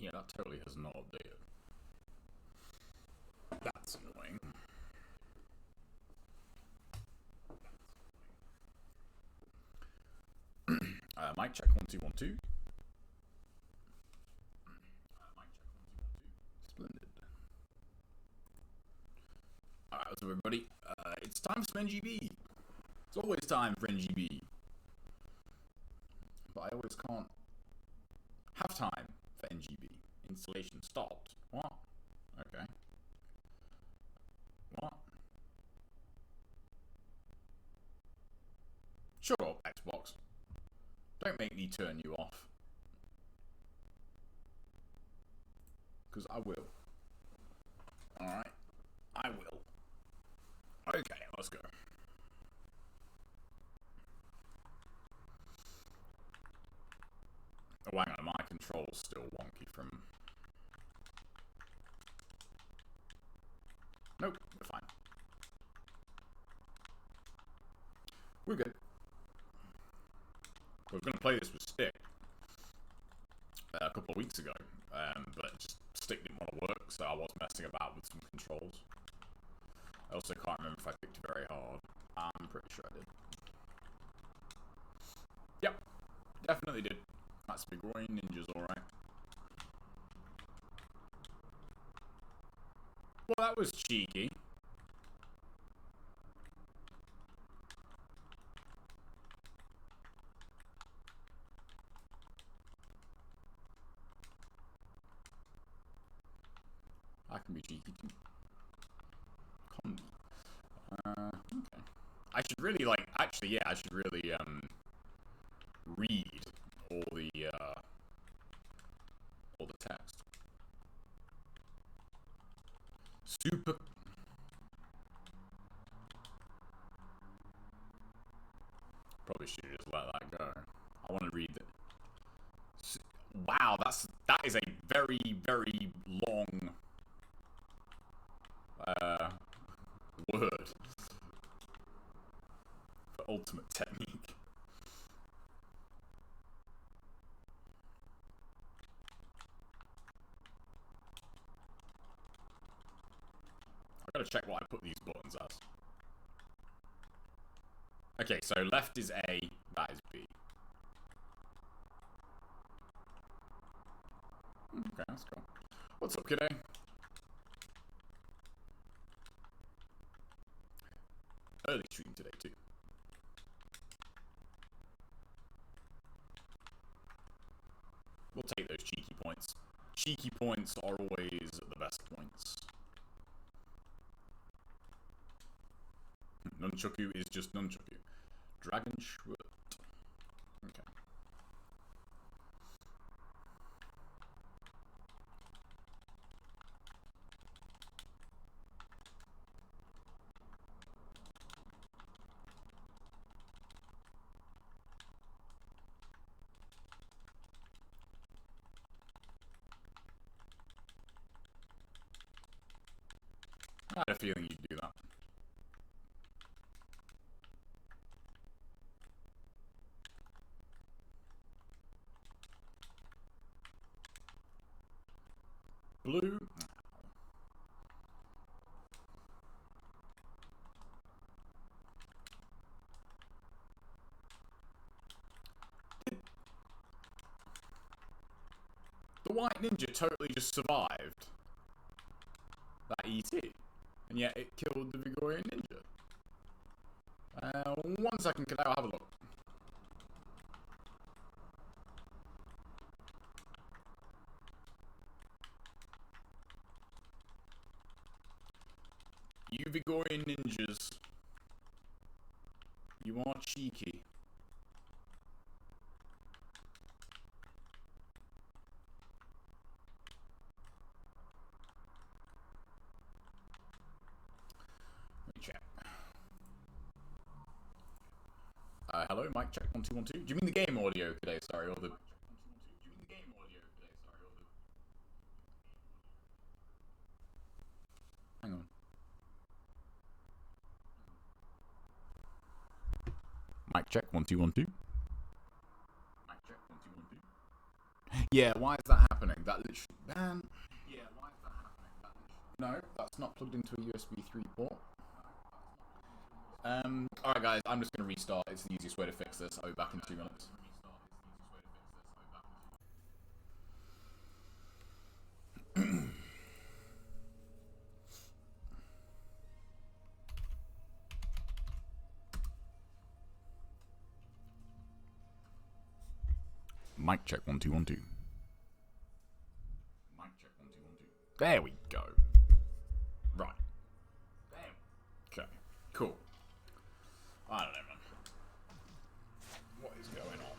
Yeah, that totally has not updated. That's annoying. Mic check 1 2 1 2. Mic check 1 2 1 2. Splendid. Alright, what's up, everybody? It's time for some NGB. It's always time for NGB. But I always can't have time for NGB. Installation stopped. What? Okay. What? Shut up, Xbox. Don't make me turn you off. Because I will. Alright. I will. Okay, let's go. Oh, hang on, my control's still wonky from... Nope, we're fine. We're good. I was going to play this with Stick a couple of weeks ago, but just Stick didn't want to work, so I was messing about with some controls. I also can't remember if I picked it very hard. I'm pretty sure I did. Yep, definitely did. That's Big Roy Ninja's alright. Well, that was cheeky. I can be cheeky too. Okay. I should really, like, actually, yeah, I should really, read all the text. Super. Probably should just let that go. I want to read it. Wow, that is a very, very long word for ultimate technique. I've got to check what I put these buttons as. Okay, so left is A, that is B. Okay, that's cool. What's up, kiddo? Early stream today, too. We'll take those cheeky points. Cheeky points are always the best points. Nunchaku is just Nunchaku. Dragon Schwert. Okay. I had a feeling you'd do that. Blue. The White Ninja totally just survived that ET, and yet it killed the Vigorian Ninja. 1 second, could I have a look? You Vigorian Ninjas, you are cheeky. Let me check. Hello, mic check 1 2 1 2. Do you mean the game audio today? Sorry, or the... Hang on. Mic check 1 2 1 2. Mic check 1 2 1 2. Yeah, why is that happening? happening? That literally... Man. Yeah, why is that happening? No, that's not plugged into a USB 3 port. Alright guys, I'm just going to restart. It's the easiest way to fix this. I'll be back in 2 minutes. Mic check 1 2 1 2. Mic check 1 2 1 2. There we go. Right. Okay. Cool. I don't know, man. What is going on?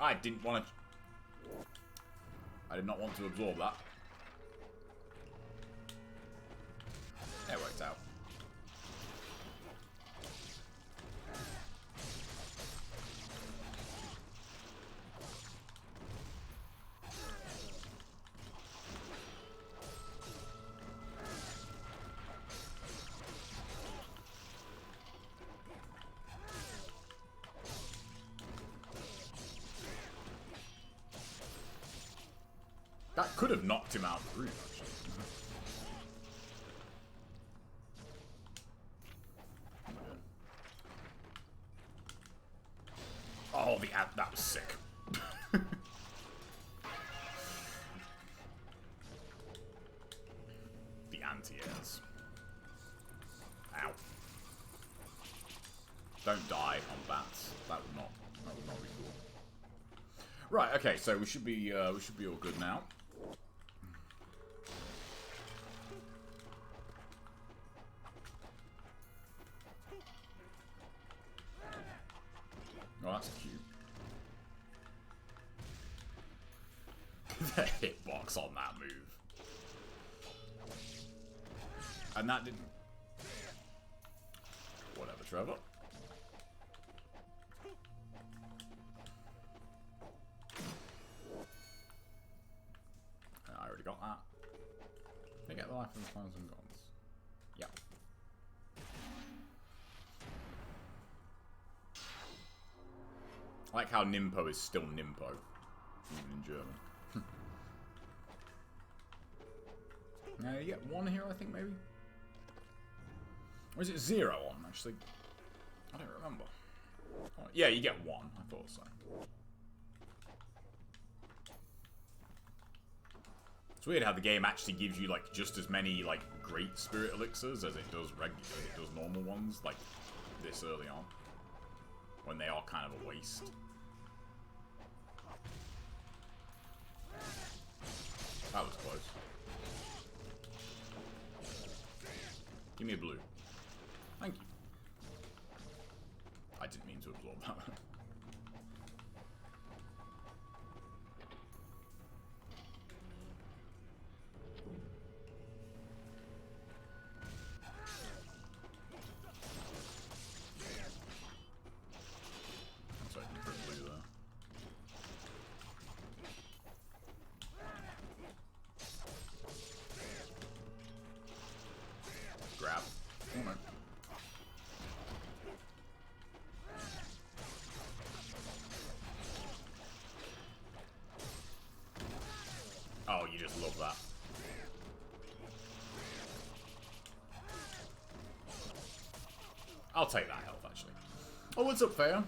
I didn't want to. I did not want to absorb that. It worked out. That could have knocked him out of the room, actually. Oh, that was sick. The anti-airs. Ow. Don't die on bats. That would not be cool. Right, okay, so we should be all good now. Oh, that's cute. The hitbox on that move. And that didn't... Whatever, Trevor. I already got that. They get the life of the spawns and guns. Yep. I like how Nimpo is still Nimpo, even in German. Now you get 1 here, I think, maybe? Or is it 0 on, actually? I don't remember. Oh, yeah, you get 1. I thought so. It's weird how the game actually gives you, like, just as many, like, great spirit elixirs as it does normal ones, like, this early on. When they are kind of a waste. That was close. Give me a blue. Thank you. I didn't mean to absorb that. Grab. Oh no. Oh, you just love that. I'll take that health, actually. Oh, what's up, Faye?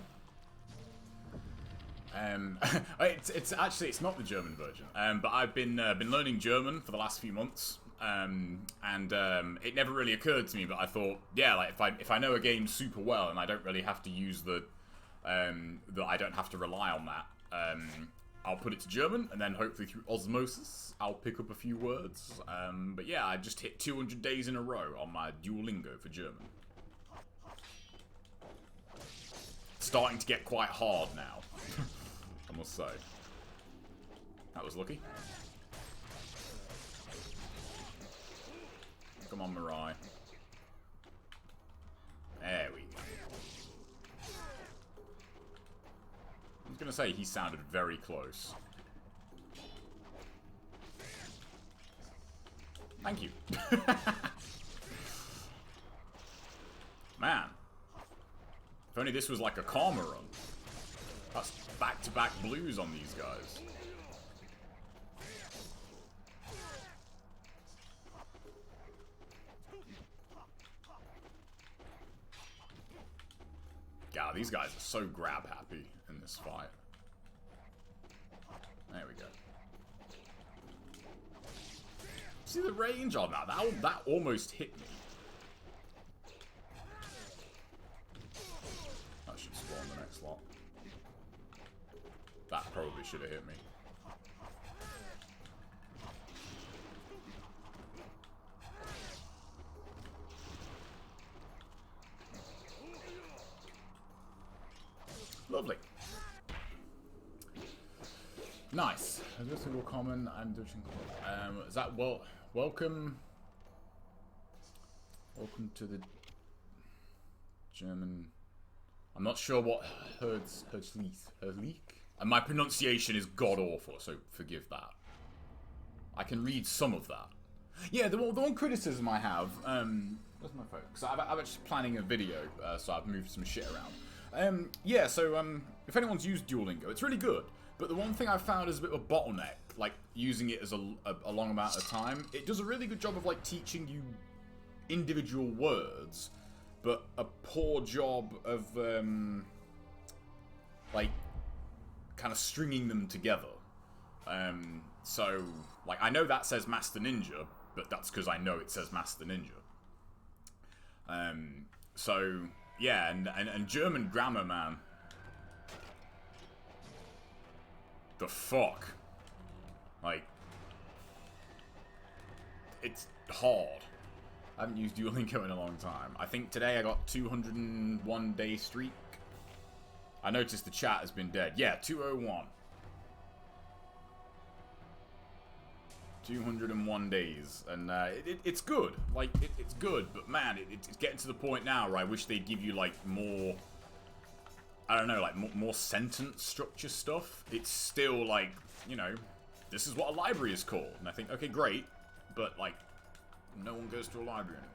It's not the German version, but I've been learning German for the last few months, it never really occurred to me, but I thought, yeah, like if I know a game super well and I don't really have to use that I don't have to rely on that, I'll put it to German, and then hopefully through osmosis I'll pick up a few words. But yeah, I just hit 200 days in a row on my Duolingo for German. It's starting to get quite hard now. I must say. That was lucky. Come on, Mirai. There we go. I was going to say he sounded very close. Thank you. Man. If only this was like a karma run. That's back-to-back blues on these guys. Wow, these guys are so grab happy in this fight. There we go. See the range on that? That almost hit me. That should spawn the next lot. That probably should have hit me. Lovely. Nice. Every single common and is that welcome to the German. I'm not sure what Herzlich. And my pronunciation is god awful, so forgive that. I can read some of that. Yeah, the one criticism I have, where's my phone? Because I'm actually planning a video, so I've moved some shit around. Yeah, so if anyone's used Duolingo, it's really good. But the one thing I've found is a bit of a bottleneck, like using it as a long amount of time. It does a really good job of like teaching you individual words, but a poor job of like kind of stringing them together. So like I know that says Master Ninja, but that's because I know it says Master Ninja. So yeah, and German grammar, man. The fuck? Like, it's hard. I haven't used Duolingo in a long time. I think today I got 201 day streak. I noticed the chat has been dead. Yeah, 201. 201 days. And it's good. Like, it's good. But man, it's getting to the point now where I wish they'd give you, like, more... I don't know, like, more sentence structure stuff. It's still, like, you know, this is what a library is called. And I think, okay, great. But, like, no one goes to a library anymore.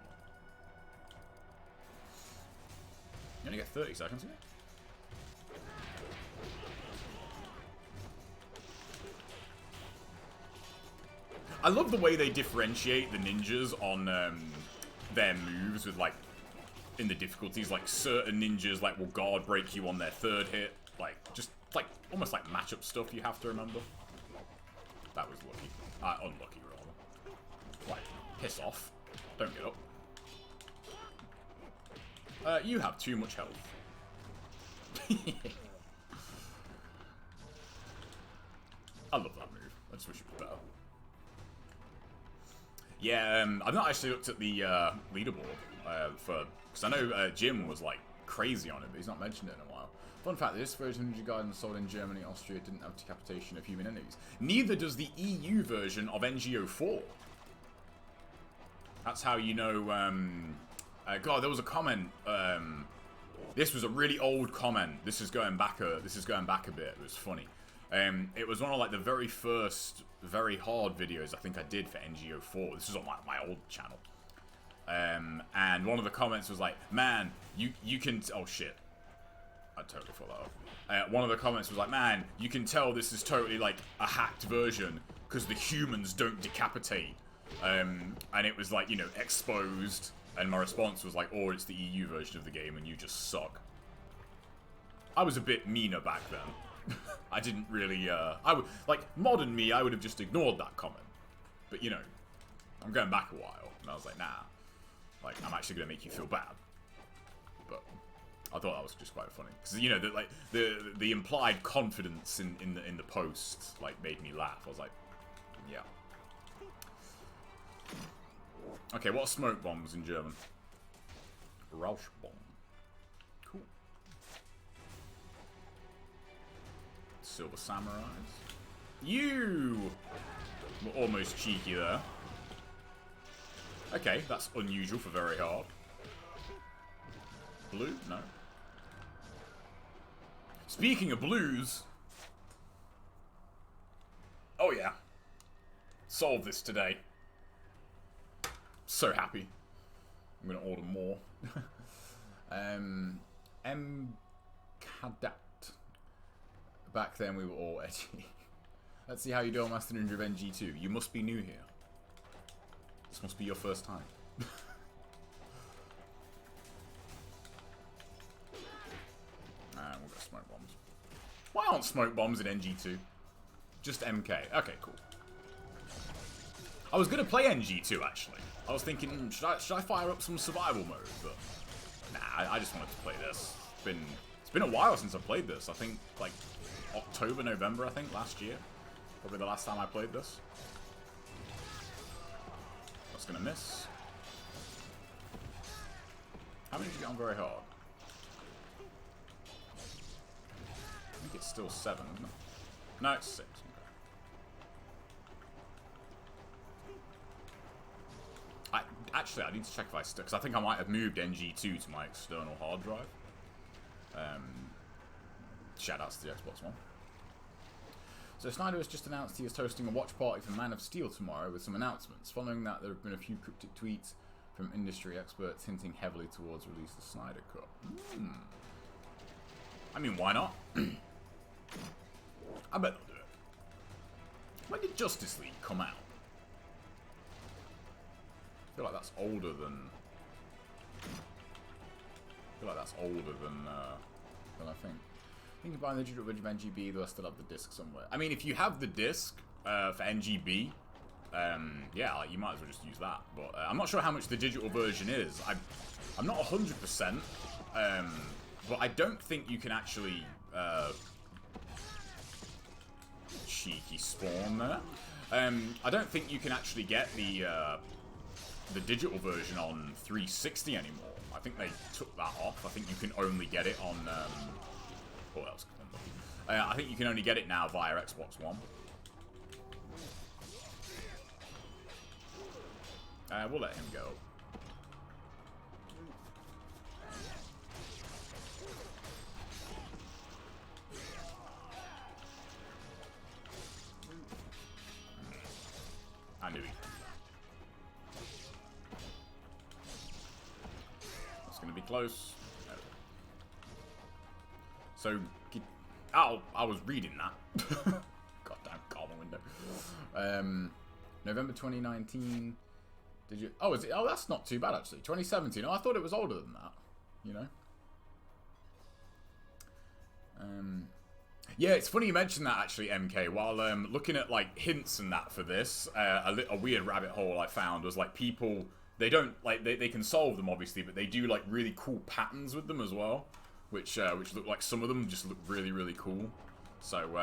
You only get 30 seconds here. I love the way they differentiate the ninjas on their moves with, like, in the difficulties, like certain ninjas like will guard break you on their third hit, like just like almost like matchup stuff you have to remember. That was lucky, unlucky rather. Like piss off, don't get up. You have too much health. I love that move. I just wish it was better. Yeah, I've not actually looked at the leaderboard because I know Jim was like crazy on it, but he's not mentioned it in a while. Fun fact: this version of Ninja Gaiden sold in Germany and Austria didn't have decapitation of human enemies. Neither does the EU version of NGO4. That's how you know. God, there was a comment. This was a really old comment. This is going back a bit. It was funny. It was one of like the very first very hard videos I think I did for NGO4. This was on my old channel. And one of the comments was like, man, you can... Oh, shit. I totally thought that up. One of the comments was like, man, you can tell this is totally like a hacked version because the humans don't decapitate. And it was like, you know, exposed. And my response was like, or it's the EU version of the game and you just suck. I was a bit meaner back then. I didn't really, like, modern me, I would have just ignored that comment. But, you know, I'm going back a while, and I was like, nah. Like, I'm actually going to make you feel bad. But I thought that was just quite funny. Because, you know, the implied confidence in the post, like, made me laugh. I was like, yeah. Okay, what are smoke bombs in German? Rauschbomb. Cool. Silver Samurais. You were almost cheeky there. Okay, that's unusual for very hard. Blue? No. Speaking of blues. Oh yeah. Solved this today. So happy. I'm gonna order more. Cadet. Back then we were all edgy. Let's see how you do on Master Ninja of NG2. You must be new here. This must be your first time. Why aren't smoke bombs in NG2? Just MK. Okay, cool. I was gonna play NG2 actually. I was thinking, should I fire up some survival mode? But nah, I just wanted to play this. It's been a while since I played this. I think like October, November, I think, last year. Probably the last time I played this. That's gonna miss. How many did you get on very hard? I think it's still 7, isn't it? No, it's 6. Okay. Actually, I need to check if I still, because I think I might have moved NG2 to my external hard drive. Shoutouts to the Xbox One. So Snyder has just announced he is hosting a watch party for Man of Steel tomorrow with some announcements. Following that, there have been a few cryptic tweets from industry experts hinting heavily towards release of the Snyder Cut. I mean, why not? I bet they'll do it. When did Justice League come out? I feel like that's older than... than I think. Thinking about the digital version of NGB, though I still have the disc somewhere. I mean, if you have the disc for NGB, yeah, like, you might as well just use that. But I'm not sure how much the digital version is. I'm not 100%, but I don't think you can actually cheeky spawn there. I don't think you can actually get the digital version on 360 anymore. I think they took that off. I think you can only get it on. What else? I think you can only get it now via Xbox One. We'll let him go. I knew he. It's going to be close. So, I was reading that. Goddamn carbon window. November 2019. Did you? Oh, is it? Oh, that's not too bad actually. 2017. Oh, I thought it was older than that. You know. Yeah, it's funny you mentioned that actually, MK. While looking at like hints and that for this, a weird rabbit hole I found was like people. They don't like they can solve them obviously, but they do like really cool patterns with them as well. Which look like some of them just look really, really cool. So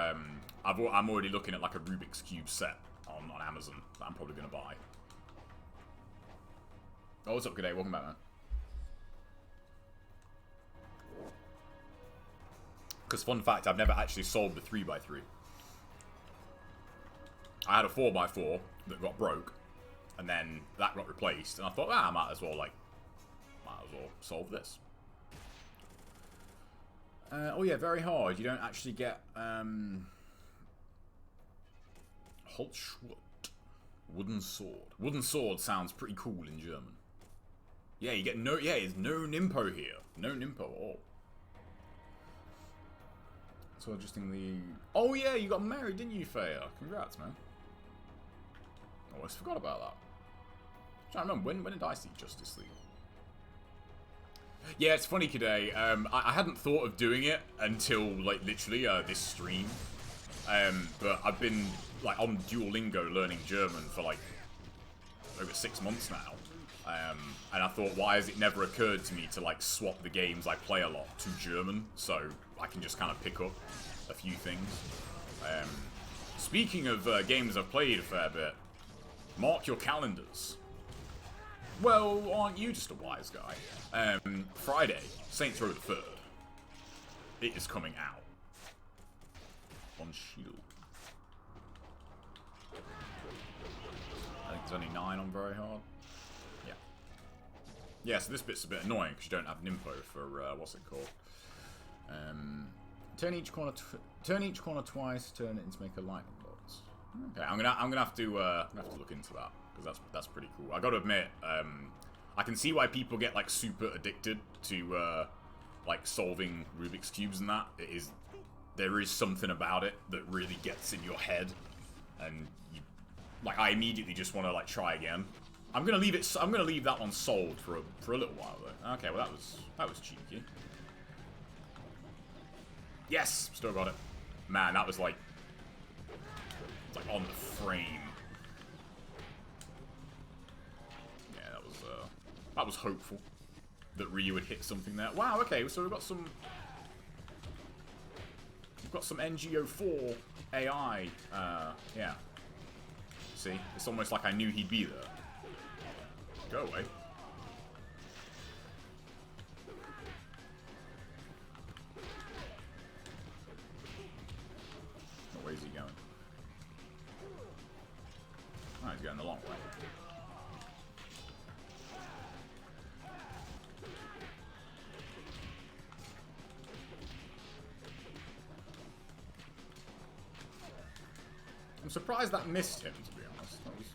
I'm already looking at like a Rubik's Cube set on Amazon that I'm probably going to buy. Oh, what's up, G'day? Welcome back, man. Because fun fact, I've never actually solved a 3x3. I had a 4x4 that got broke, and then that got replaced, and I thought, I might as well solve this. Oh yeah, very hard. You don't actually get Holzschwert. Wooden sword. Wooden sword sounds pretty cool in German. Yeah, you get no. Yeah, there's no Nimpo here. No Nimpo at all. So interestingly. Oh yeah, you got married, didn't you, Faya? Congrats, man. I always forgot about that. I'm trying to remember when did I see Justice League? Yeah, it's funny today. I hadn't thought of doing it until like literally this stream, but I've been like on Duolingo learning German for like over 6 months now, and I thought, why has it never occurred to me to like swap the games I play a lot to German so I can just kind of pick up a few things. Speaking of games I've played a fair bit, mark your calendars. Well, aren't you just a wise guy? Friday, Saints Row the 3rd. It is coming out. On Shield. I think there's only 9 on very hard. Yeah. Yeah, so this bit's a bit annoying because you don't have Nimpo for, what's it called? Turn each corner twice, turn it into make a lightning bolt. Okay, I'm gonna have to look into that. Because that's pretty cool. I gotta admit, I can see why people get like super addicted to like solving Rubik's cubes and that. There is something about it that really gets in your head, and I immediately just want to like try again. I'm gonna leave that one solved for a little while though. Okay, well that was cheeky. Yes, still got it. Man, that was like... It's like on the frame. Yeah, that was hopeful. That Ryu would hit something there. Wow, okay, so we've got some... We've got some NGO4 AI. Yeah. See? It's almost like I knew he'd be there. Go away. Where's he going? Oh, he's going the long way. I'm surprised that missed him, to be honest. That was...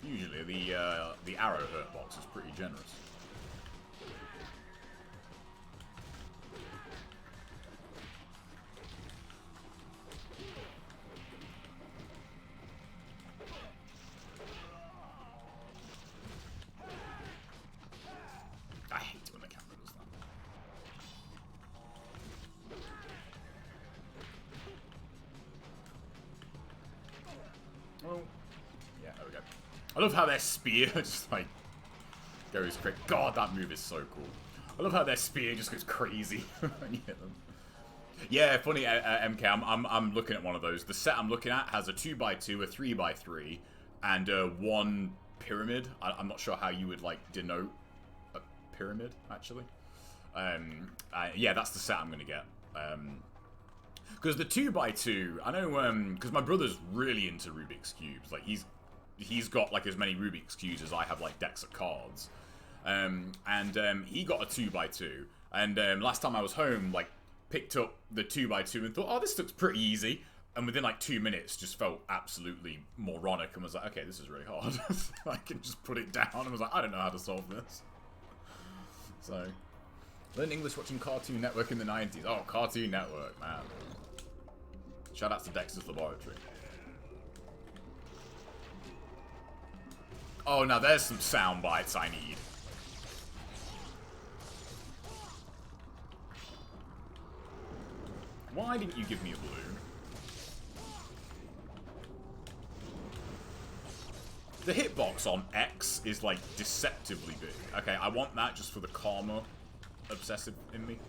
Usually the arrow hurt box is pretty generous. I hate when the camera does that. Well, yeah, there we go. I love how their spear just like goes quick. God, that move is so cool. I love how their spear just goes crazy when you hit them. Yeah, funny, MK. I'm looking at one of those. The set I'm looking at has a 2x2, a 3x3, and one pyramid. I'm not sure how you would like denote a pyramid actually. Yeah, that's the set I'm gonna get. Because the 2x2, I know, because my brother's really into Rubik's Cubes. Like, he's got, like, as many Rubik's Cubes as I have, like, decks of cards. He got a 2x2. And last time I was home, like, picked up the 2x2 and thought, oh, this looks pretty easy. And within, like, 2 minutes, just felt absolutely moronic and was like, okay, this is really hard. I can just put it down. And was like, I don't know how to solve this. So, learned English watching Cartoon Network in the 90s. Oh, Cartoon Network, man. Shout out to Dexter's Laboratory. Oh, now there's some sound bites I need. Why didn't you give me a balloon? The hitbox on X is like deceptively big. Okay, I want that just for the karma obsessive in me.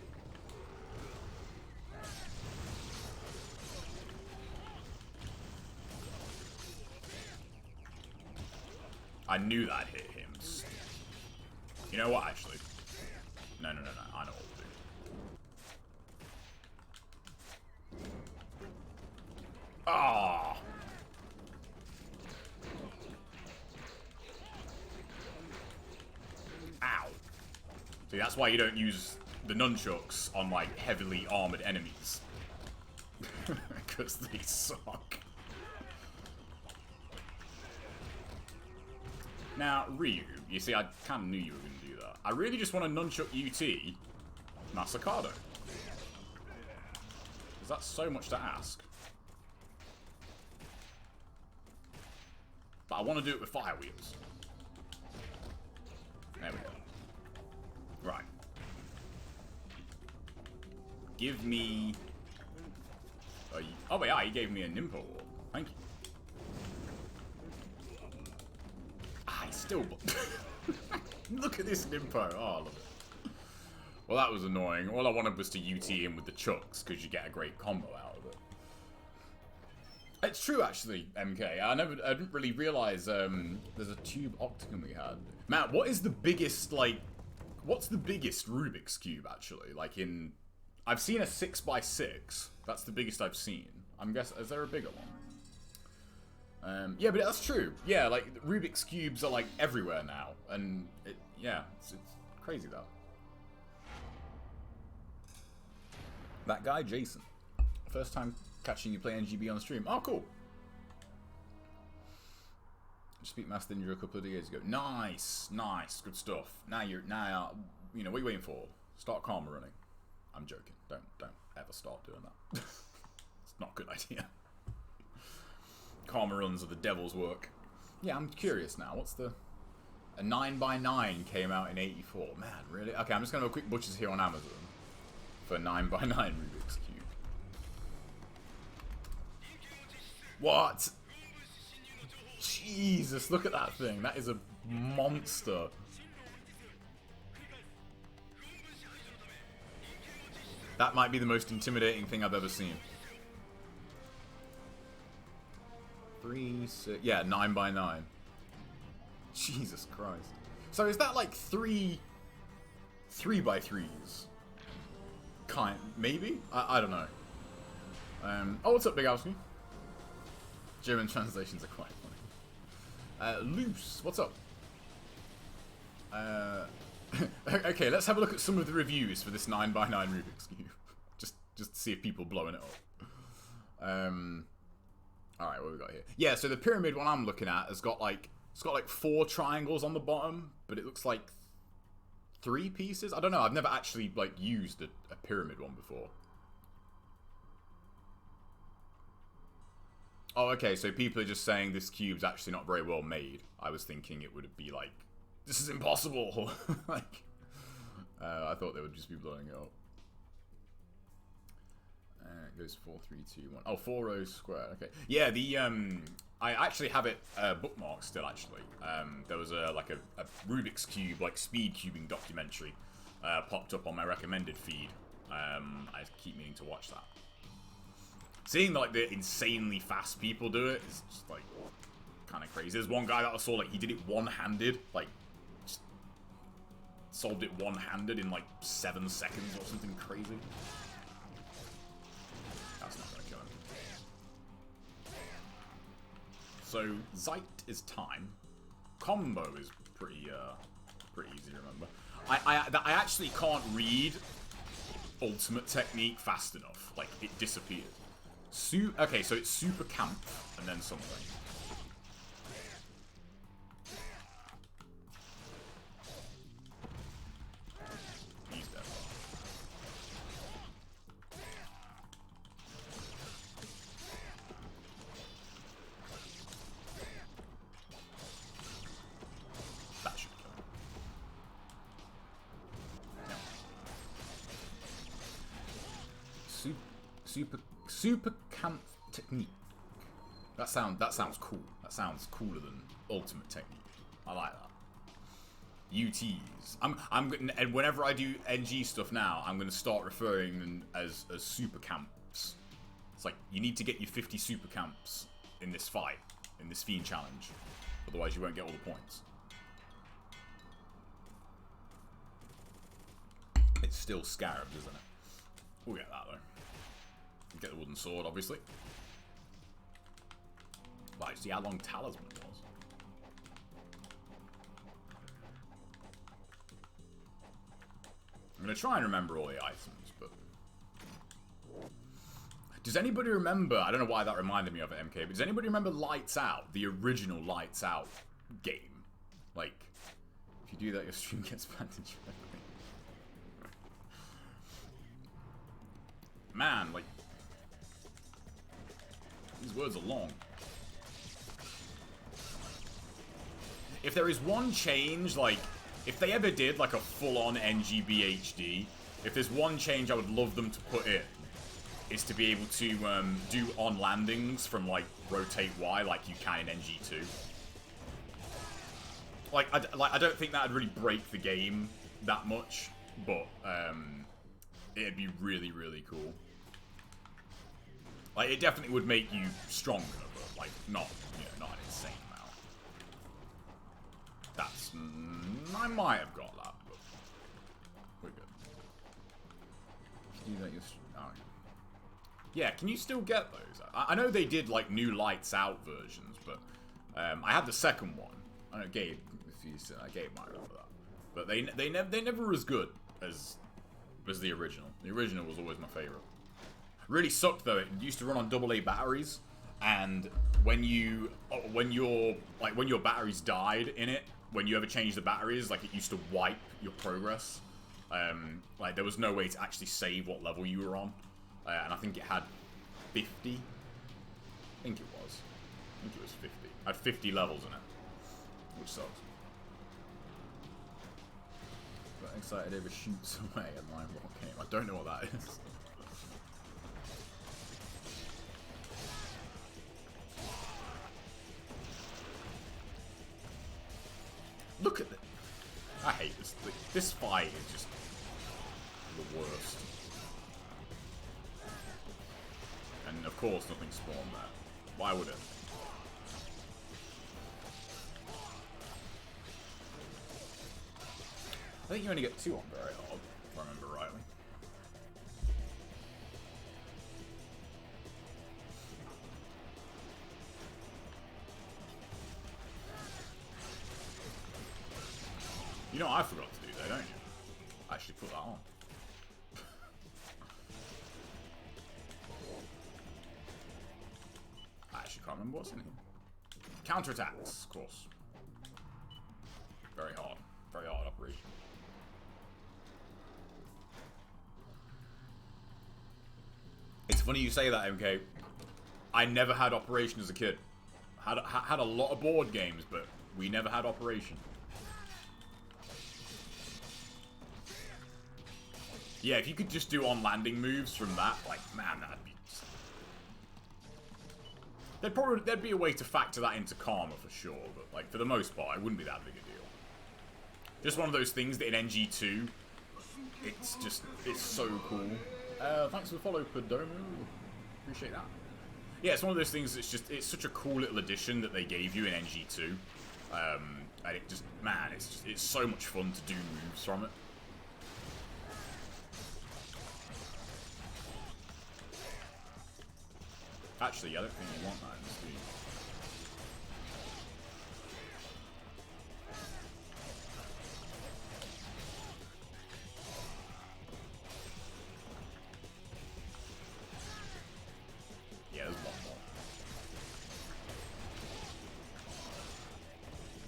I knew that hit him. You know what, actually? No. I know what to do. Ah! Ow. See, that's why you don't use the nunchucks on, like, heavily armored enemies. Because they suck. Now, Ryu, you see, I kind of knew you were going to do that. I really just want to nunchuck UT Masakado. Is that so much to ask? But I want to do it with fire wheels. There we go. Right. Give me... oh, yeah, he gave me a Nimpo Orb. Thank you. Still, look at this Nimpo. Oh, I love it. Well, that was annoying. All I wanted was to UT him with the chucks because you get a great combo out of it. It's true, actually, MK. I didn't really realize there's a tube octagon we had. Matt, what is the biggest, like, what's the biggest Rubik's Cube, actually? Like, I've seen a 6x6. That's the biggest I've seen. I'm guessing, is there a bigger one? Yeah, but that's true. Yeah, like, Rubik's Cubes are, like, everywhere now. And, yeah, it's crazy, that. That guy, Jason. First time catching you play NGB on stream. Oh, cool. Just beat Master Ninja a couple of days ago. Nice, nice, good stuff. Now, you know, what are you waiting for? Start karma running. I'm joking. Don't ever start doing that. It's not a good idea. Karma runs are the devil's work. Yeah, I'm curious now. What's the... A 9x9 came out in '84. Man, really? Okay, I'm just going to have a quick butchers here on Amazon. for 9 by 9 Rubik's Cube. What? Jesus, look at that thing. That is a monster. That might be the most intimidating thing I've ever seen. 3, 6, yeah, 9 by 9. Jesus Christ. So is that like 3 by 3s? Maybe? I don't know. Oh, what's up, Big Owski? German translations are quite funny. Loose, what's up? Okay, let's have a look at some of the reviews for this 9 by 9 Rubik's Cube. Just to see if people blowing it up. Alright, what we got here? Yeah, so the pyramid one I'm looking at has got like, it's got like 4 triangles on the bottom, but it looks like 3 pieces? I don't know, I've never actually like used a pyramid one before. Oh, okay, so people are just saying this cube's actually not very well made. I was thinking it would be like, this is impossible! Like, I thought they would just be blowing it up. It goes 4, 3, 2, 1. Oh, 4 rows square. Okay. Yeah, I actually have it bookmarked still. Actually, there was a Rubik's Cube like speed cubing documentary popped up on my recommended feed. I keep meaning to watch that. Seeing like the insanely fast people do it is just like kind of crazy. There's one guy that I saw like he did it one-handed, like just solved it one-handed in like 7 seconds or something crazy. That's not gonna kill him. So Zeit is time. Combo is pretty easy to remember. I actually can't read ultimate technique fast enough. Like it disappeared. Okay, so it's super camp and then something. He's dead. That should kill him. No. Super camp technique. That sounds cool. That sounds cooler than ultimate technique. I like that. UTs. And whenever I do NG stuff now, I'm gonna start referring them as super camps. It's like you need to get your 50 super camps in this fight, in this Fiend challenge. Otherwise you won't get all the points. It's still Scarabs, isn't it? We'll get that though. Get the wooden sword, obviously. Right, see how long Talisman was. I'm going to try and remember all the items, but... Does anybody remember... I don't know why that reminded me of it, MK, but does anybody remember Lights Out? The original Lights Out game? Like, if you do that, your stream gets banned. Man, like... These words are long. If there is one change, like, if they ever did, like, a full-on NGB HD, if there's one change I would love them to put in, is to be able to do on-landings from, like, rotate Y like you can in NG2. Like, I don't think that would really break the game that much, but, it'd be really, really cool. Like, it definitely would make you stronger, but, like, not, you know, not an insane amount. That's... I might have got that, but we're good. Do that, oh. Yeah, can you still get those? I know they did, like, new Lights Out versions, but I had the second one. I know Gabe, Gabe might remember that. But they never were as good as the original. The original was always my favorite. Really sucked though. It used to run on AA batteries, and when your batteries died in it, when you ever changed the batteries, like it used to wipe your progress. Like there was no way to actually save what level you were on, and I think it had 50. I think it was 50. It had 50 levels in it, which sucks. Got excited over shoots away in line rock game. I don't know what that is. Look at this. I hate this. This fight is just the worst. And of course nothing spawned there. Why would it? I think you only get 2 on very hard, if I remember rightly. You know I forgot to do that, don't you? I actually put that on. I actually can't remember what's in here. Counterattacks, of course. Very hard. Very hard operation. It's funny you say that, MK. I never had Operation as a kid. Had a lot of board games, but we never had Operation. Yeah, if you could just do on-landing moves from that, like, man, that'd be... There'd be a way to factor that into Karma for sure, but, like, for the most part, it wouldn't be that big a deal. Just one of those things that in NG2, it's just, it's so cool. Thanks for the follow, Perdomo. Appreciate that. Yeah, it's one of those things that's just, it's such a cool little addition that they gave you in NG2. And it just, man, it's so much fun to do moves from it. Actually, I don't think you want that in this game. Yeah, there's one more.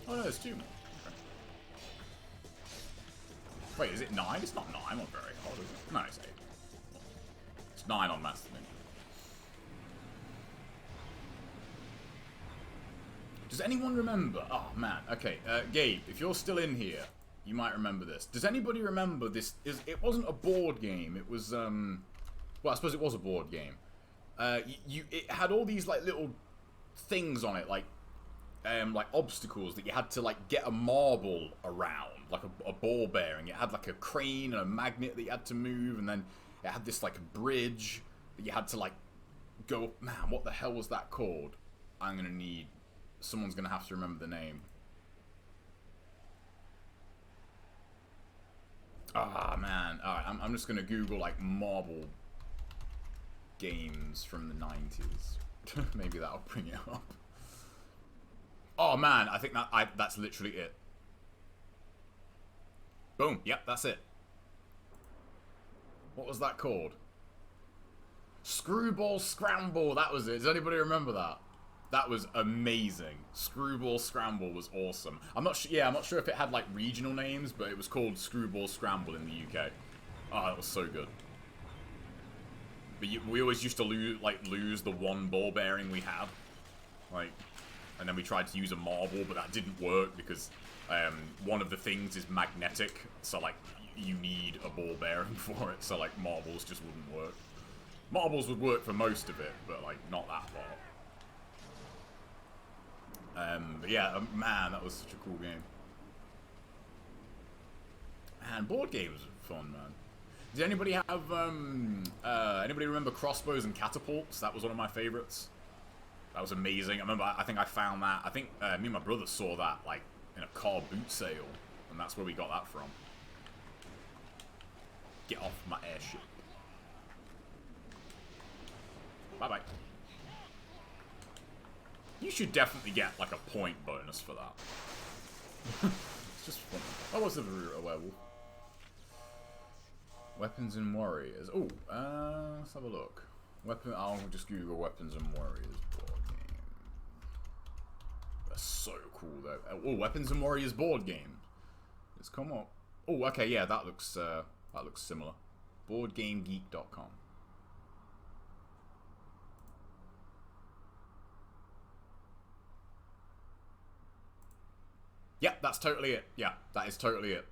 Oh no, there's 2 more. Okay. Wait, is it 9? It's not 9 on very hard, is it? No, it's 8. It's 9 on Master Ninja. Does anyone remember? Oh man, okay. Gabe, if you're still in here, you might remember this. Does anybody remember this? It wasn't a board game. It was well, I suppose it was a board game. It had all these like little things on it, like obstacles that you had to like get a marble around, like a ball bearing. It had like a crane and a magnet that you had to move, and then it had this like bridge that you had to like go. Man, what the hell was that called? I'm gonna need. Someone's gonna have to remember the name. Ah, man. Alright, I'm just gonna Google, like, marble games from the 90s. Maybe that'll bring it up. Oh, man. I think that's literally it. Boom. Yep, that's it. What was that called? Screwball Scramble. That was it. Does anybody remember that? That was amazing. Screwball Scramble was awesome. I'm not sure. Yeah, I'm not sure if it had like regional names, but it was called Screwball Scramble in the UK. Oh, that was so good. But we always used to lose the one ball bearing we had, like, and then we tried to use a marble, but that didn't work because one of the things is magnetic. So like, you need a ball bearing for it. So like, marbles just wouldn't work. Marbles would work for most of it, but like not that part. But yeah, man, that was such a cool game. Man, board games are fun, man. Did anybody have, anybody remember Crossbows and Catapults? That was one of my favorites. That was amazing. I think I found that. I think me and my brother saw that, like, in a car boot sale. And that's where we got that from. Get off my airship. Bye-bye. You should definitely get, like, a point bonus for that. It's just fun. Oh, what's the werewolf? Weapons and Warriors. Oh, let's have a look. I'll just Google Weapons and Warriors board game. That's so cool, though. Oh, Weapons and Warriors board game. It's come up. Oh, okay, yeah, that looks similar. BoardGameGeek.com. Yeah, that's totally it. Yeah, that is totally it.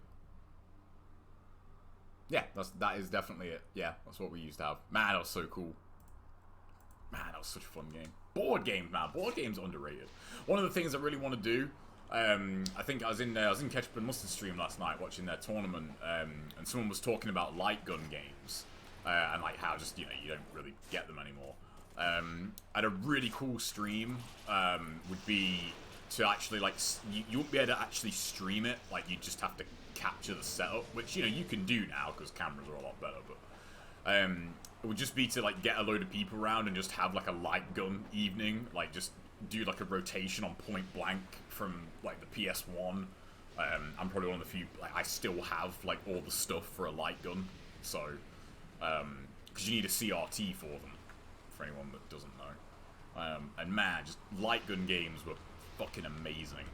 Yeah, that is definitely it. Yeah, that's what we used to have. Man, that was so cool. Man, that was such a fun game. Board games, man. Board games are underrated. One of the things I really want to do, I think I was in Ketchup and Mustard stream last night watching their tournament, and someone was talking about light gun games, and like how just, you know, you don't really get them anymore. And a really cool stream would be to actually, like, you wouldn't be able to actually stream it, like, you just have to capture the setup, which, you know, you can do now because cameras are a lot better, but it would just be to, like, get a load of people around and just have, like, a light gun evening, like, just do, like, a rotation on Point Blank from, like, the PS1. I'm probably one of the few, like, I still have, like, all the stuff for a light gun, so, because you need a CRT for them, for anyone that doesn't know. And man, just light gun games were fucking amazing.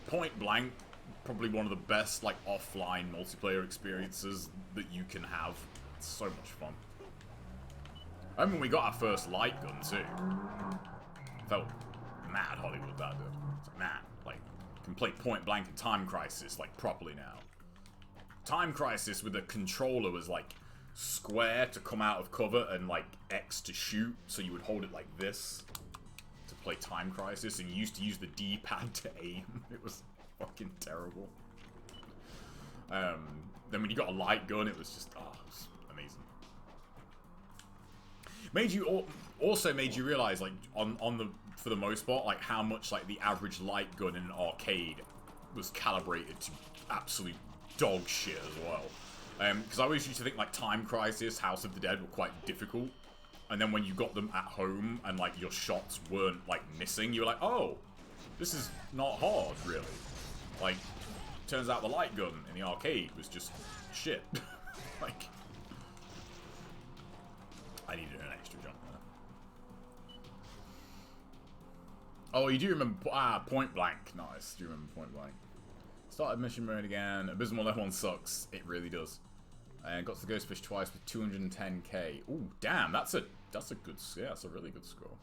Point Blank, probably one of the best, like, offline multiplayer experiences that you can have. It's so much fun. I remember when we got our first light gun too. Felt mad Hollywood that did. It's like, man, like, can play Point Blank and Time Crisis, like, properly now. Time Crisis with a controller was like square to come out of cover and like X to shoot, so you would hold it like this to play Time Crisis, and you used to use the D-pad to aim. It was fucking terrible. Then when you got a light gun, it was just, oh, it was amazing. Also made you realize, like, for the most part, like, how much, like, the average light gun in an arcade was calibrated to absolute dog shit as well. Because I always used to think, like, Time Crisis, House of the Dead were quite difficult, and then when you got them at home and, like, your shots weren't, like, missing, you were like, oh, this is not hard, really. Like, turns out the light gun in the arcade was just shit. Like, I needed an extra jump there. Oh, you do remember, Point Blank. Nice, do you remember Point Blank? Started mission mode again. Abysmal level 1 sucks. It really does. And got to the Ghostfish twice with 210k. Ooh, damn, that's a good, yeah, that's a really good score.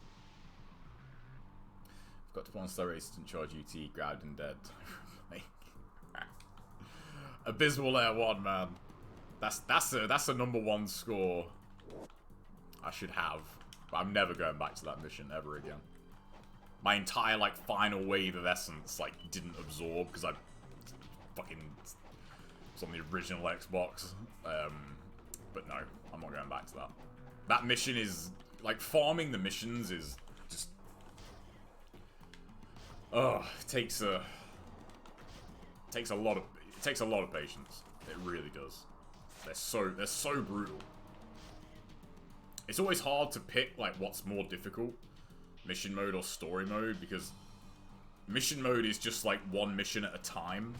Got to put on Star Race, didn't charge UT, grabbed and dead. Abysmal Layer 1, man. That's a #1 score I should have. But I'm never going back to that mission ever again. My entire, like, final wave of essence, like, didn't absorb because I fucking was on the original Xbox. But no, I'm not going back to that. That mission is, like, farming the missions is just, it takes a lot of patience. It really does. They're so brutal. It's always hard to pick, like, what's more difficult, mission mode or story mode, because mission mode is just like one mission at a time.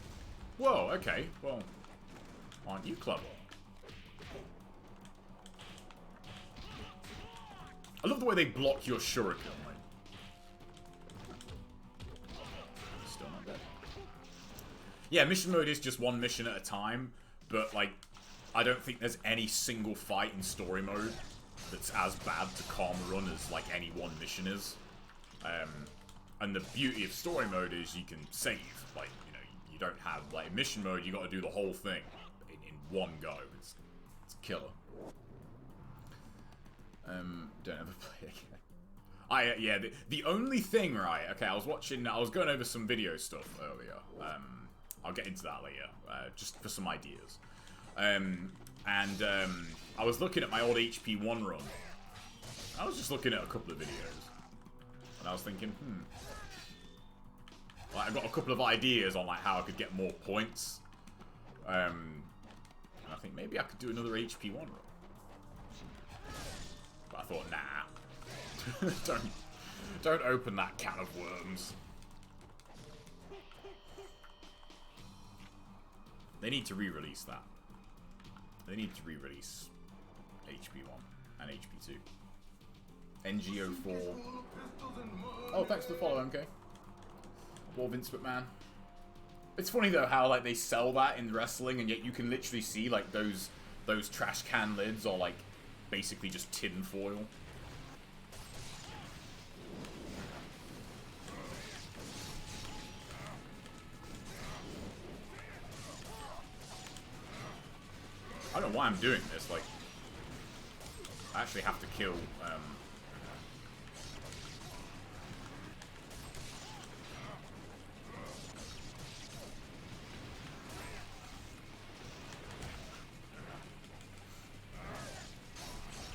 Whoa, okay, well, aren't you clever? I love the way they block your shuriken. Like, still not dead. Yeah, mission mode is just one mission at a time, but, like, I don't think there's any single fight in story mode that's as bad to calm run as, like, any one mission is. And the beauty of story mode is you can save. Like, you know, you don't have, like, in mission mode, you got to do the whole thing in one go. It's a killer. Don't ever play again. Yeah, the only thing, right, okay, I was going over some video stuff earlier. I'll get into that later, just for some ideas. I was looking at my old HP1 run. I was just looking at a couple of videos. And I was thinking, like, I got a couple of ideas on, like, how I could get more points. And I think maybe I could do another HP1 run. But I thought, nah. Don't open that can of worms. They need to re-release that. They need to re-release HP1 and HP2. NGO4. Oh, thanks for the follow, MK. War Vince McMahon. It's funny though how, like, they sell that in wrestling, and yet you can literally see, like, those trash can lids are, like, basically just tin foil. I don't know why I'm doing this, like... I actually have to kill,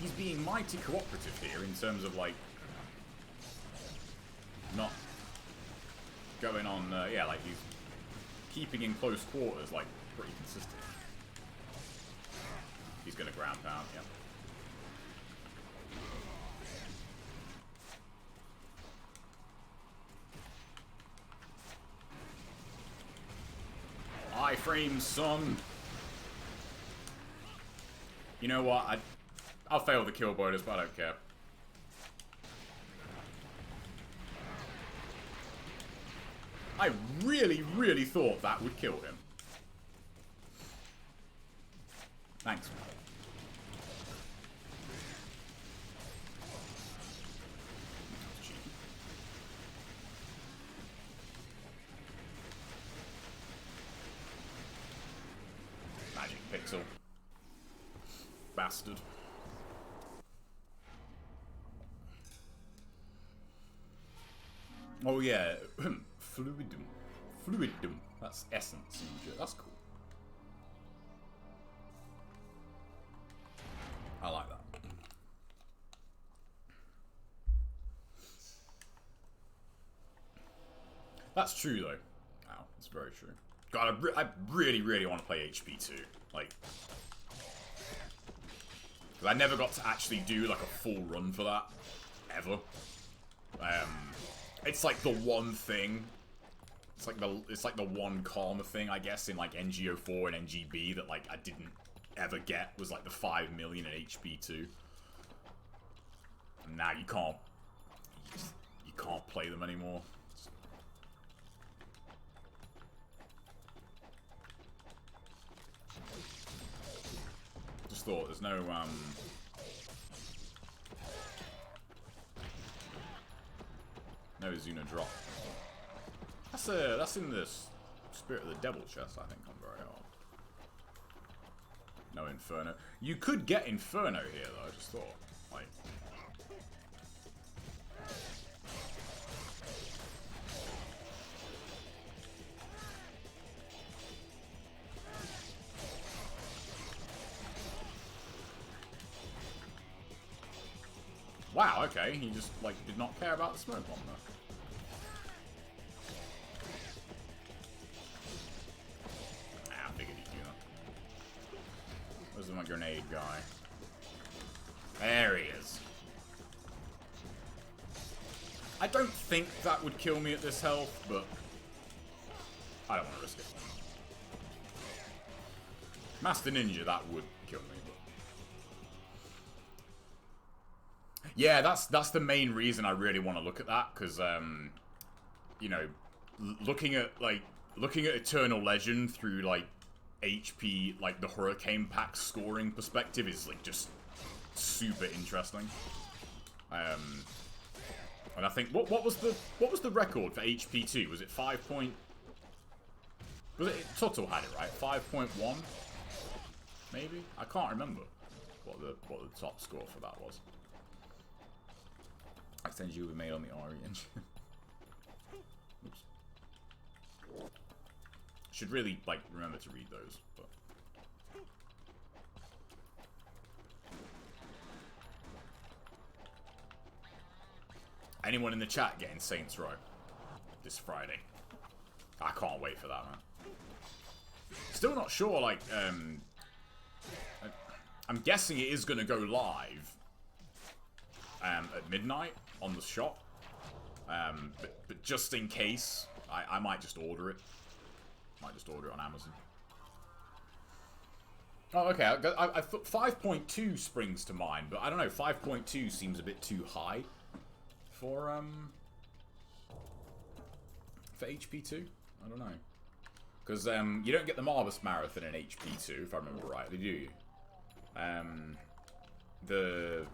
He's being mighty cooperative here in terms of, like... Not... Going on, yeah, like, he's... Keeping in close quarters, like, pretty consistent. He's gonna ground pound, yeah. Iframes, son. You know what? I'll fail the kill bonus, but I don't care. I really, really thought that would kill him. Thanks. Magic pixel. Bastard. Oh yeah, fluidum. Fluidum. That's essence. That's cool. I like that. That's true though. Wow, that's very true. God, I really, really want to play HP2. Like, because I never got to actually do like a full run for that ever. It's like the one thing. It's like the one karma thing, I guess, in like NGO4 and NGB that like I didn't ever get, was like the 5 million in HP2. And now you can't play them anymore. Just thought there's no no Zuna drop. That's in the Spirit of the Devil chest, I think, on very hard. No Inferno. You could get Inferno here, though, I just thought. Like... Wow, okay, he just, like, did not care about the smoke bomb, though. Where's my grenade guy? There he is. I don't think that would kill me at this health, but I don't want to risk it. Master Ninja, that would kill me, but... Yeah, that's the main reason I really want to look at that, because, you know, looking at Eternal Legend through, like, HP, like the Hurricane Pack scoring perspective is like just super interesting. And I think what was the record for HP2? Was it 5 point? Was it Toto had it right? 5.1, maybe? I can't remember what the top score for that was. Extend you were made on the RE engine. Oops. Should really, like, remember to read those, but... Anyone in the chat getting Saints Row this Friday? I can't wait for that, man. Still not sure, like, I'm guessing it is going to go live at midnight on the shop. But just in case, I might just order it. Might just order it on Amazon. Oh, okay. I thought 5.2 springs to mind, but I don't know. 5.2 seems a bit too high for HP2. I don't know, because you don't get the Marvis Marathon in HP2, if I remember rightly, do you? The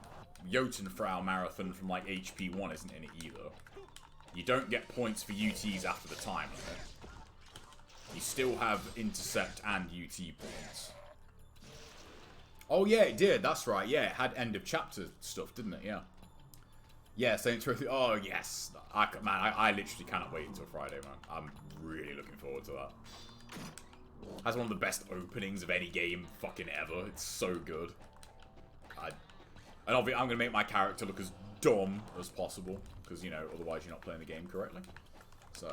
Jotunfrau Marathon from like HP1 isn't in it either. You don't get points for UTs after the time limit. You still have intercept and UT points. Oh yeah, it did. That's right. Yeah, it had end of chapter stuff, didn't it? Yeah. Yeah, Saints Row 3. Oh yes, I literally cannot wait until Friday, man. I'm really looking forward to that. Has one of the best openings of any game fucking ever. It's so good. And obviously, I'm gonna make my character look as dumb as possible because you know otherwise you're not playing the game correctly. So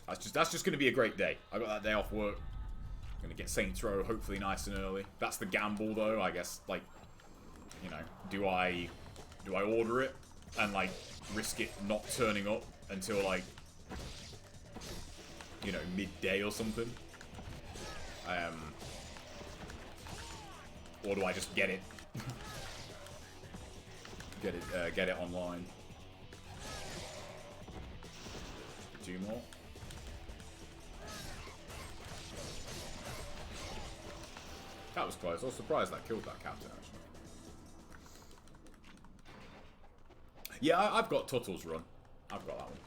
that's just gonna be a great day. I got that day off work. Gonna get Saints Row hopefully nice and early. That's the gamble though, I guess. Like, you know, do I order it and like risk it not turning up until like, you know, midday or something? Or do I just get it? Get it online. 2 more. That was close. I was surprised that killed that captain, actually. Yeah, I've got Tuttle's run. I've got that one.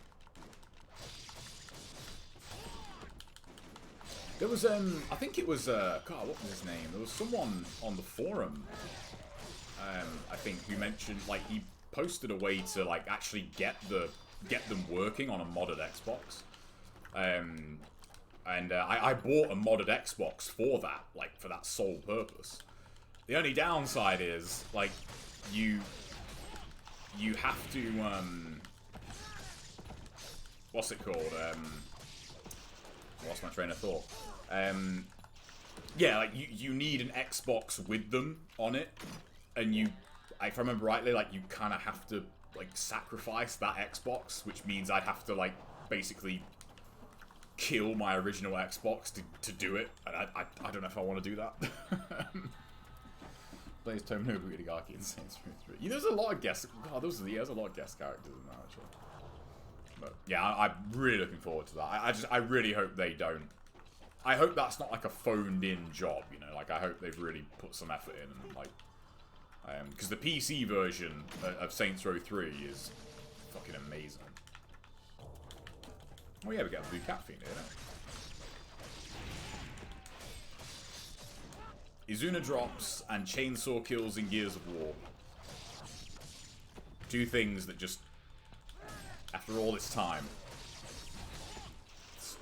There was, I think it was, God, what was his name? There was someone on the forum, I think, who mentioned, like, he posted a way to, like, actually get them working on a modded Xbox. I bought a modded Xbox for that, like, for that sole purpose. The only downside is, like, you have to, what's it called? I lost my train of thought. Yeah, like, you need an Xbox with them on it, and if I remember rightly, like, you kind of have to, like, sacrifice that Xbox, which means I'd have to, like, basically kill my original Xbox to do it, and I don't know if I want to do that. Plays Tom Nobu Itagaki in Saints Row 3. Yeah, there's a lot of guest. God, there's a lot of guest characters in that actually. But yeah, I'm really looking forward to that. I really hope they don't. I hope that's not like a phoned-in job, you know. Like I hope they've really put some effort in, and like, because the PC version of Saints Row 3 is fucking amazing. Oh yeah, we got Blue Cat Fiend here, don't we? Izuna drops and chainsaw kills in Gears of War. 2 things that just, after all this time,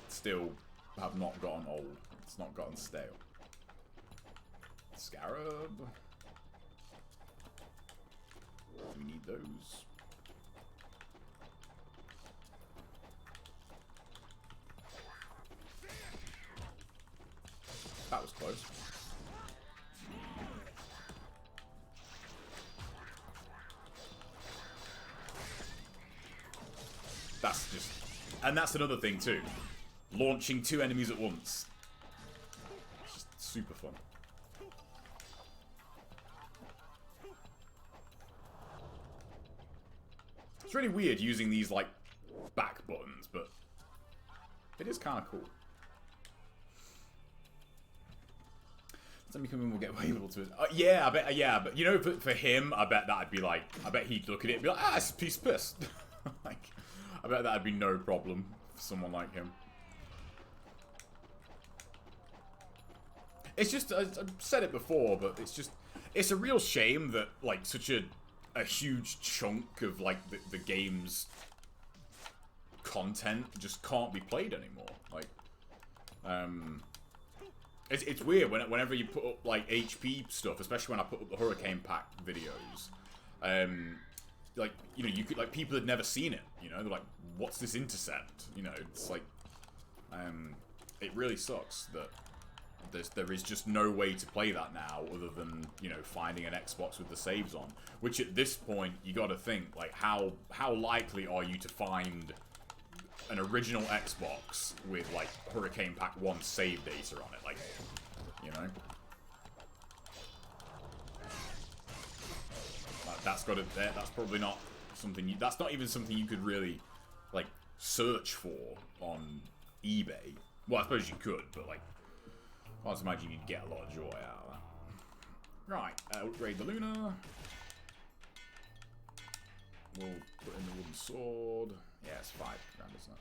still have not gotten old. It's not gotten stale. Scarab. We need those. That was close. That's just... And that's another thing too. Launching 2 enemies at once. It's just super fun. It's really weird using these, like, back buttons, but it is kind of cool. Somebody come in, we'll get able to. Yeah, I bet. Yeah, but you know, for him, I bet that'd be like. I bet he'd look at it and be like, it's a piece of piss. Like, I bet that'd be no problem for someone like him. It's just, I've said it before, but it's just, it's a real shame that like such a huge chunk of like the game's content just can't be played anymore. Like, It's weird whenever you put up like HP stuff, especially when I put up the Hurricane Pack videos. Like, you know, you could, like, people had never seen it. You know, they're like, "What's this intercept?" You know, it's like, it really sucks that there is just no way to play that now other than, you know, finding an Xbox with the saves on. Which at this point you got to think like, how likely are you to find an original Xbox with like Hurricane Pack 1 save data on it, like, you know? Like, that's probably not something that's not even something you could really like search for on eBay. Well, I suppose you could, but like, I can't imagine you'd get a lot of joy out of that. Right, upgrade the Luna. We'll put in the wooden sword. Yeah, it's 5 grand, isn't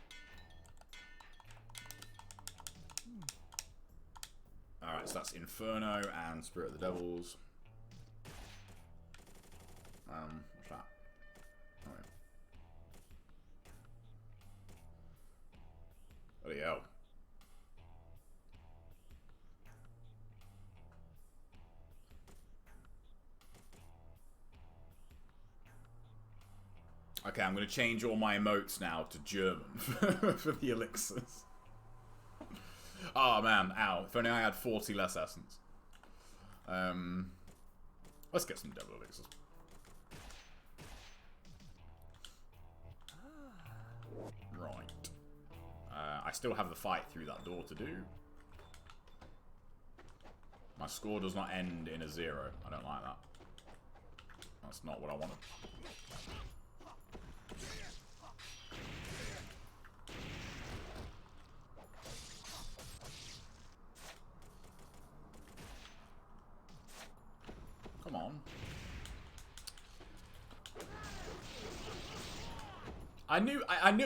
Alright, so that's Inferno and Spirit of the Devils. What's that? Oh, yeah. Bloody hell. Okay, I'm going to change all my emotes now to German for the elixirs. Oh man, ow. If only I had 40 less essence. Let's get some devil elixirs. Right. I still have the fight through that door to do. My score does not end in a 0. I don't like that. That's not what I wanted. Come on. I knew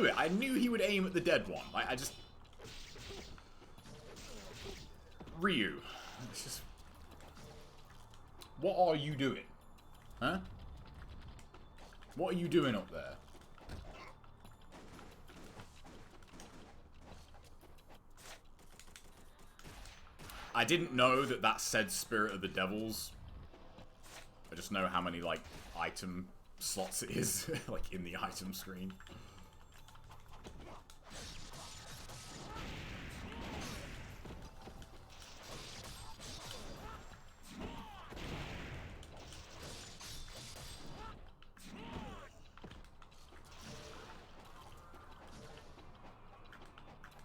it. I knew he would aim at the dead one. I just... Ryu. It's just... What are you doing? Huh? What are you doing up there? I didn't know that that said Spirit of the Devils. I just know how many, like, item slots it is, like, in the item screen.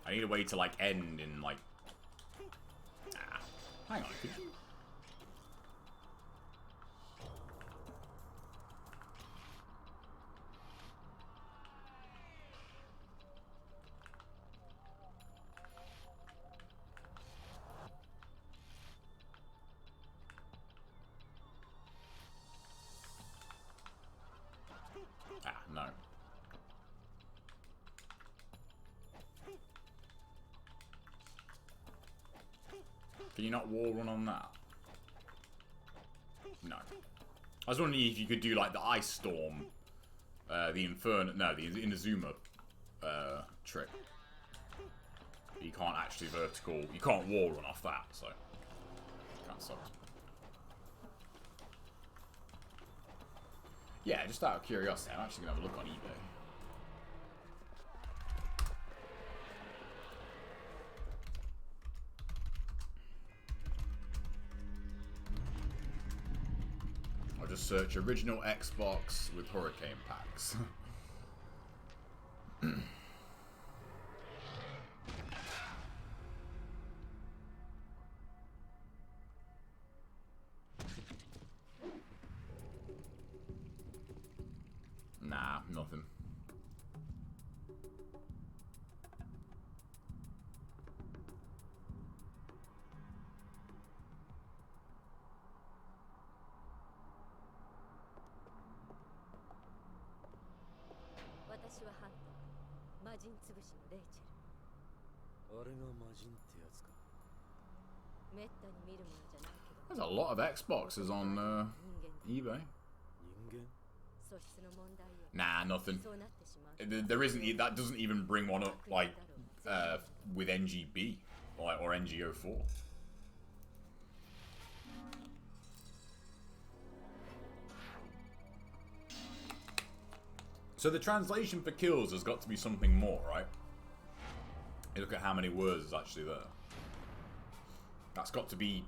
I need a way to, like, end in, like... Ah, hang on, could you... Ah, no. Can you not wall run on that? No. I was wondering if you could do like the Ice Storm, the Inferno, no, the Inazuma trick. You can't actually vertical, you can't wall run off that, so that sucks. Yeah, just out of curiosity, I'm actually gonna have a look on eBay. I'll just search original Xbox with Hurricane packs. Nah, nothing. There's a lot of Xboxes on eBay. Nah, nothing. There isn't. That doesn't even bring one up like with NGB or NGO4. So the translation for kills has got to be something more, right? You look at how many words is actually there. That's got to be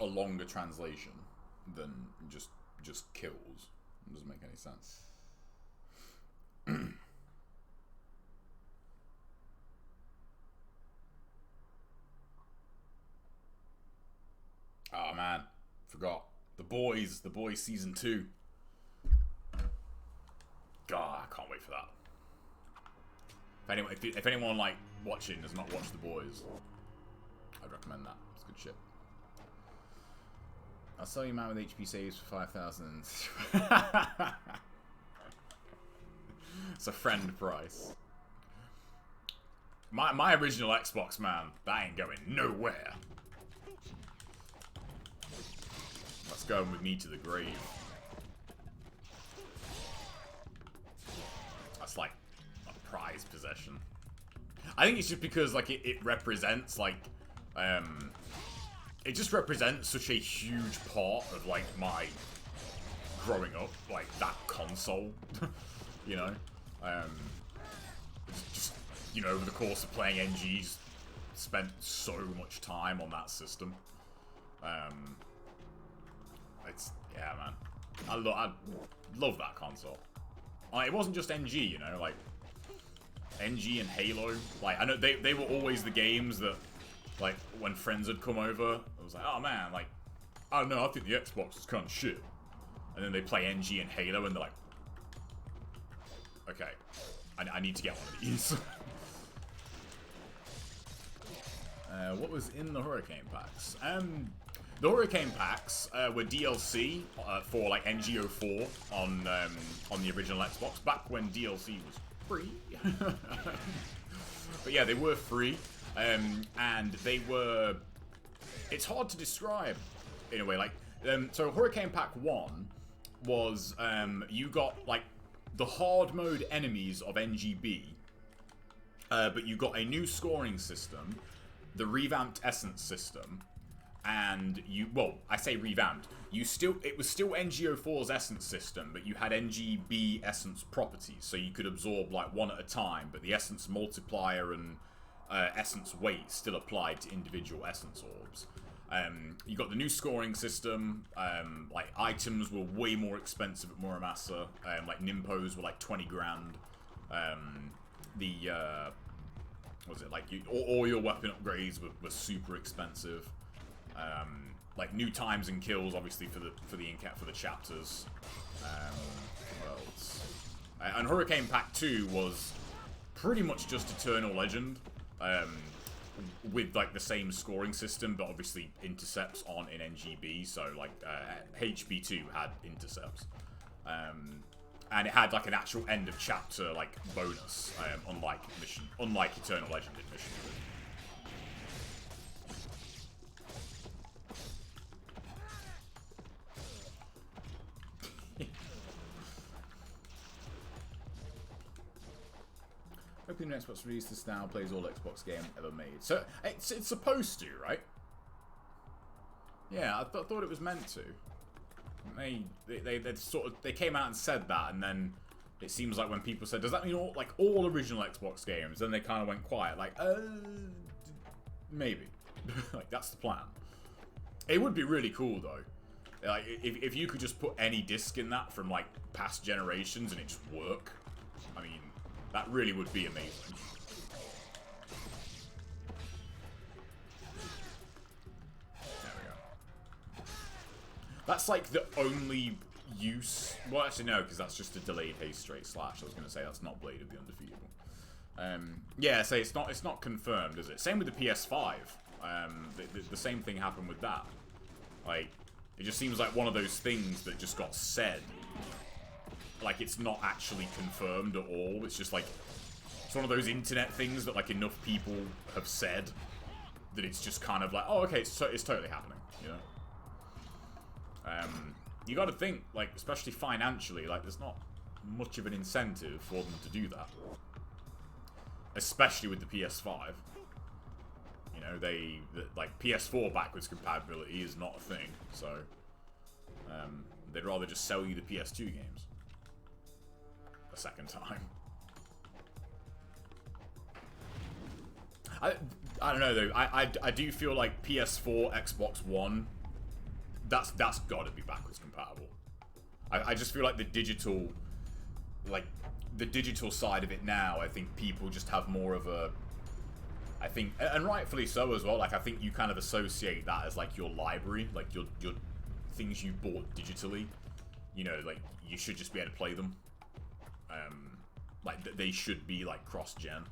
a longer translation than just kills. It doesn't make any sense. Oh man, forgot. The Boys season 2. God, I can't wait for that. If anyone like watching has not watched The Boys, I'd recommend that. It's good shit. I'll sell you man with HP saves for 5,000. It's a friend price. My original Xbox, man, that ain't going nowhere. going with me to the grave. That's like a prized possession. I think it's just because like it represents like it just represents such a huge part of like my growing up, like that console. You know, just you know, over the course of playing NGs, spent so much time on that system. It's yeah, man. I love that console. It wasn't just NG, you know, like NG and Halo. Like I know they were always the games that, like, when friends had come over, I was like, oh man, like I don't know, I think the Xbox is kind of shit. And then they play NG and Halo, and they're like, okay, I need to get one of these. What was in the Hurricane packs? The Hurricane packs were DLC for like NGO4 on the original Xbox, back when DLC was free. But yeah, they were free, and they were. It's hard to describe in a way. Like, so Hurricane Pack 1 was you got like the hard mode enemies of NGB, but you got a new scoring system, the revamped essence system, and I say revamped. It was still NGO4's essence system, but you had NGB essence properties, so you could absorb like one at a time, but the essence multiplier and essence weight still applied to individual essence orbs. You got the new scoring system, like items were way more expensive at Muramasa, like Nimpos were like 20 grand, what was it, like all your weapon upgrades were super expensive, like new times and kills obviously for the chapters, what else? And Hurricane Pack 2 was pretty much just Eternal Legend, with like the same scoring system, but obviously intercepts on in NGB, so like HB2 had intercepts, and it had like an actual end of chapter like bonus, unlike Eternal Legend in Mission. Hoping the Xbox release this now plays all Xbox game ever made. So it's supposed to, right? Yeah, I thought it was meant to. They came out and said that, and then it seems like when people said, "Does that mean all original Xbox games?" Then they kind of went quiet, like, maybe. Like that's the plan. It would be really cool though. Like if you could just put any disc in that from like past generations and it just work. I mean, that really would be amazing. There we go. That's like the only use. Well, actually no, because that's just a delayed haste straight slash. I was going to say that's not Blade of the Undefeatable. Yeah, so it's not confirmed, is it? Same with the PS5. The same thing happened with that. Like, it just seems like one of those things that just got said. Like, it's not actually confirmed at all. It's just like, it's one of those internet things that like enough people have said that it's just kind of like, oh, okay, it's totally happening, you know? You gotta think, like, especially financially, like, there's not much of an incentive for them to do that. Especially with the PS5. You know, like, PS4 backwards compatibility is not a thing, so they'd rather just sell you the PS2 games a second time. I don't know though. I do feel like PS4, Xbox One, that's got to be backwards compatible. I just feel like the digital side of it now, I think people just have more of a, I think, and rightfully so as well, like I think you kind of associate that as like your library, like your things you bought digitally, you know, like you should just be able to play them. Like they should be like cross-gen.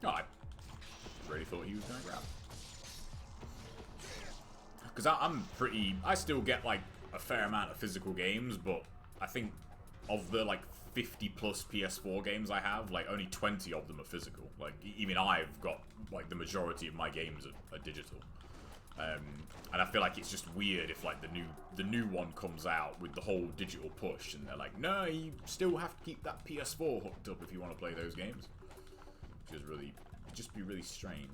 Oh, I really thought he was going to grab. Because I still get like a fair amount of physical games, but I think of the like 50 plus PS4 games I have, like only 20 of them are physical. Like even I've got like the majority of my games are digital. And I feel like it's just weird if like the new one comes out with the whole digital push, and they're like, no, you still have to keep that PS4 hooked up if you want to play those games. Which is really, just be really strange.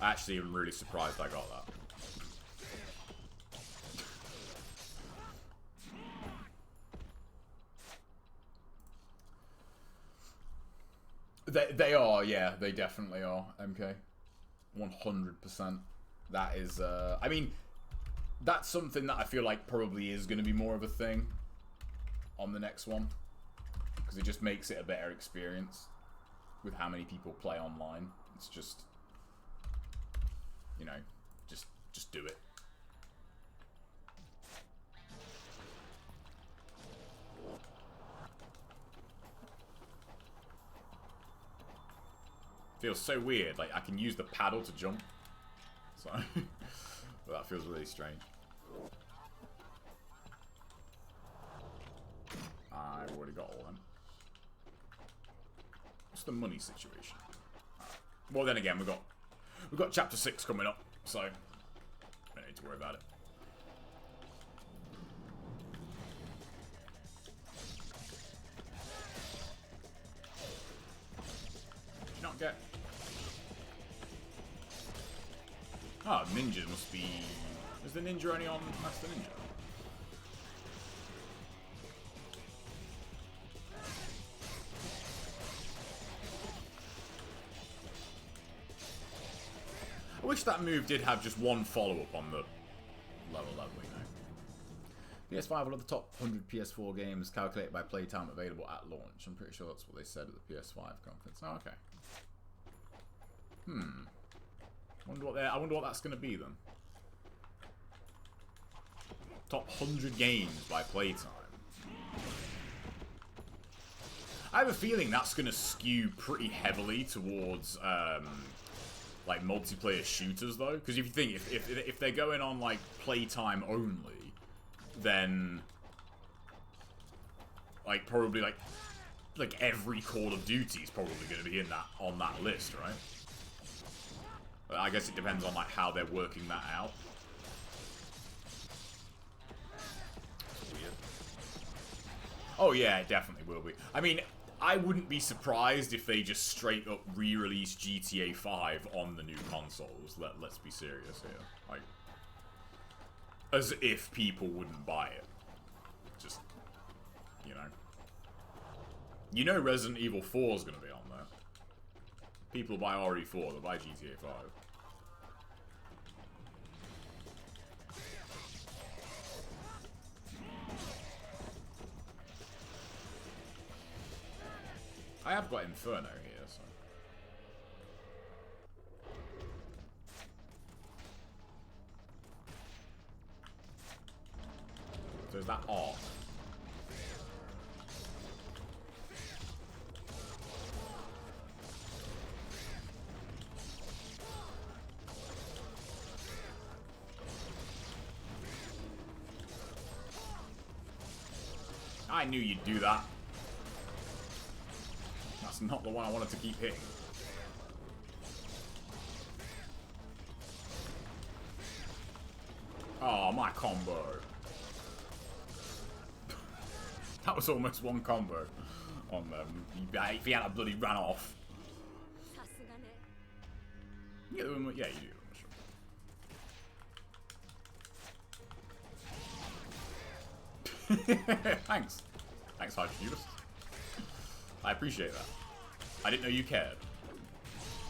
Actually, I'm really surprised I got that. They are, yeah, they definitely are, MK. 100%. That is, I mean, that's something that I feel like probably is going to be more of a thing on the next one. Because it just makes it a better experience with how many people play online. It's just, you know, just do it. Feels so weird. Like I can use the paddle to jump, so but that feels really strange. I've already got all them. What's the money situation? Well, then again, we've got chapter 6 coming up, so don't need to worry about it. Did you not get? Oh, ninjas must be. Is the ninja only on Master Ninja? I wish that move did have just one follow-up on the level, you know. PS5 one of the top 100 PS4 games calculated by playtime available at launch. I'm pretty sure that's what they said at the PS5 conference. Oh, okay. I wonder what that's going to be then. Top 100 games by playtime. I have a feeling that's going to skew pretty heavily towards like multiplayer shooters though, because if you think if they're going on like playtime only, then like probably like every Call of Duty is probably going to be in that on that list, right? But I guess it depends on like how they're working that out. Weird. Oh yeah, it definitely will be. I mean, I wouldn't be surprised if they just straight up re-release GTA 5 on the new consoles. Let's be serious here. Like, as if people wouldn't buy it. Just, you know. You know Resident Evil 4 is going to be on there. People buy RE4, they'll buy GTA 5. I have got Inferno here, so. So is that off? I knew you'd do that. That's not the one I wanted to keep hitting. Oh, my combo. That was almost one combo on them. If he hadn't bloody ran off. Yeah, you do. Sure. Thanks. Thanks, Hydroculus. I appreciate that. I didn't know you cared.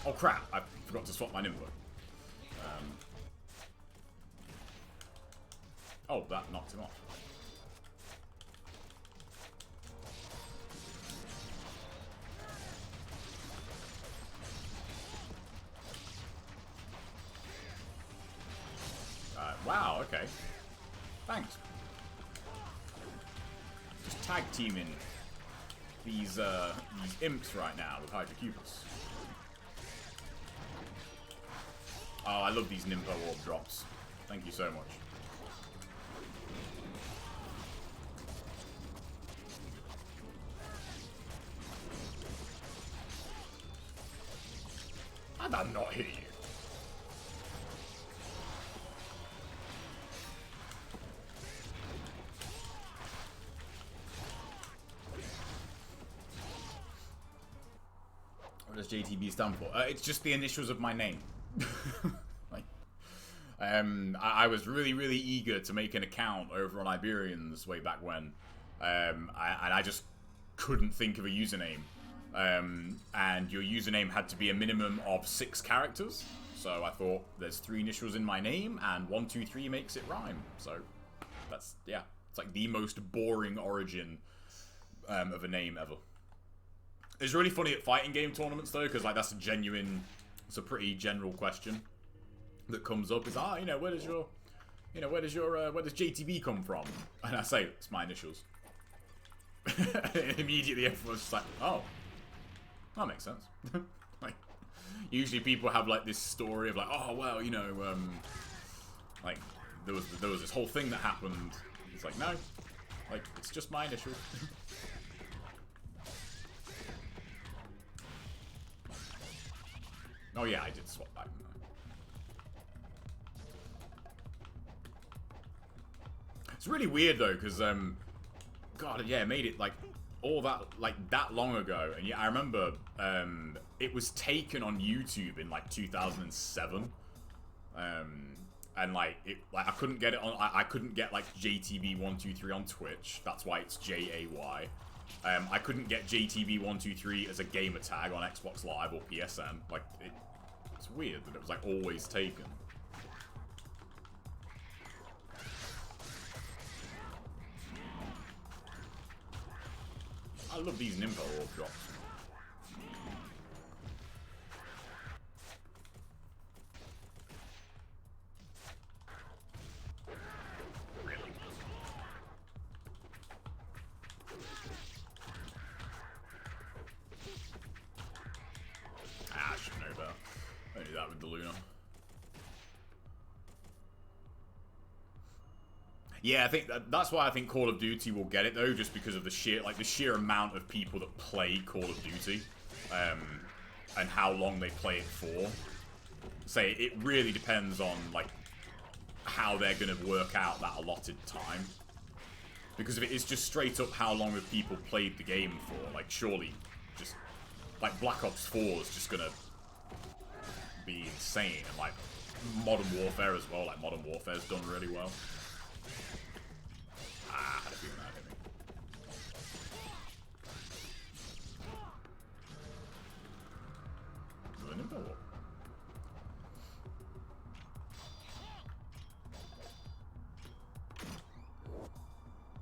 Oh crap, I forgot to swap my Nimbo. Oh, that knocked him off. Wow, okay. Thanks. Just tag teaming these imps right now with Hydrocupus. Oh, I love these Nympho orb drops. Thank you so much. How did that not hit you? What does JTB stand for? It's just the initials of my name. Like, I was really eager to make an account over on Iberians way back when, and I just couldn't think of a username. And your username had to be a minimum of 6 characters. So I thought, there's 3 initials in my name, and 1, 2, 3 makes it rhyme. So that's, yeah, it's like the most boring origin of a name ever. It's really funny at fighting game tournaments though, because like that's a genuine, it's a pretty general question that comes up. Is you know, where does JTB come from? And I say it's my initials. Immediately everyone's just like, oh, that makes sense. Like, usually people have like this story of like, oh well, you know, like there was this whole thing that happened. It's like, no, like it's just my initials. Oh yeah, I did swap back. It's really weird though, because God, yeah, it made it like all that long ago, and yeah, I remember it was taken on YouTube in like 2007, and like I couldn't get it on. I couldn't get like JTB123 on Twitch. That's why it's JAY. I couldn't get JTB123 as a gamer tag on Xbox Live or PSN. Like it's weird that it was like always taken. I love these Nympho orb drops. I should know better. I do that with the Luna. Yeah, I think that's why I think Call of Duty will get it though, just because of the sheer amount of people that play Call of Duty, and how long they play it for. Say it really depends on like how they're gonna work out that allotted time. Because if it is just straight up how long have people played the game for, like surely just like Black Ops 4 is just gonna be insane, and like Modern Warfare as well. Like Modern Warfare's done really well. I had a feeling that hit me.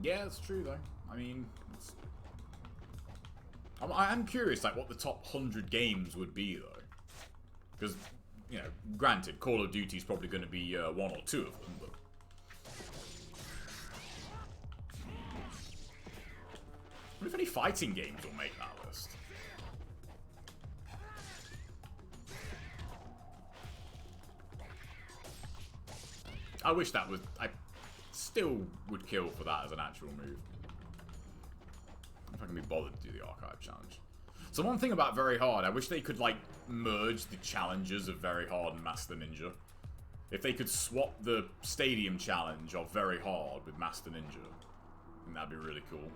Yeah, it's true though. I mean, I'm curious, like, what the top 100 games would be though, because you know, granted, Call of Duty is probably going to be 1 or 2 of them, but. I wonder if any fighting games will make that list. I wish that was... I still would kill for that as an actual move. If I can be bothered to do the archive challenge. So one thing about Very Hard, I wish they could like merge the challenges of Very Hard and Master Ninja. If they could swap the stadium challenge of Very Hard with Master Ninja, then that'd be really cool.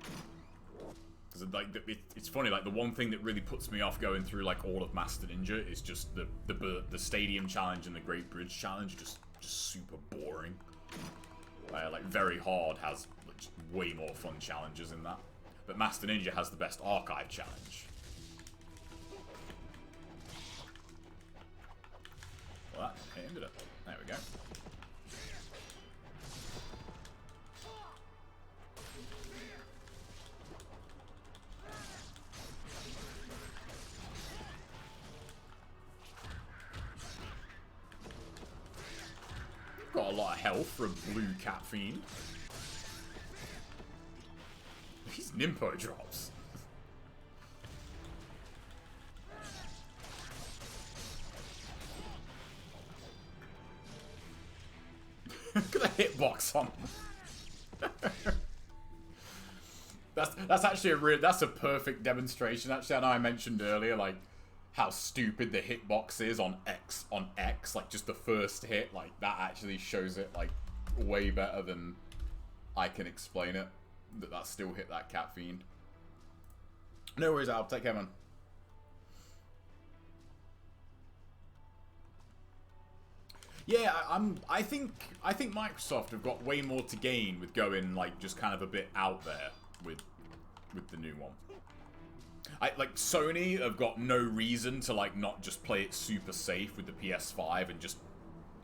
Because like it's funny, like the one thing that really puts me off going through like all of Master Ninja is just the stadium challenge and the Great Bridge challenge, just super boring. Like Very Hard has like, just way more fun challenges in that, but Master Ninja has the best archive challenge. Well, that ended it. There we go. Got a lot of health for a blue cat fiend. These Nympho drops. Look at the hitbox on. That's actually that's a perfect demonstration. Actually, I know I mentioned earlier like how stupid the hitbox is on X, like just the first hit, like that actually shows it like way better than I can explain it. That still hit that cat fiend. No worries, Al. Take care, man. Yeah, I think Microsoft have got way more to gain with going like just kind of a bit out there with the new one. Like Sony have got no reason to like not just play it super safe with the PS5 and just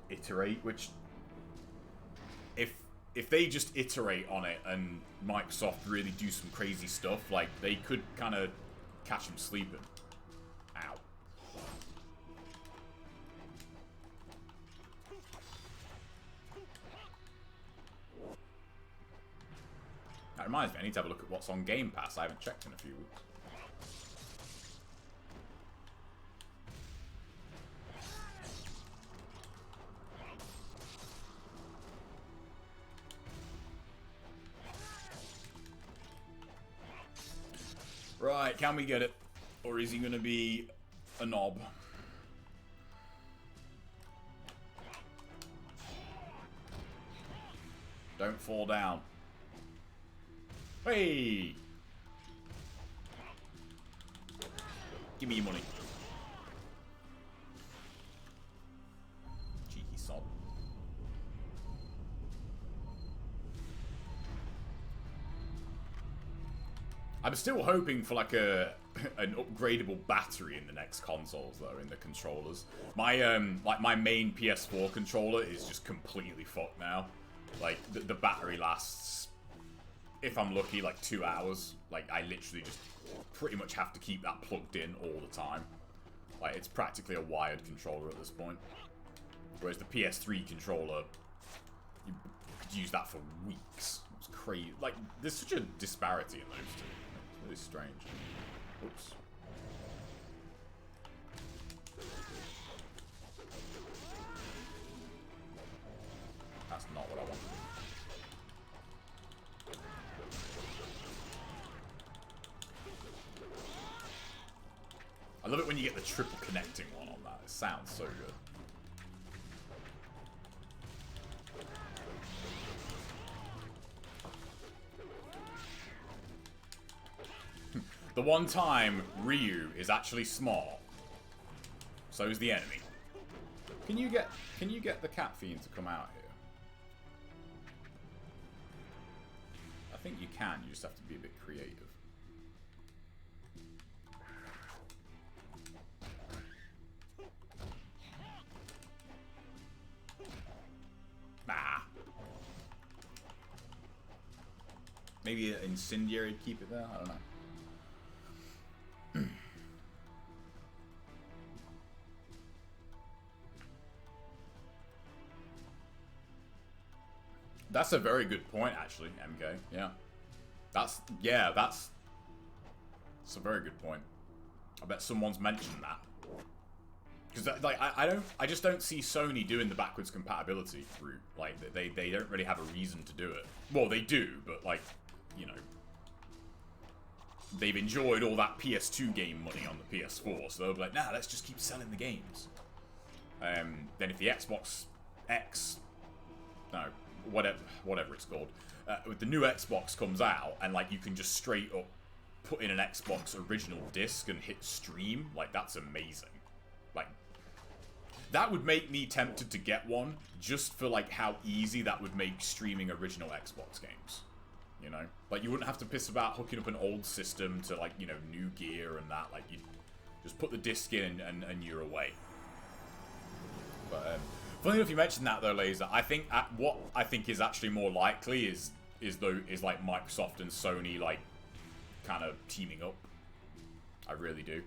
iterate, which if they just iterate on it and Microsoft really do some crazy stuff, like they could kind of catch them sleeping. Ow. That reminds me, I need to have a look at what's on Game Pass. I haven't checked in a few weeks. Right, can we get it? Or is he going to be a knob? Don't fall down. Hey! Give me your money. Cheeky sod. I'm still hoping for like an upgradable battery in the next consoles though, in the controllers. My like my main PS4 controller is just completely fucked now. Like the battery lasts, if I'm lucky, like 2 hours. Like I literally just pretty much have to keep that plugged in all the time. Like it's practically a wired controller at this point. Whereas the PS3 controller, you could use that for weeks. It's crazy. Like there's such a disparity in those two. It's really strange. Oops. That's not what I wanted. I love it when you get the triple connecting one on that. It sounds so good. The one time Ryu is actually smart, so is the enemy. Can you get the cat fiend to come out here? I think you can. You just have to be a bit creative. Nah. Maybe an incendiary would keep it there. I don't know. That's a very good point, actually, MK. Yeah, that's a very good point. I bet someone's mentioned that because like I just don't see Sony doing the backwards compatibility route. Like they don't really have a reason to do it. Well, they do, but like you know, they've enjoyed all that PS2 game money on the PS4, so they'll be like, nah, let's just keep selling the games. Then if the Xbox X, no. Whatever it's called, with the new Xbox comes out and like you can just straight up put in an Xbox original disc and hit stream, like that's amazing. Like that would make me tempted to get one just for like how easy that would make streaming original Xbox games. You know, like you wouldn't have to piss about hooking up an old system to like, you know, new gear and that. Like you just put the disc in and you're away. But funny enough, you mentioned that though, Laser. I think what I think is actually more likely is like Microsoft and Sony like kind of teaming up. I really do,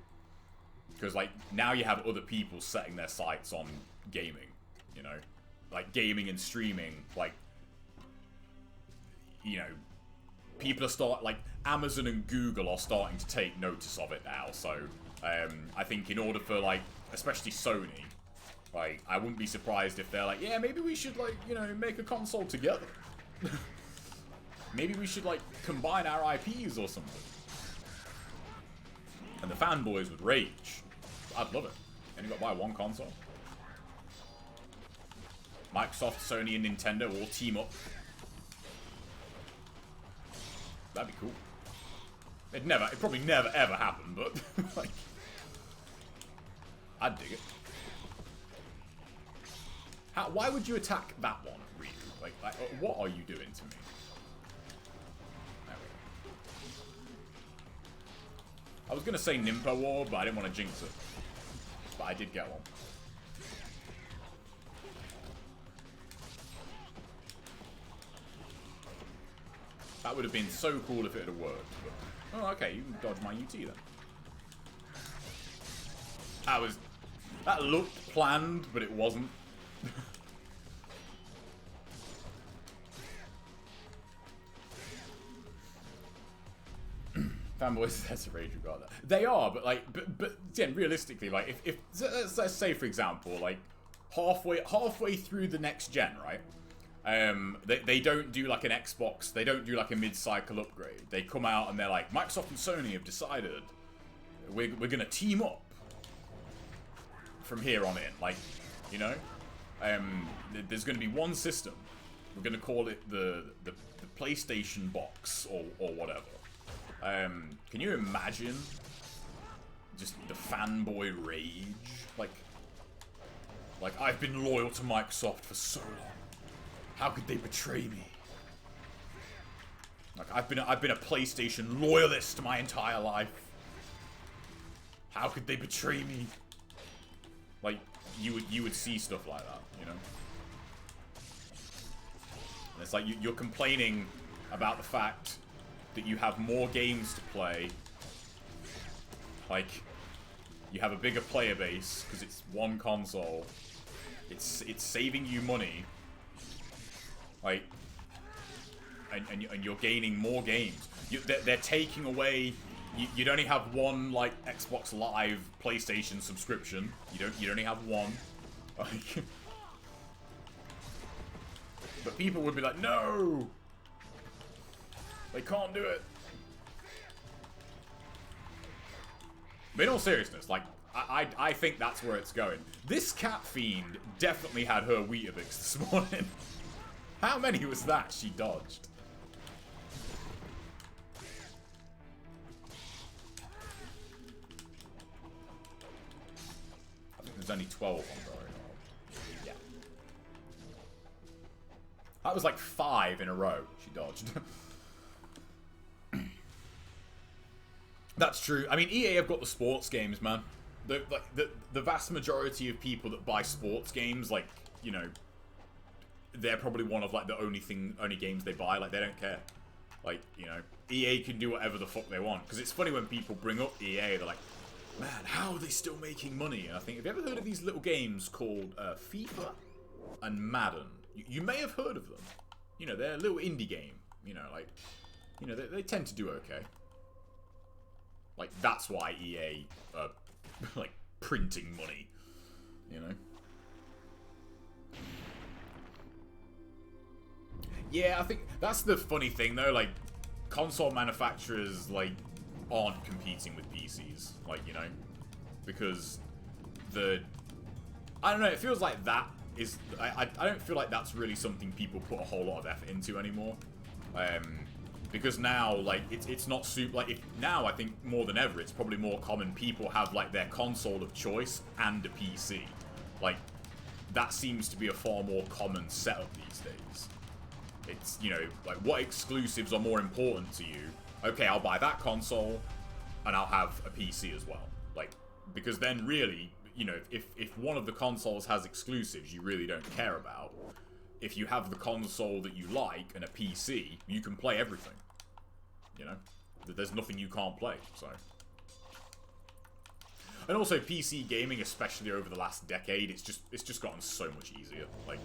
because like now you have other people setting their sights on gaming. You know, like gaming and streaming. Like you know, people are like Amazon and Google are starting to take notice of it now. So I think in order for like especially Sony Like, I wouldn't be surprised if they're like, yeah, maybe we should, like, you know, make a console together. Maybe we should, like, combine our IPs or something. And the fanboys would rage. I'd love it. And you got to buy one console. Microsoft, Sony, and Nintendo all team up. That'd be cool. It'd probably never ever happen, but like, I'd dig it. Why would you attack that one, Ryu? Like, what are you doing to me? There we go. I was gonna say Nimpo War, but I didn't want to jinx it. But I did get one. That would have been so cool if it had worked. But, oh, okay, you can dodge my UT then. That looked planned, but it wasn't. Fanboys, that's a rage regard. They are, but like, but again, realistically, like, if let's say for example, like halfway through the next gen, right? They don't do like an Xbox, they don't do like a mid-cycle upgrade. They come out and they're like, Microsoft and Sony have decided we're gonna team up from here on in. Like, you know, there's gonna be one system. We're gonna call it the PlayStation box or whatever. Can you imagine just the fanboy rage? Like I've been loyal to Microsoft for so long. How could they betray me? Like I've been a PlayStation loyalist my entire life. How could they betray me? Like you would see stuff like that, you know? And it's like you're complaining about the fact that you have more games to play. Like you have a bigger player base because it's one console. It's saving you money. Like, and you're gaining more games. They're taking away. You'd only have one like Xbox Live PlayStation subscription. You'd only have one. Like, but people would be like, no, they can't do it. But in all seriousness, like, I think that's where it's going. This cat fiend definitely had her Weetabix this morning. How many was that she dodged? I think there's only 12 on going on. Yeah. That was like 5 in a row she dodged. That's true. I mean, EA have got the sports games, man. The vast majority of people that buy sports games, like, you know, they're probably one of like the only games they buy. Like, they don't care. Like, you know, EA can do whatever the fuck they want. Because it's funny when people bring up EA, they're like, man, how are they still making money? And I think, have you ever heard of these little games called FIFA and Madden? You may have heard of them. You know, they're a little indie game. You know, like, you know, they tend to do okay. Like, that's why EA are like printing money. You know. Yeah, I think that's the funny thing though, like, console manufacturers, like, aren't competing with PCs, like, you know, because I don't know, it feels like that is, I don't feel like that's really something people put a whole lot of effort into anymore, because now, like, it's not super, like, now I think more than ever, it's probably more common people have, like, their console of choice and a PC, like, that seems to be a far more common setup these days. It's, you know, like, what exclusives are more important to you? Okay, I'll buy that console, and I'll have a PC as well. Like, because then really, you know, if one of the consoles has exclusives you really don't care about, if you have the console that you like and a PC, you can play everything. You know? There's nothing you can't play, so. And also, PC gaming, especially over the last decade, it's just gotten so much easier. Like,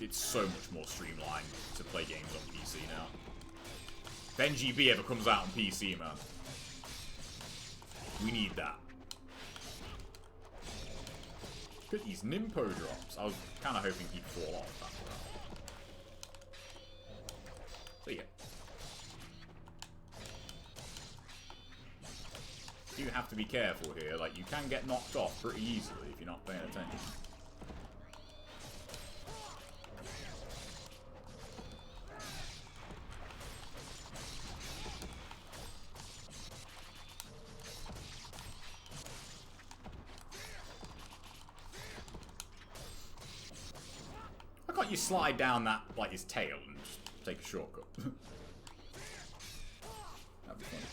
it's so much more streamlined to play games on PC now. If NGB ever comes out on PC, man, we need that. Look at these Nimpo drops. I was kind of hoping he'd fall off after that. So yeah. You have to be careful here. Like, you can get knocked off pretty easily if you're not paying attention. Why can't you slide down that, like, his tail and just take a shortcut? That'd be funny.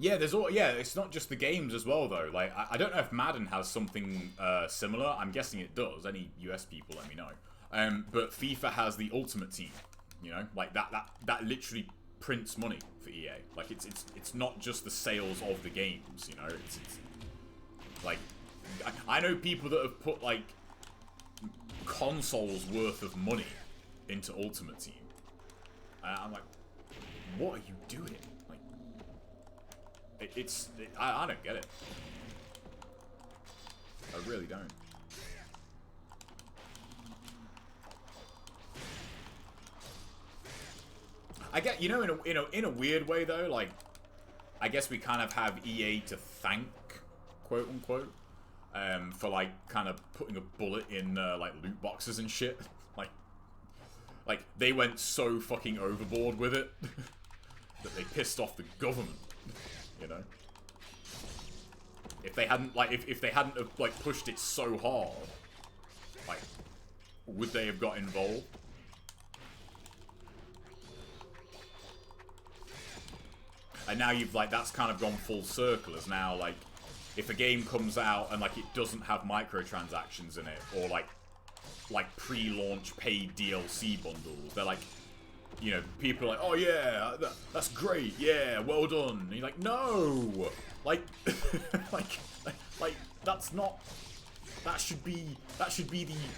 Yeah, it's not just the games as well, though. Like, I don't know if Madden has something similar. I'm guessing it does. Any US people, let me know. But FIFA has the Ultimate Team. You know, like that literally prints money for EA. Like, it's not just the sales of the games. You know, it's like I know people that have put like consoles worth of money into Ultimate Team. I'm like, what are you doing? I don't get it. I really don't. I get, you know, in a weird way though, like, I guess we kind of have EA to thank, quote unquote, for like kind of putting a bullet in like loot boxes and shit. Like they went so fucking overboard with it that they pissed off the government. You know, if they hadn't if they hadn't have like pushed it so hard, like, would they have got involved? And now you've like that's kind of gone full circle. As now like, if a game comes out and like it doesn't have microtransactions in it, or like pre-launch paid DLC bundles, they're like, you know, people are like, oh yeah, that's great, yeah, well done. And you're like, no, like, like that's not. That should be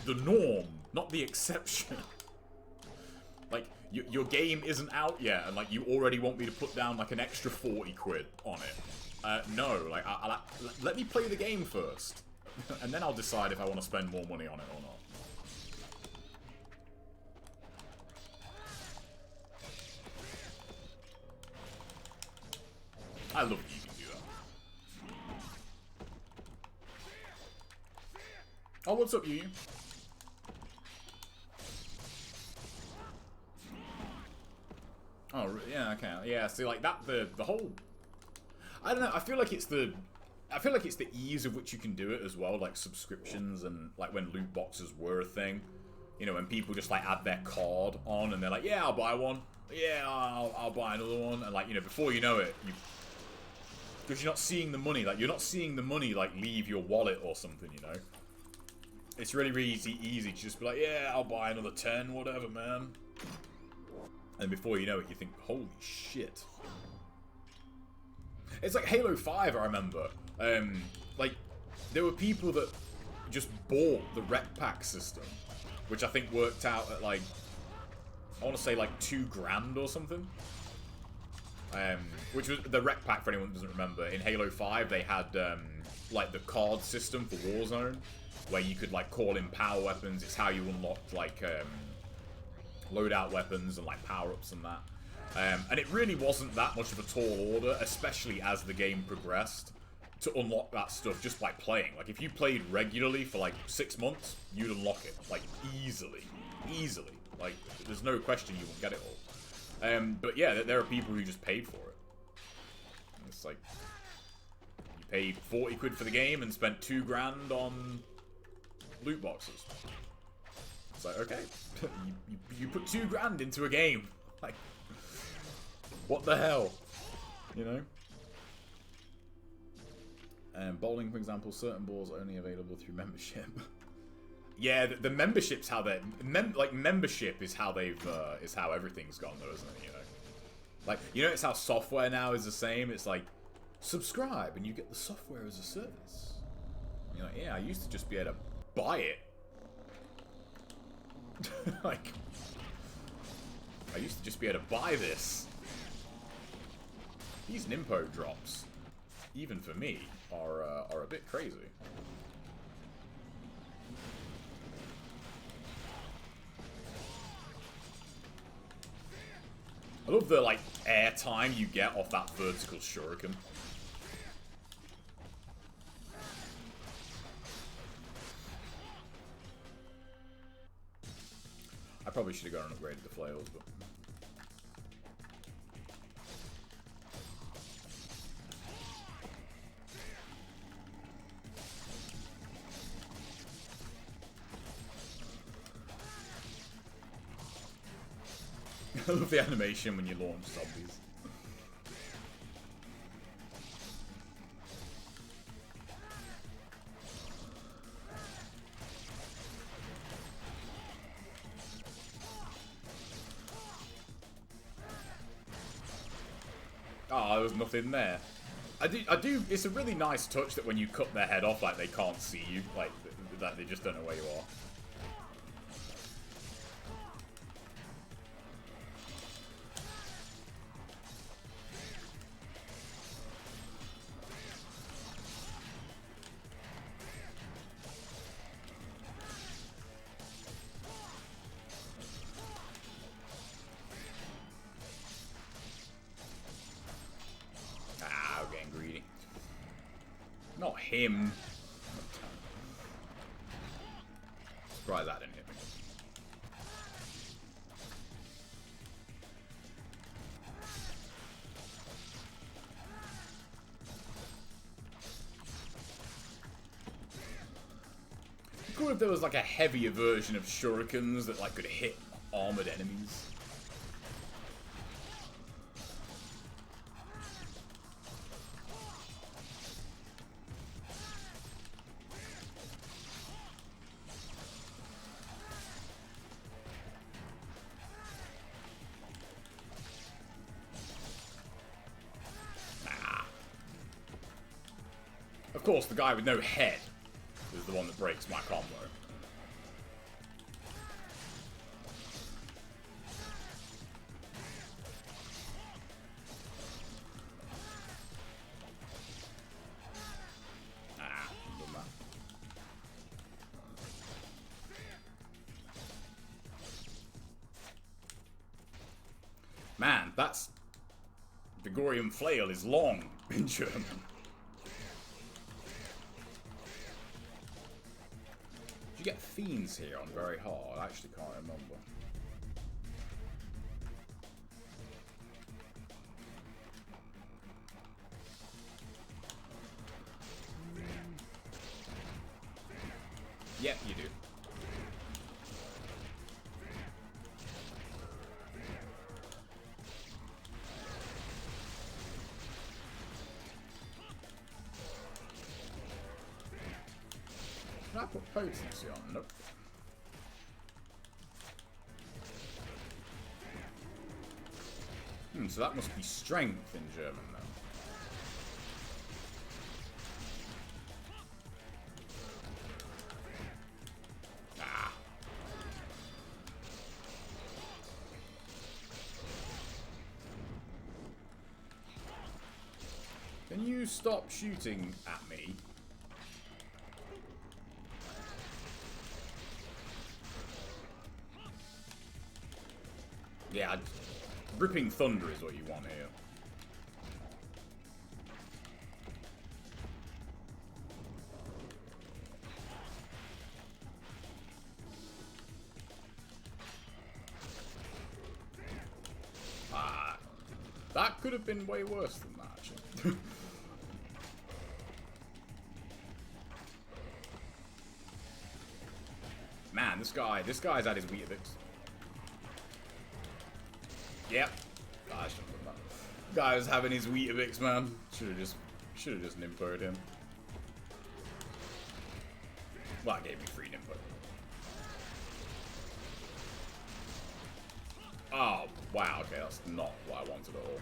the norm, not the exception. Like, your game isn't out yet, and like you already want me to put down like an extra 40 quid on it. No, like let me play the game first, and then I'll decide if I want to spend more money on it or not. I love that you can do that. Oh, what's up, you? Oh, yeah, okay. Yeah, see, like, that, the whole... I don't know, I feel like it's the ease of which you can do it as well, like subscriptions and, like, when loot boxes were a thing. You know, when people just, like, add their card on and they're like, yeah, I'll buy one. Yeah, I'll buy another one. And, like, you know, before you know it, because you're not seeing the money, like, you're not seeing the money, like, leave your wallet or something, you know? It's really, really easy to just be like, yeah, I'll buy another 10, whatever, man. And before you know it, you think, holy shit. It's like Halo 5, I remember. Like, there were people that just bought the rep pack system, which I think worked out at, like, I want to say, like, $2,000 or something. Which was the rec pack, for anyone who doesn't remember. In Halo 5, they had, like, the card system for Warzone, where you could, like, call in power weapons. It's how you unlocked, like, loadout weapons and, like, power-ups and that. And it really wasn't that much of a tall order, especially as the game progressed, to unlock that stuff just by playing. Like, if you played regularly for, like, 6 months, you'd unlock it, like, easily. Easily. Like, there's no question you won't get it all. But yeah, there are people who just paid for it. It's like, you paid 40 quid for the game and spent $2,000 on loot boxes. It's like, okay, you put $2,000 into a game. Like, what the hell? You know? Bowling, for example, certain balls are only available through membership. Yeah, the membership's how they membership is how they've is how everything's gone though, isn't it? You know, like, you know, it's how software now is the same. It's like, subscribe and you get the software as a service. And you're like, yeah, I used to just be able to buy it. Like, I used to just be able to buy this. These Nimpo drops. even for me, are a bit crazy. I love the, like, air time you get off that vertical shuriken. I probably should have gone and upgraded the flails, but... I love the animation when you launch zombies. Oh, there was nothing there. I do, it's a really nice touch that when you cut their head off, like, they can't see you, like, that they just don't know where you are. Not him. Surprised that didn't hit me. Cool if there was like a heavier version of shurikens that like could hit armored enemies. Of course, the guy with no head is the one that breaks my combo. Man, that's... Gregorian flail is long in German. Did you get fiends here on very hard? I actually can't remember. Yep, you do. Can I put potency on? Nope. So that must be strength in German, then. Ah. Can you stop shooting at me? Yeah, ripping thunder is what you want here. Ah, that could have been way worse than that, actually. Man, this guy's had his Weetabix. Yep. I shouldn't have done that. Guy was having his Weetabix, man. Should have just nimpoed him. Well, it gave me free nimpo. Oh, wow, okay, that's not what I wanted at all.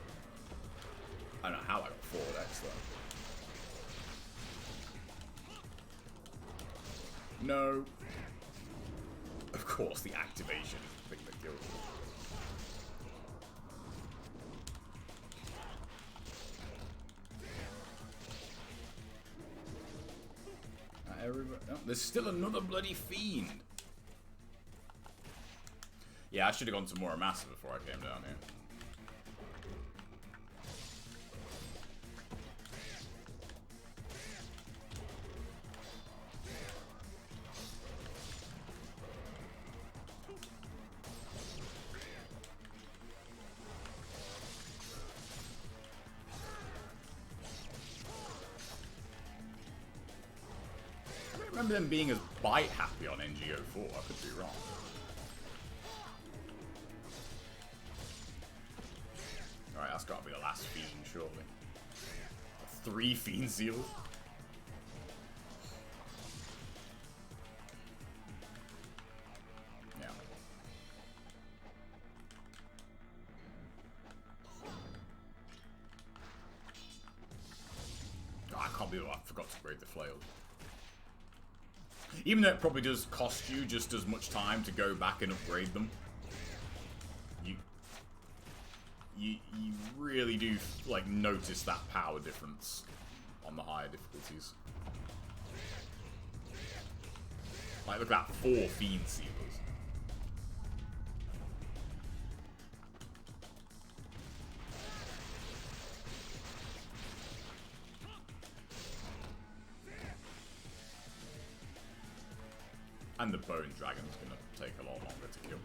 I don't know how I got forward X though. No. Of course, the activation is the thing that kills me. Oh, there's still another bloody fiend. Yeah, I should have gone to more massive before I came down here. I don't remember them being as bite happy on NGO4. I could be wrong. Alright, that's got to be the last fiend, surely. 3 fiend seals. Yeah. Oh, I can't believe I forgot to upgrade the flails. Even though it probably does cost you just as much time to go back and upgrade them. You really do, like, notice that power difference on the higher difficulties. Like, look at that, 4 fiend sealers. And the bone dragon's gonna take a lot longer to kill.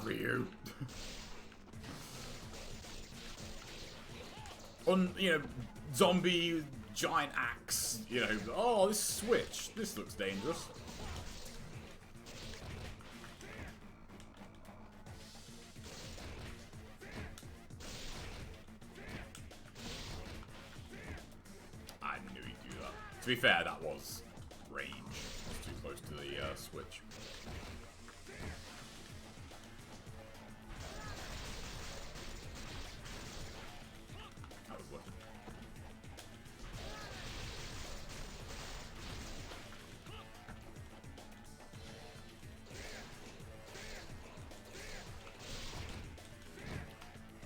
Ryu. On, you know, zombie, giant axe, you know, oh, this switch, this looks dangerous. I knew he'd do that. To be fair, that was range. It was too close to the switch.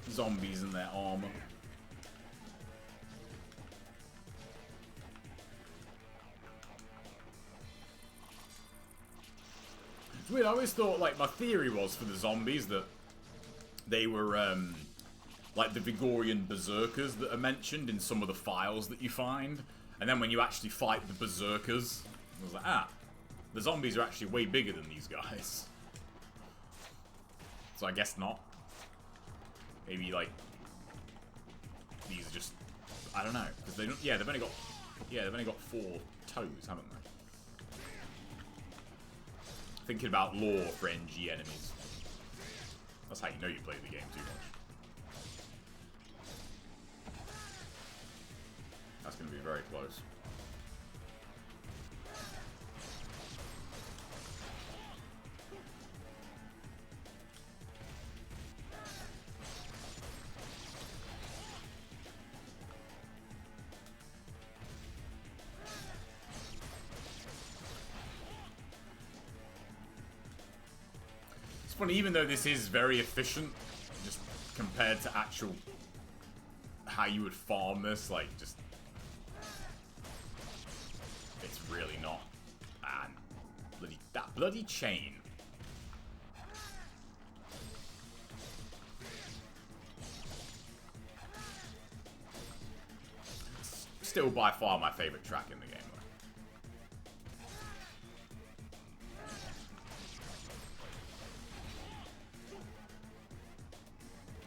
Zombies in their armor. It's weird, I always thought, like, my theory was for the zombies that they were, like the Vigorian berserkers that are mentioned in some of the files that you find. And then when you actually fight the berserkers, I was like, ah, the zombies are actually way bigger than these guys. So I guess not. Maybe, like, these are just, I don't know, because they don't, yeah, they've only got 4 toes, haven't they? Thinking about lore for NG enemies. That's how you know you played the game too much. That's going to be very close. Funny, even though this is very efficient, just compared to actual how you would farm this, like, just it's really not. And that bloody chain. It's still by far my favorite track in the game.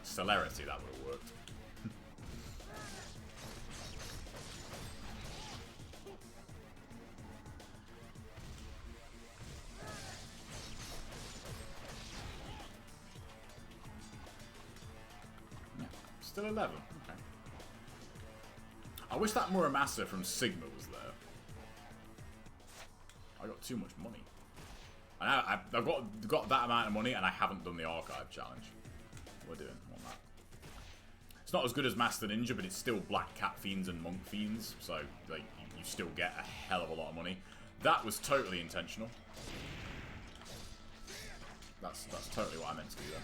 Celerity, that would have worked. Yeah, still 11. Okay. I wish that Muramasa from Sigma was there. I got too much money. And I've got that amount of money and I haven't done the archive challenge. We're doing on that. It's not as good as Master Ninja, but it's still Black Cat Fiends and Monk Fiends, so like you still get a hell of a lot of money. That was totally intentional. That's totally what I meant to do there.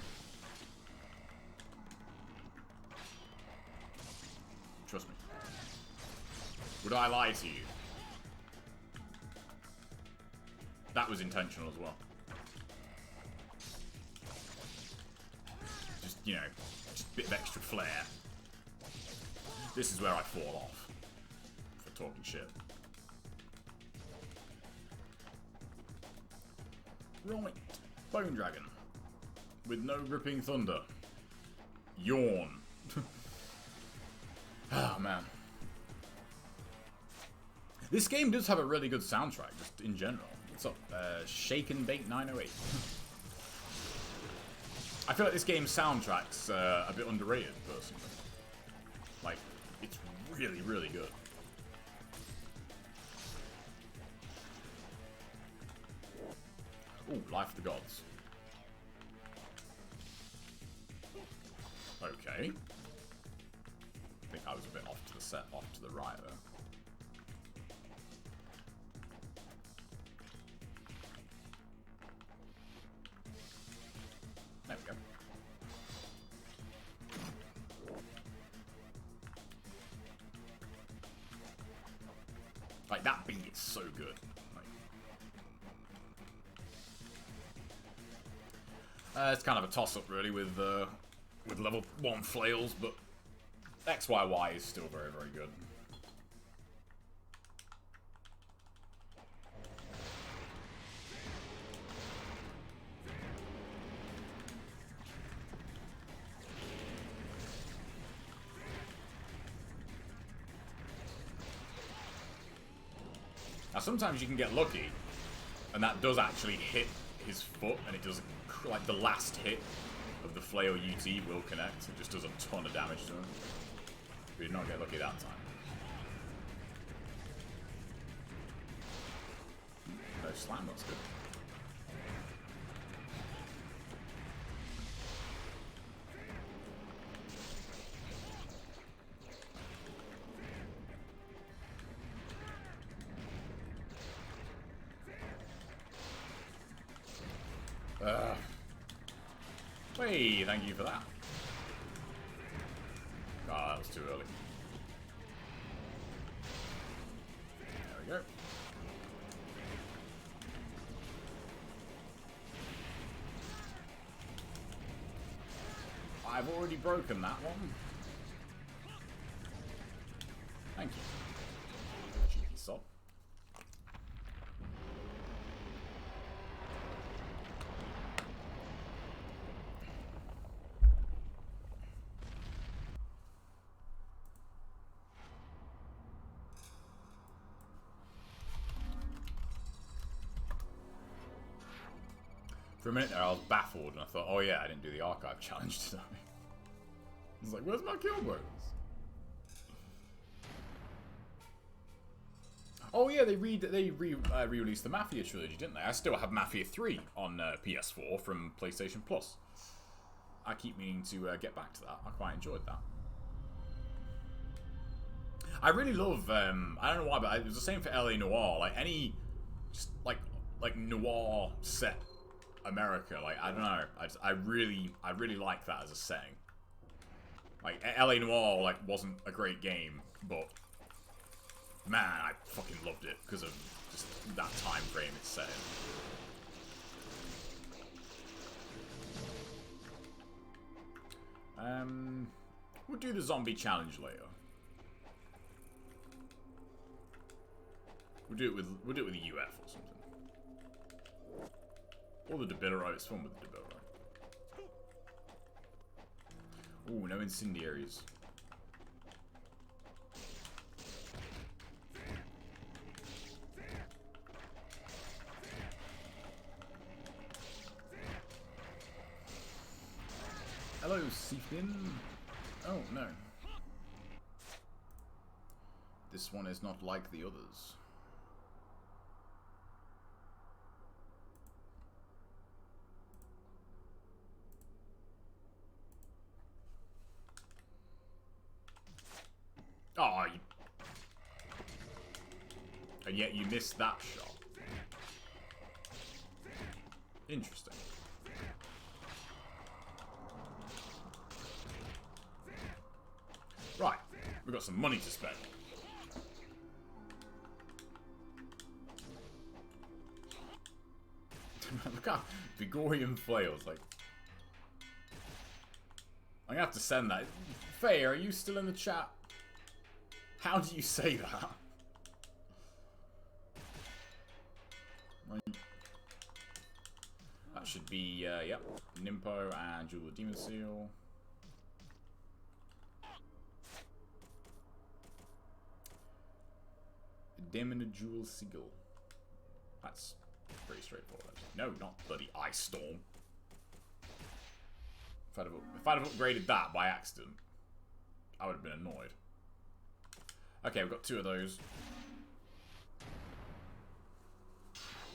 Trust me. Would I lie to you? That was intentional as well. Just, you know, just a bit of extra flair. This is where I fall off for talking shit. Right. Bone Dragon. With no gripping thunder. Yawn. Oh, man. This game does have a really good soundtrack, just in general. What's up? Shake and Bake 908. I feel like this game's soundtrack's a bit underrated, personally. Like, it's really, really good. Ooh, Life of the Gods. Okay. I think I was a bit off to the right there. There we go. Like, that beat is so good. It's kind of a toss-up, really, with level 1 flails, but XYY is still very, very good. Now, sometimes you can get lucky, and that does actually hit his foot, and it does, like, the last hit of the flail UT will connect. It just does a ton of damage to him. We did not get lucky that time. No slam, that's good. Hey, thank you for that. Ah, that was too early. There we go. I've already broken that one. Thank you. Cheeky sod. For a minute there, I was baffled, and I thought, oh yeah, I didn't do the archive challenge today. I was like, where's my kill bonus? Oh yeah, they re-released the Mafia trilogy, didn't they? I still have Mafia 3 on PS4 from PlayStation Plus. I keep meaning to get back to that. I quite enjoyed that. I really love, I don't know why, but it was the same for LA Noire. Like, any, just, like noir set America, like, I don't know, I really like that as a setting. Like, LA Noire, like, wasn't a great game, but man, I fucking loved it because of just that time frame it's set in. We'll do the zombie challenge later. We'll do it with the UF or something. Or the Debilero, it's fun with the Debilero. Ooh, no incendiaries. Hello, Seafin. Oh, no. This one is not like the others. Oh, and yet you missed that shot. Interesting. Right, we've got some money to spend. Look how Vigorian flails, like... I'm gonna have to send that. Faye, are you still in the chat? How do you say that? That should be, yep. Nimpo and Jewel of Demon Seal. Demon of Jewel Sigil. That's pretty straightforward. No, not bloody Ice Storm. If I'd have upgraded that by accident, I would have been annoyed. Okay, we've got 2 of those.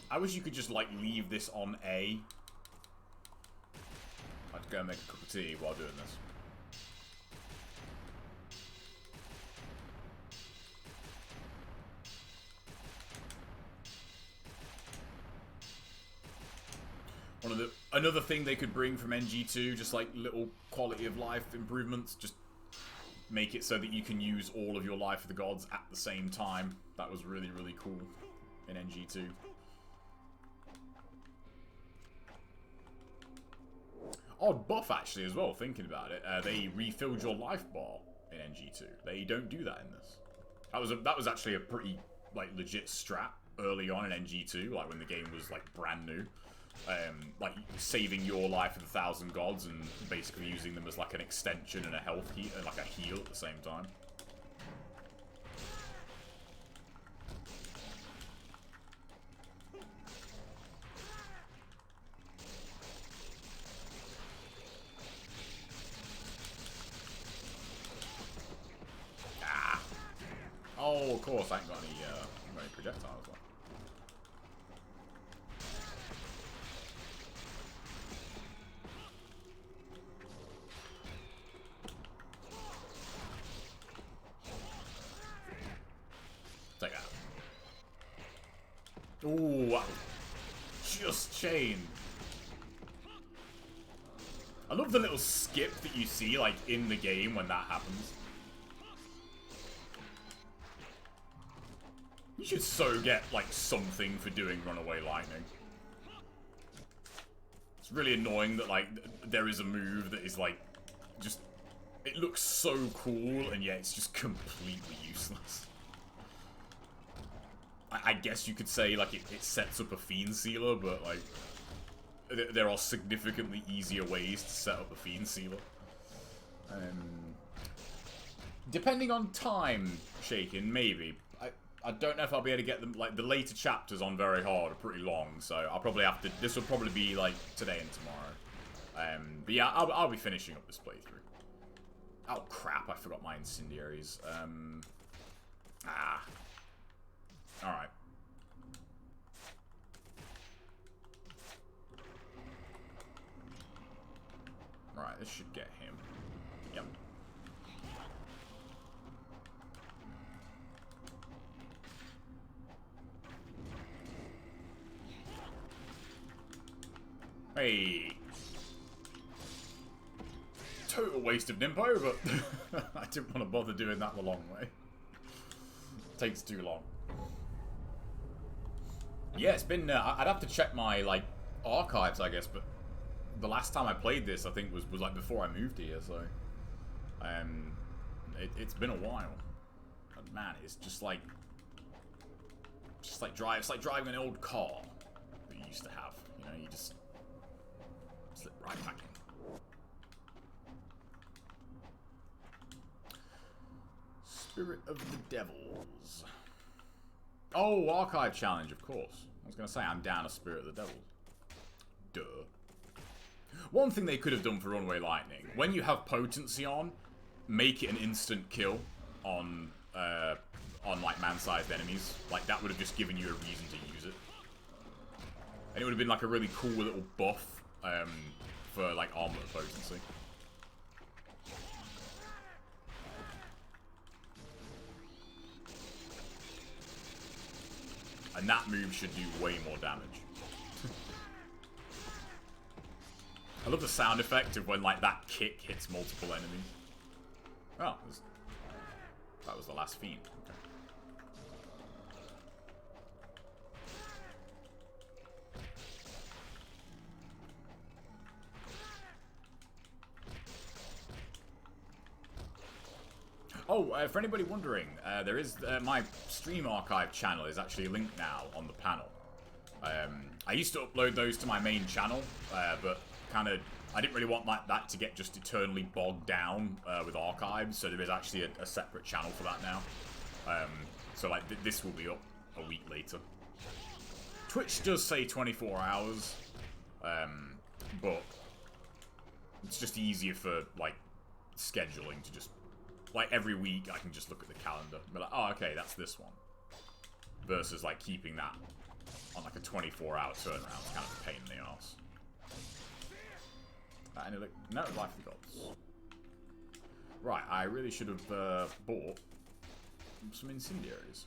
I wish you could just, like, leave this on A. I'd go and make a cup of tea while doing this. Another thing they could bring from NG2, just like little quality of life improvements, just make it so that you can use all of your Life of the Gods at the same time. That was really, really cool in NG2. Odd buff, actually, as well, thinking about it. They refilled your life bar in NG2. They don't do that in this. That was actually a pretty, like, legit strat early on in NG2, like, when the game was, like, brand new. Like, saving your Life of the 1,000 Gods and basically using them as, like, an extension and a health heal, and, like, a heal at the same time. Oh, of course, I ain't got any projectiles left. Take that. Ooh, wow. Just chained. I love the little skip that you see, like, in the game when that happens. You should so get, like, something for doing Runaway Lightning. It's really annoying that, like, there is a move that is, like, just... It looks so cool, and yet it's just completely useless. I guess you could say, like, it sets up a Fiend Sealer, but, like... There are significantly easier ways to set up a Fiend Sealer. Depending on time, Shaken, maybe. I don't know if I'll be able to get them, like, the later chapters on very hard are pretty long, so I'll probably have to, this will probably be, like, today and tomorrow. But yeah, I'll be finishing up this playthrough. Oh, crap, I forgot my incendiaries. Alright. Right, this should get him. Yep. Hey! Total waste of Nimpo, but I didn't want to bother doing that the long way. Takes too long. Yeah, it's been... I'd have to check my, like, archives, I guess, but the last time I played this, I think, was like, before I moved here, so... It's been a while. But man, it's just like... It's like driving an old car that you used to have. You know, you just... slip right back in. Spirit of the Devils. Oh, Archive Challenge, of course. I was going to say, I'm down a Spirit of the Devils. Duh. One thing they could have done for Runaway Lightning, when you have potency on, make it an instant kill on on like man-sized enemies. Like that would have just given you a reason to use it. And it would have been like a really cool little buff for like armor potency. And that move should do way more damage. I love the sound effect of when like that kick hits multiple enemies. Oh, that was the last fiend. Okay. Oh, for anybody wondering, there is my stream archive channel is actually linked now on the panel. I used to upload those to my main channel, but kind of I didn't really want that to get just eternally bogged down with archives, so there is actually a separate channel for that now. So like this will be up a week later. Twitch does say 24 hours, but it's just easier for like scheduling to just like every week I can just look at the calendar and be like, oh okay, that's this one, versus like keeping that on like a 24-hour turnaround. It's kind of a pain in the arse. No, Life of the Gods. Right, I really should have bought some incendiaries.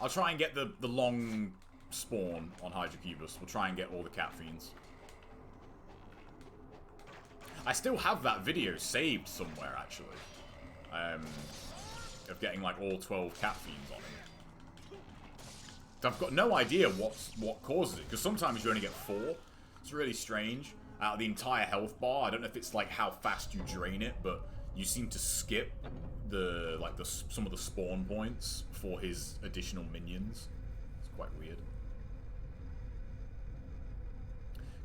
I'll try and get the long spawn on Hydrocubus. We'll try and get all the cat fiends. I still have that video saved somewhere, actually. Of getting like all 12 cat fiends on it. I've got no idea what causes it, because sometimes you only get 4. It's really strange. Out of the entire health bar, I don't know if it's like how fast you drain it, but you seem to skip some of the spawn points for his additional minions. It's quite weird.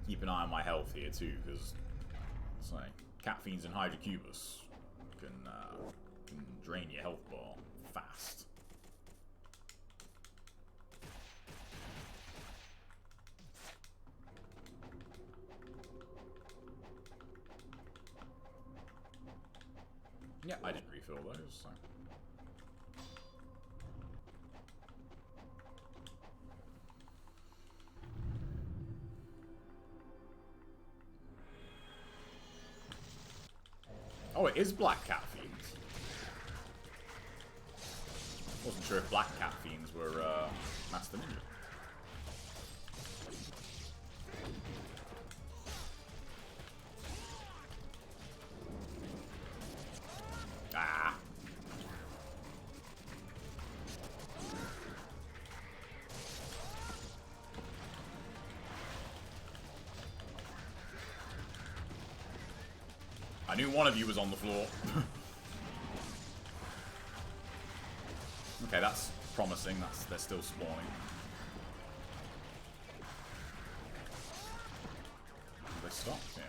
Keep an eye on my health here too, because it's like cat fiends and Hydrocubus can drain your health bar fast. Yeah, I didn't refill those, so. Oh, it is black cat fiends. Wasn't sure if black cat fiends were Master Ninja. Ah. I knew one of you was on the floor. Okay, that's promising. They're still spawning. They stopped, yeah.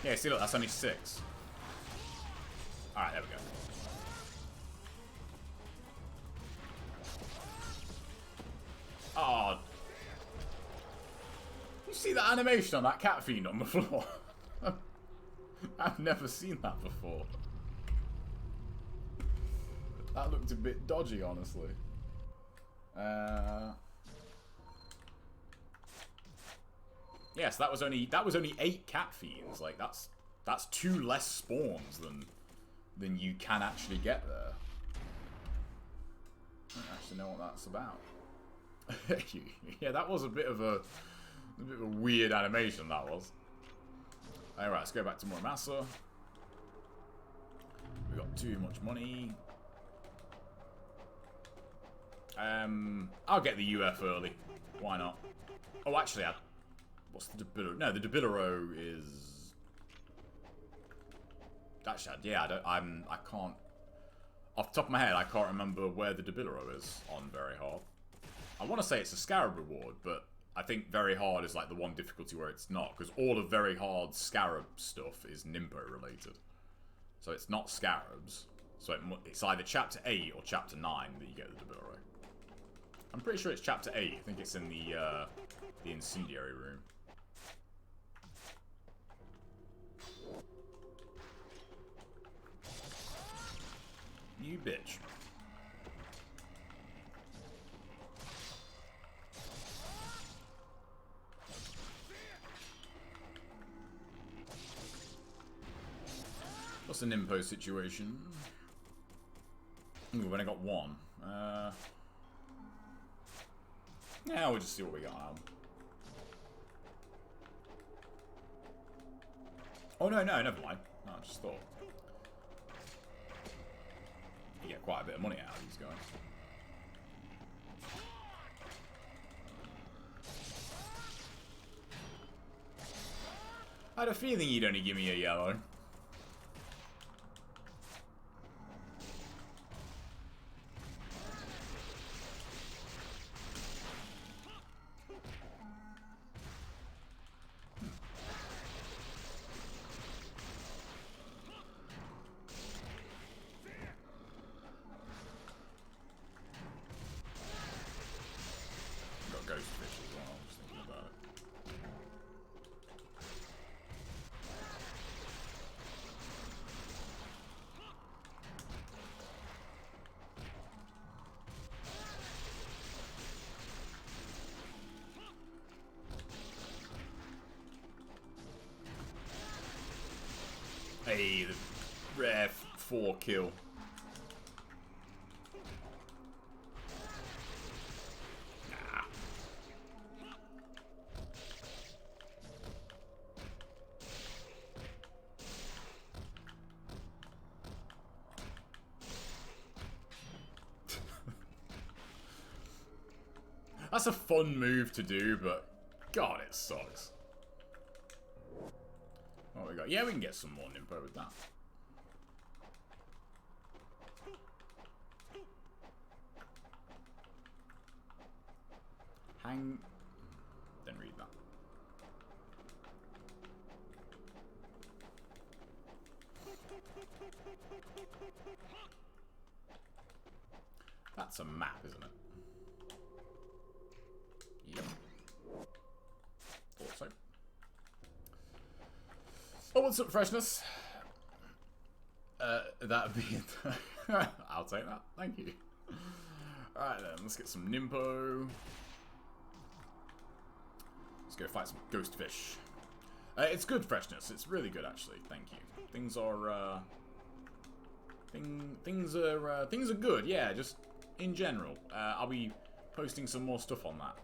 Yeah, see, look, that's only 6. Alright, there we go. Oh. You see that animation on that cat fiend on the floor? I've never seen that before. That looked a bit dodgy, honestly. Yes, that was only 8 cat fiends. Like that's 2 less spawns than you can actually get there. I don't actually know what that's about. Yeah, that was a bit of a weird animation. That was. All right, let's go back to Muramasa. We got too much money. I'll get the UF early. Why not? Oh, actually, what's the Debilero? No, the Debilero is. Actually, yeah, I can't. Off the top of my head, I can't remember where the Debilero is on Very Hard. I want to say it's a Scarab reward, but I think Very Hard is like the one difficulty where it's not, because all of Very Hard's Scarab stuff is Nimbo related. So it's not Scarabs. So it's either Chapter 8 or Chapter 9 that you get the Debilero. I'm pretty sure it's Chapter 8. I think it's in the Incendiary room. You bitch. What's the Nimpo situation? Ooh, we've only got one. Yeah, we'll just see what we got now. Oh, no, never mind. No, I just thought. You get quite a bit of money out of these guys. I had a feeling you'd only give me a yellow. Hey, the rare 4 kill. Nah. That's a fun move to do, but God, it sucks. What we got? Yeah, we can get some more Nimpo with that. Hang... Then read that. That's a map, isn't it? Yep. Thought so. Oh, what's up, freshness? That'd be it. I'll take that. Thank you. Alright then, let's get some Nimpo. Let's go fight some ghost fish. It's good freshness. It's really good, actually. Thank you. Things are things are good. Yeah, just in general. I'll be posting some more stuff on that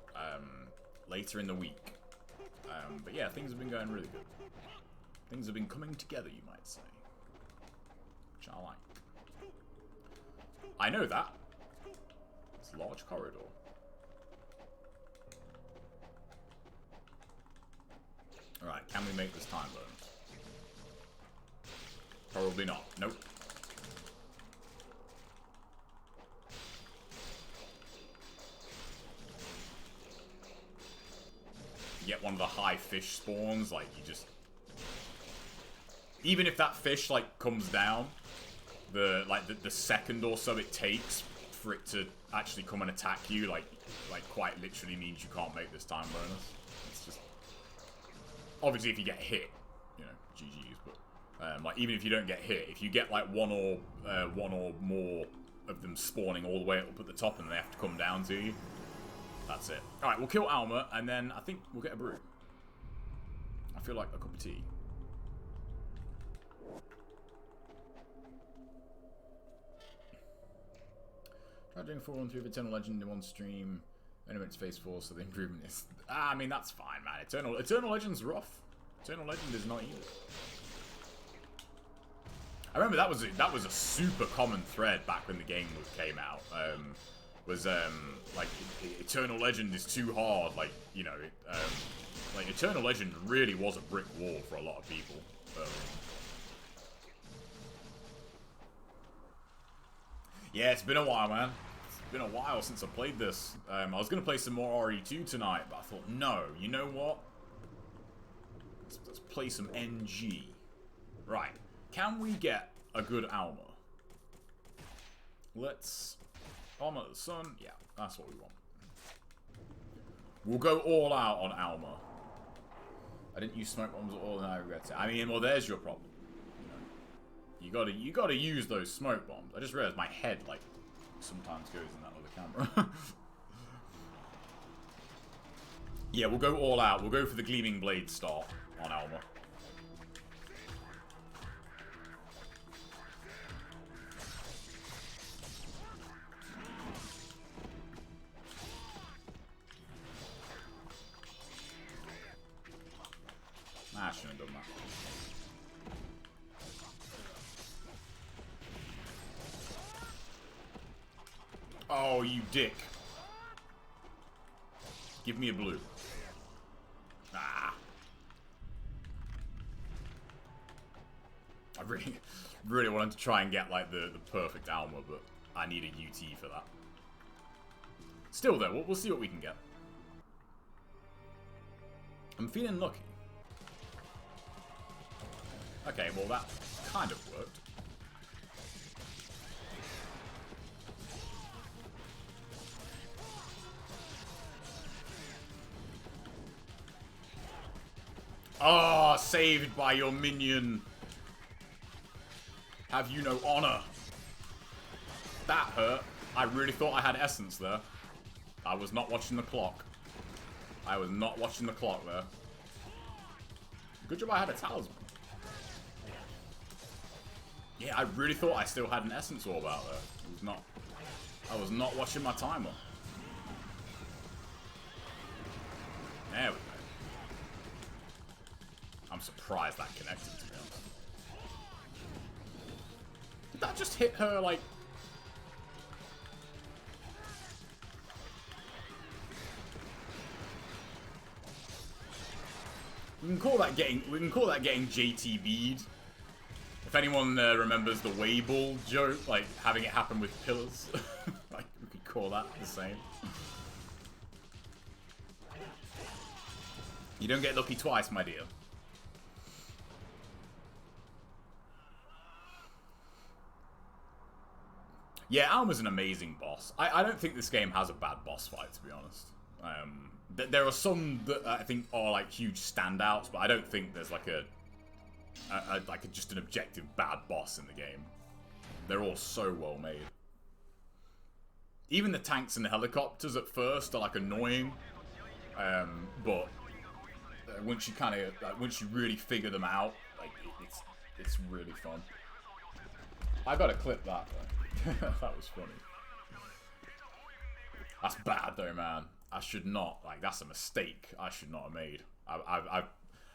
later in the week. But yeah, things have been going really good. Things have been coming together, you might say. Which I like. I know that. It's a large corridor. Alright, can we make this time bonus? Probably not. Nope. You get one of the high fish spawns, like you just... Even if that fish, like, comes down, the second or so it takes for it to actually come and attack you, like quite literally means you can't make this time bonus. It's just... Obviously, if you get hit, you know, GG's, but, like, even if you don't get hit, if you get, like, one or more of them spawning all the way up at the top and they have to come down to you, that's it. Alright, we'll kill Alma, and then I think we'll get a brew. I feel like a cup of tea. Try doing 4-1-3 of Eternal Legend in one stream. Only went to phase 4, so the improvement is... I mean, that's fine, man. Eternal Legend's rough. Eternal Legend is not easy. I remember that was a super common thread back when the game came out. Like, Eternal Legend is too hard. Like, you know, like, Eternal Legend really was a brick wall for a lot of people. Yeah, it's been a while, man. It's been a while since I played this. I was going to play some more RE2 tonight, but I thought, no, you know what? Let's play some NG. Right. Can we get a good Alma? Let's... Alma of the Sun. Yeah, that's what we want. We'll go all out on Alma. I didn't use smoke bombs at all, and I regret it. I mean, well, there's your problem. You know. You gotta use those smoke bombs. I just realized my head like sometimes goes in that other camera. Yeah, we'll go all out. We'll go for the Gleaming Blade start on Alma. Nah, I shouldn't have done that. Oh, you dick. Give me a blue. Ah. I really wanted to try and get like the perfect Alma, but I need a UT for that. Still though, we'll see what we can get. I'm feeling lucky. Okay, well that kind of worked. Oh, saved by your minion. Have you no honor? That hurt. I really thought I had essence there. I was not watching the clock. I was not watching the clock there. Good job I had a talisman. Yeah, I really thought I still had an essence orb out there. I was not watching my timer. There we go. I'm surprised that connected, to be honest. Did that just hit her, like... We can call that getting JTB'd. If anyone remembers the Weibull joke, like having it happen with pillars, like we could call that the same. You don't get lucky twice, my dear. Yeah, Alma's an amazing boss. I don't think this game has a bad boss fight, to be honest. There are some that I think are like huge standouts, but I don't think there's like just an objective bad boss in the game. They're all so well made. Even the tanks and the helicopters at first are like annoying, but once you really figure them out, like it's really fun. I gotta clip that though. That was funny. That's bad though, man. I should not, like, that's a mistake I should not have made.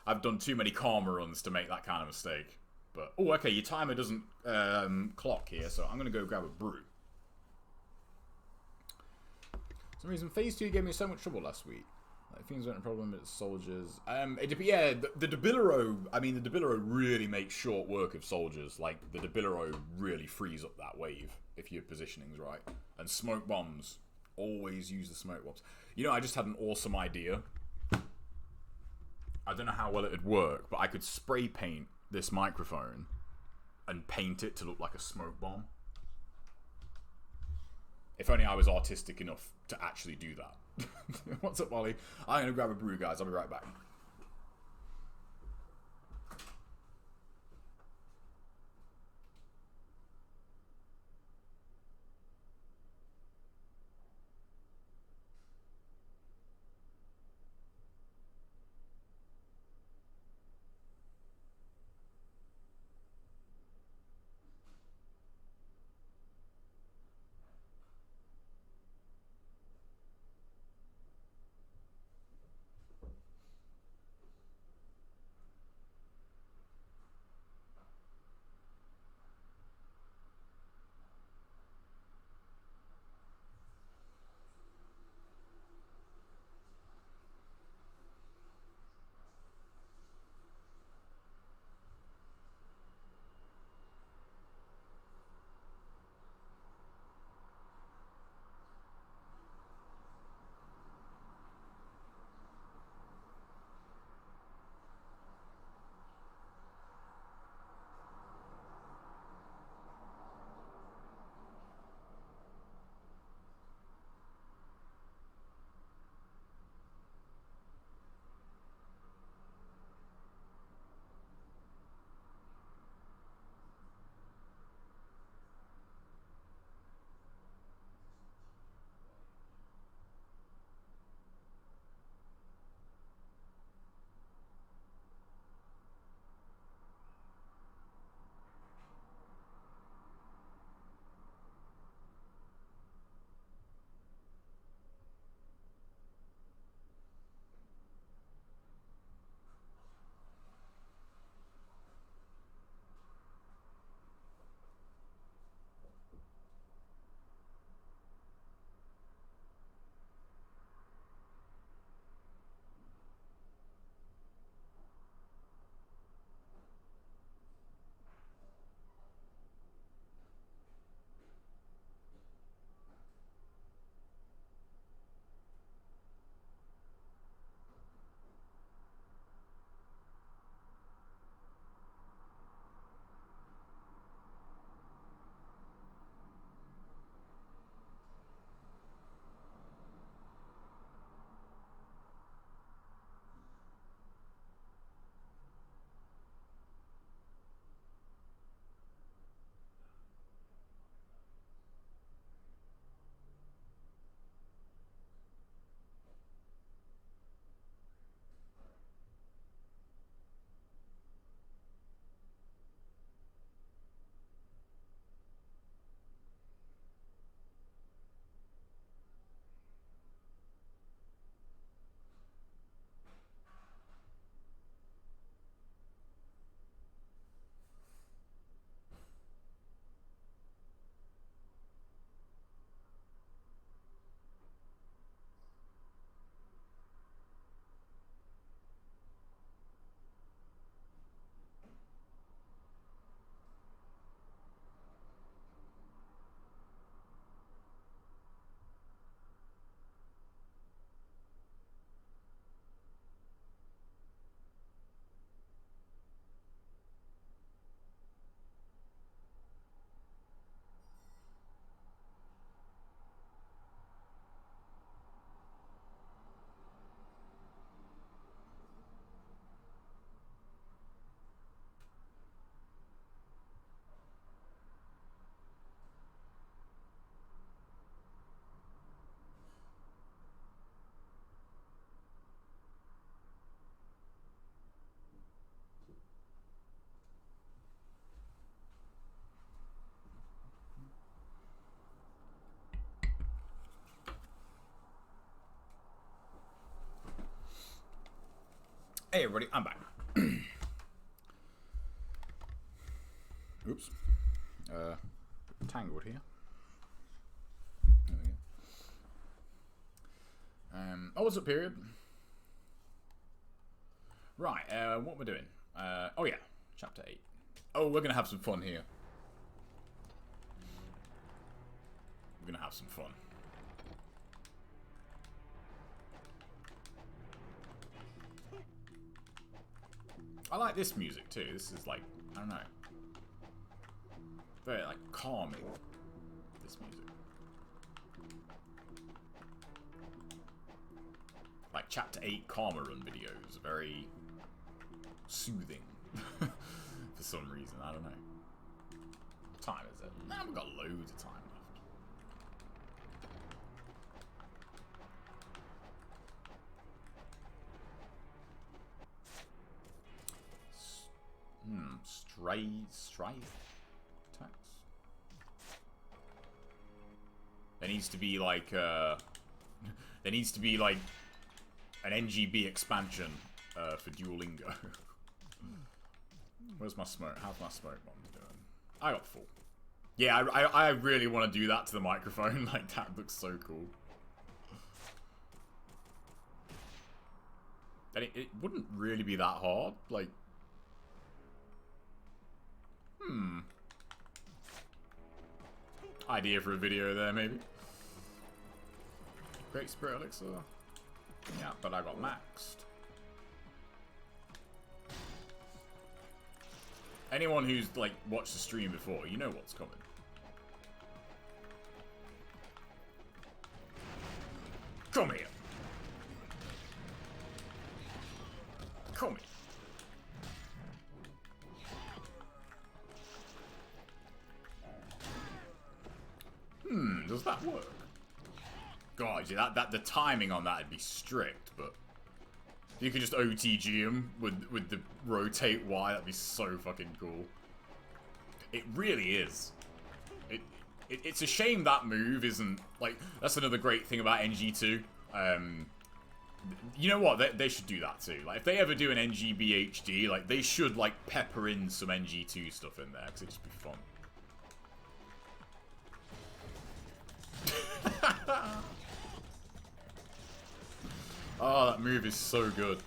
I've done too many karma runs to make that kind of mistake. But oh, okay, your timer doesn't clock here, so I'm gonna go grab a brew. For some reason, Phase 2 gave me so much trouble last week. Like, things weren't a problem, it's soldiers. Yeah, the Debilero, I mean, the Debilero really makes short work of soldiers. Like, the Debilero really frees up that wave if your positioning's right. And smoke bombs, always use the smoke bombs. You know, I just had an awesome idea. I don't know how well it would work, but I could spray paint this microphone and paint it to look like a smoke bomb. If only I was artistic enough to actually do that. What's up, Ollie? I'm going to grab a brew, guys. I'll be right back. Hey everybody, I'm back. Oops. Tangled here. There we go. Oh, what's up, period? Right, what we're doing? Oh yeah, chapter 8. Oh, we're gonna have some fun here. We're gonna have some fun. I like this music too. This is like, I don't know, very like calming. This music, like chapter 8 Karma Run videos, very soothing for some reason. I don't know. What time is it? Nah, we've got loads of time left. Strife tax. There needs to be like there needs to be like an NGB expansion for Duolingo. Where's my smoke? How's my smoke bomb doing? I got full. Yeah, I really want to do that to the microphone. Like, that looks so cool. And it wouldn't really be that hard. Like, idea for a video there, maybe. Great Spirit Elixir. Yeah, but I got maxed. Anyone who's, like, watched the stream before, you know what's coming. Come here. Come here. Does that work? God, yeah, the timing on that would be strict, but if you could just OTG him with the rotate Y, that'd be so fucking cool. It really is. It's a shame that move isn't, like, that's another great thing about NG2. You know what, they should do that too. Like, if they ever do an NGB HD, like, they should, like, pepper in some NG2 stuff in there, because it'd just be fun. Oh, that move is so good.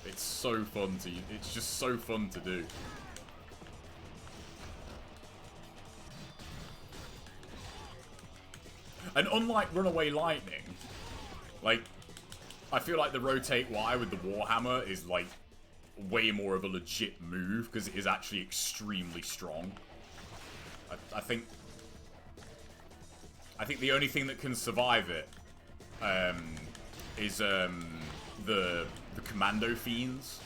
It's so fun to, it's just so fun to do. And unlike Runaway Lightning, like, I feel like the Rotate Y with the Warhammer is, like, way more of a legit move, because it is actually extremely strong. I think the only thing that can survive it is the Commando Fiends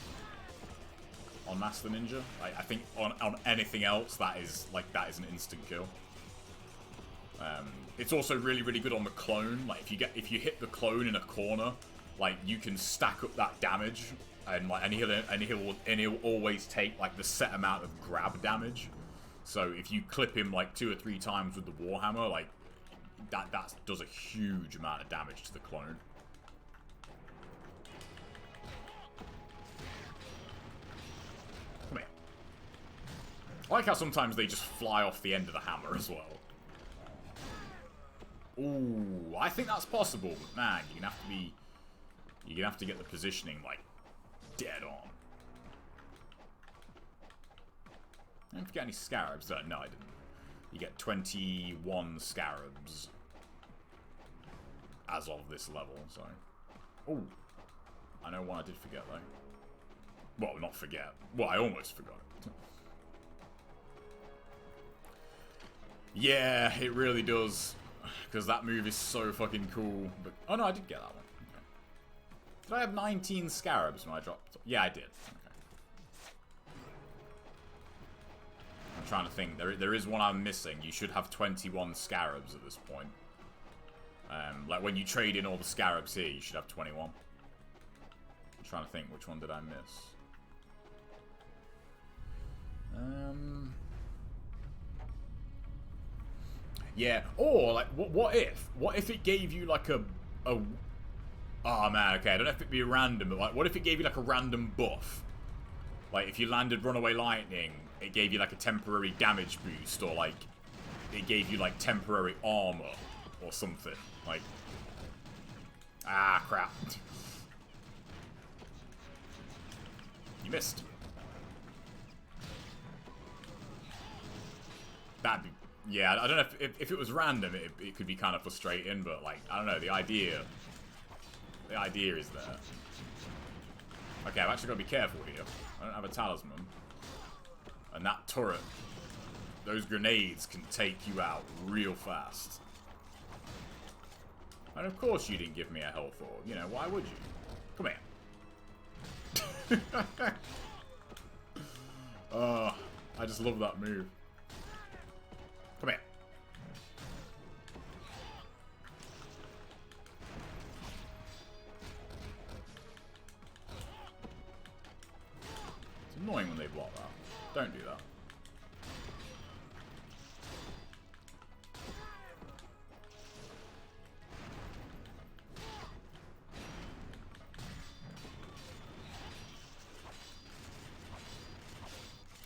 on Master Ninja. I think on anything else that is an instant kill. It's also really, really good on the clone. Like, if you hit the clone in a corner, like, you can stack up that damage, and like, and he'll always take like the set amount of grab damage. So if you clip him like 2 or 3 times with the Warhammer, like, that does a huge amount of damage to the clone. Come here. I like how sometimes they just fly off the end of the hammer as well. Ooh, I think that's possible, but man, you're gonna have to get the positioning like dead on. I didn't forget any scarabs. No, I didn't. You get 21 scarabs as of this level, so. Oh, I know one I did forget though. Well, not forget. Well, I almost forgot it. Yeah, it really does. Because that move is so fucking cool. But oh no, I did get that one. Okay. Did I have 19 scarabs when I dropped? Yeah, I did. Okay. I'm trying to think. There is one I'm missing. You should have 21 scarabs at this point. Like when you trade in all the scarabs here, you should have 21. I'm trying to think, which one did I miss? Yeah. Or like, what if it gave you like a Oh man, okay, I don't know if it'd be random, but like, what if it gave you like a random buff? Like, if you landed Runaway Lightning, it gave you like a temporary damage boost, or like, it gave you like temporary armor, or something. Like, ah, crap. You missed. That'd be, yeah, I don't know if it was random, it could be kind of frustrating, but like, I don't know, the idea is there. Okay, I've actually got to be careful here. I don't have a talisman. And that turret, those grenades can take you out real fast. And of course you didn't give me a health orb. You know, why would you? Come here. Oh, I just love that move. Come here. It's annoying when they block that. Don't do that.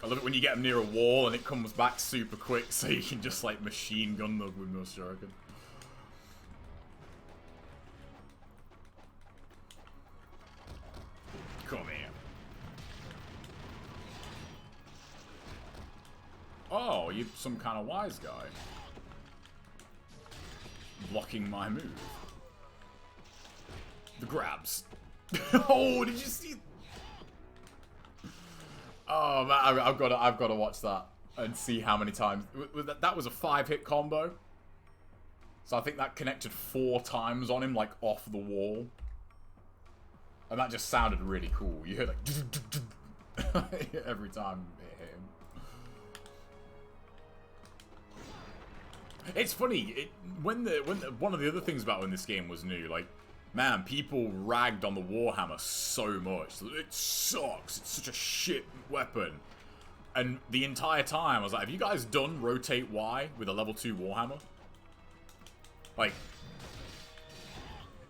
I love it when you get them near a wall and it comes back super quick so you can just like machine gun them with no shuriken. Come here. Oh, you're some kind of wise guy. Blocking my move. The grabs. Oh, did you see? Oh man, I've got to watch that and see how many times. That was a 5-hit combo. So I think that connected 4 times on him, like off the wall. And that just sounded really cool. You hear like every time it hit him. It's funny. When one of the other things about when this game was new, like, man, people ragged on the Warhammer so much. It sucks. It's such a shit weapon. And the entire time, I was like, have you guys done rotate Y with a level 2 Warhammer? Like,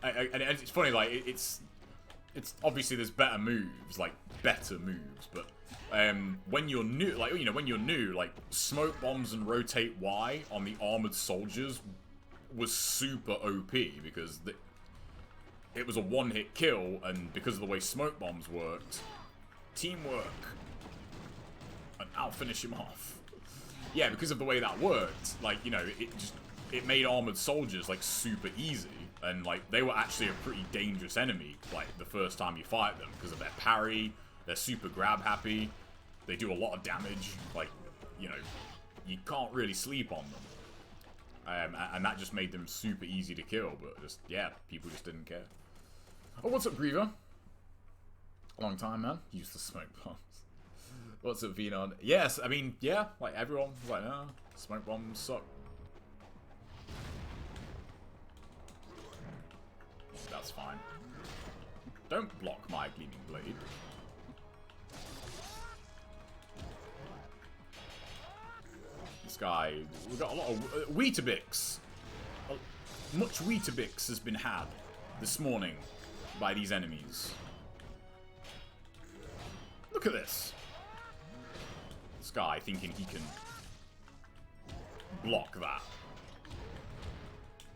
and it's funny, like, it's obviously there's better moves, like, but when you're new, like, you know, when you're new, like, smoke bombs and rotate Y on the armored soldiers was super OP because it was a one-hit kill, and because of the way smoke bombs worked, teamwork, and I'll finish him off. Yeah, because of the way that worked, like, you know, it made armored soldiers, like, super easy, and, like, they were actually a pretty dangerous enemy, like, the first time you fight them, because of their parry, they're super grab-happy, they do a lot of damage, like, you know, you can't really sleep on them. And that just made them super easy to kill, but just, yeah, people just didn't care. Oh, what's up, Griever? Long time, man. Use the smoke bombs. What's up, Venon? Yes, I mean, yeah, like, everyone was like, no, smoke bombs suck. That's fine. Don't block my gleaming blade. This guy, we've got a lot of Weetabix. Much Weetabix has been had this morning by these enemies. Look at this. This guy thinking he can block that.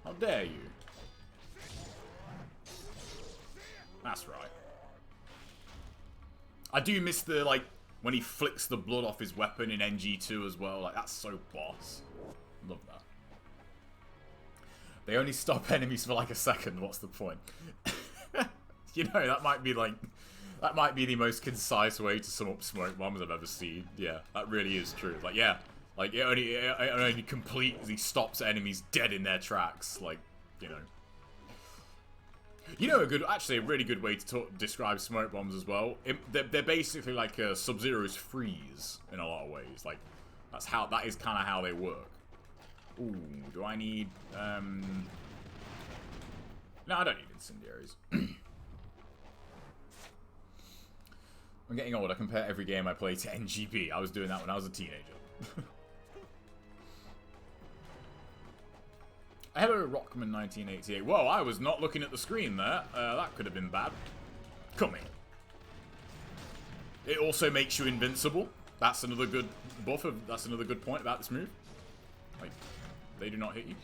How dare you? That's right. I do miss the, like, when he flicks the blood off his weapon in NG2 as well. Like, that's so boss. Love that. They only stop enemies for like a second. What's the point? You know, that might be like... That might be the most concise way to sum up smoke bombs I've ever seen. Yeah, that really is true. Like, yeah. Like, it only completely stops enemies dead in their tracks. Like, you know. You know, actually a really good way to describe smoke bombs as well. They're basically like Sub-Zero's freeze in a lot of ways. Like, that is kind of how they work. Ooh, do I need, no, I don't need incendiaries. I'm getting old. I compare every game I play to NGB. I was doing that when I was a teenager. Hello, Rockman1988. Whoa, I was not looking at the screen there. That could have been bad. Come here. It also makes you invincible. That's another good buff. That's another good point about this move. Like, they do not hit you.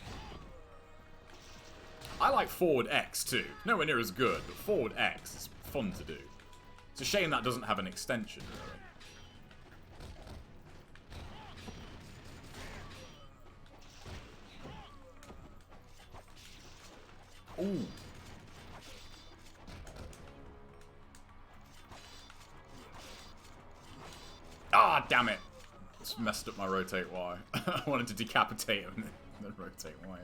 I like forward X too. Nowhere near as good, but forward X is fun to do. It's a shame that doesn't have an extension, really. Ooh. Ah, damn it. It's messed up my rotate Y. I wanted to decapitate him and then rotate Y.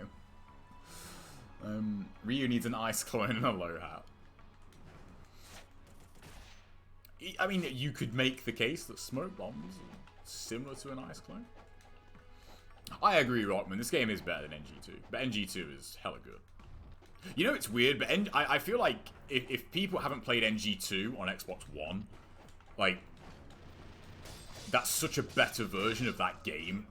Ryu needs an ice clone and a low hat. I mean, you could make the case that smoke bombs are similar to an ice clone. I agree, Rockman. This game is better than NG2, but NG2 is hella good. You know, it's weird, but I feel like if people haven't played NG2 on Xbox One, like, that's such a better version of that game.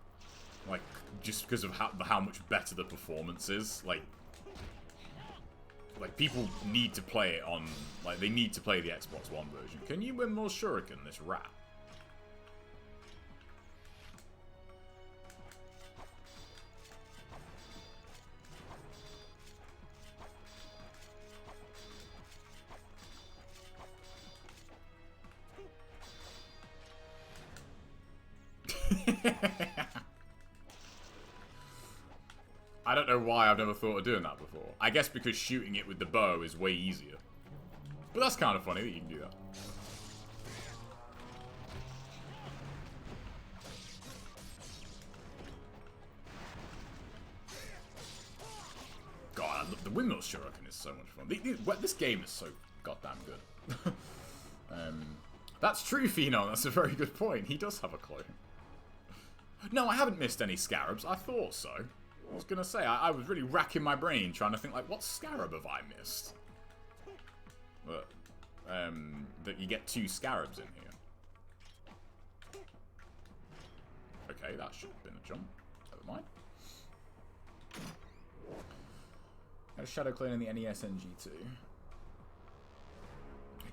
Like, just because of how much better the performance is. Like, people need to play it on, like, they need to play the Xbox One version. Can you win more shuriken, this rat? I don't know why I've never thought of doing that before. I guess because shooting it with the bow is way easier. But that's kind of funny that you can do that. God, the windmill shuriken is so much fun. This game is so goddamn good. That's true, Phenom. That's a very good point. He does have a clone. No, I haven't missed any scarabs. I thought so. I was gonna say, I was really racking my brain trying to think, like, what scarab have I missed? But, that you get 2 scarabs in here. Okay, that should have been a jump. Never mind. Got a Shadow Clone in the NES NG2.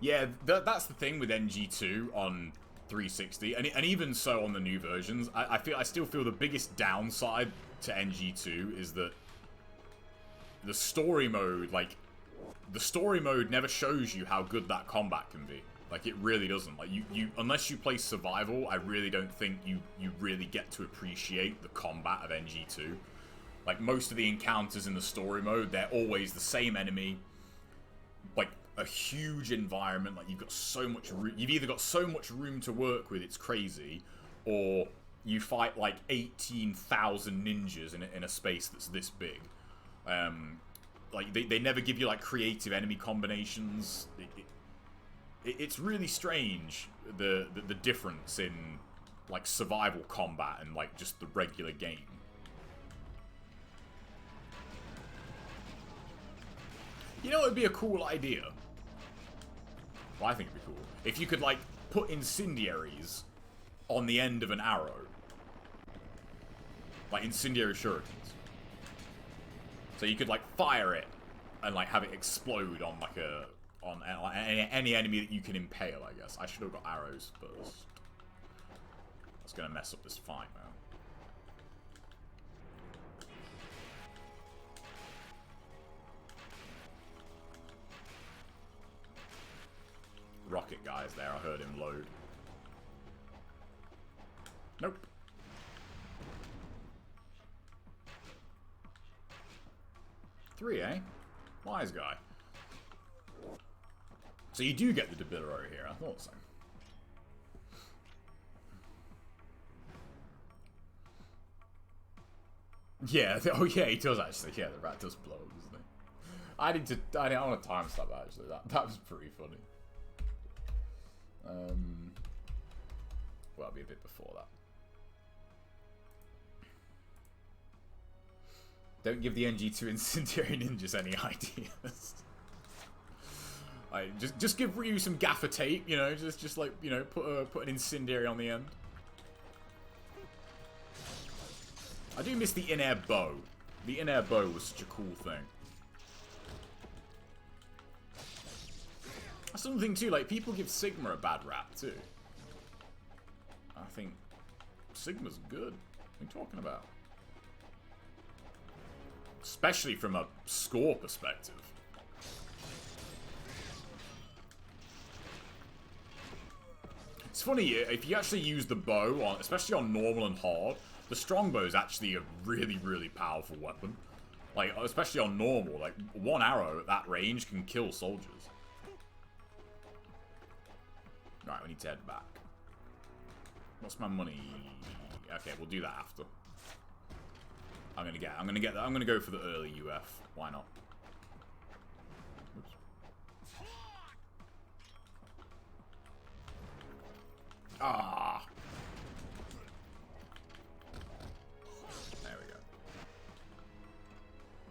Yeah, that's the thing with NG2 on 360, and even so on the new versions. I still feel the biggest downside to NG2 is that the story mode, like, the story mode never shows you how good that combat can be. Like, it really doesn't. Like, you unless you play survival, I really don't think you really get to appreciate the combat of NG2. Like, most of the encounters in the story mode, they're always the same enemy, like, a huge environment. Like, you've got so much room. You've either got so much room to work with, it's crazy, or you fight like 18,000 ninjas in a space that's this big. Like, they never give you like creative enemy combinations. It's really strange, the difference in like survival combat and like just the regular game. You know, it'd be a cool idea. Well, I think it'd be cool if you could like put incendiaries on the end of an arrow. Like incendiary shurikens. So you could like fire it and like have it explode on like any enemy that you can impale, I guess. I should have got arrows first. That's gonna mess up this fight now. Rocket guy's there, I heard him load. Nope. Three, eh? Wise guy. So you do get the debilero here, I thought so. Yeah, oh yeah, he does actually. Yeah, the rat does blow, doesn't he? I want to timestamp that actually. That was pretty funny. Well, it'll be a bit before that. Don't give the NG2 incendiary ninjas any ideas. Just give Ryu some gaffer tape, you know, just like, you know, put an incendiary on the end. I do miss the in-air bow. The in-air bow was such a cool thing. That's something too, like, people give Sigma a bad rap too. I think Sigma's good. What are you talking about? Especially from a score perspective. It's funny, if you actually use the bow, on, especially on normal and hard, the strongbow is actually a really, really powerful weapon. Like, especially on normal, like, one arrow at that range can kill soldiers. Right, we need to head back. What's my money? Okay, we'll do that after. I'm gonna go for the early UF. Why not? Oops. Ah. There we go.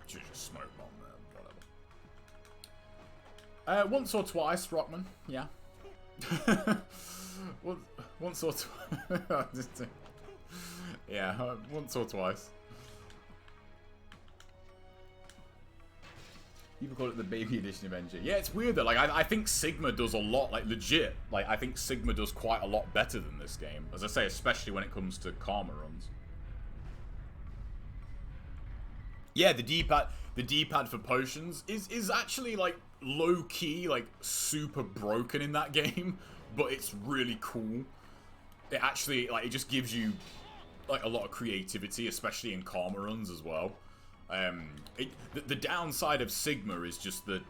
Should've just smoked bomb there, whatever. Once or twice, Rockman. Yeah. Once or twice. Yeah, once or twice. People call it the baby edition of NG. Yeah, it's weird though. Like, I think Sigma does a lot, like, legit. Like, I think Sigma does quite a lot better than this game. As I say, especially when it comes to Karma runs. Yeah, the D-pad for potions is actually, like, low-key, like, super broken in that game. But it's really cool. It actually, like, it just gives you, like, a lot of creativity, especially in Karma runs as well. The downside of Sigma is just the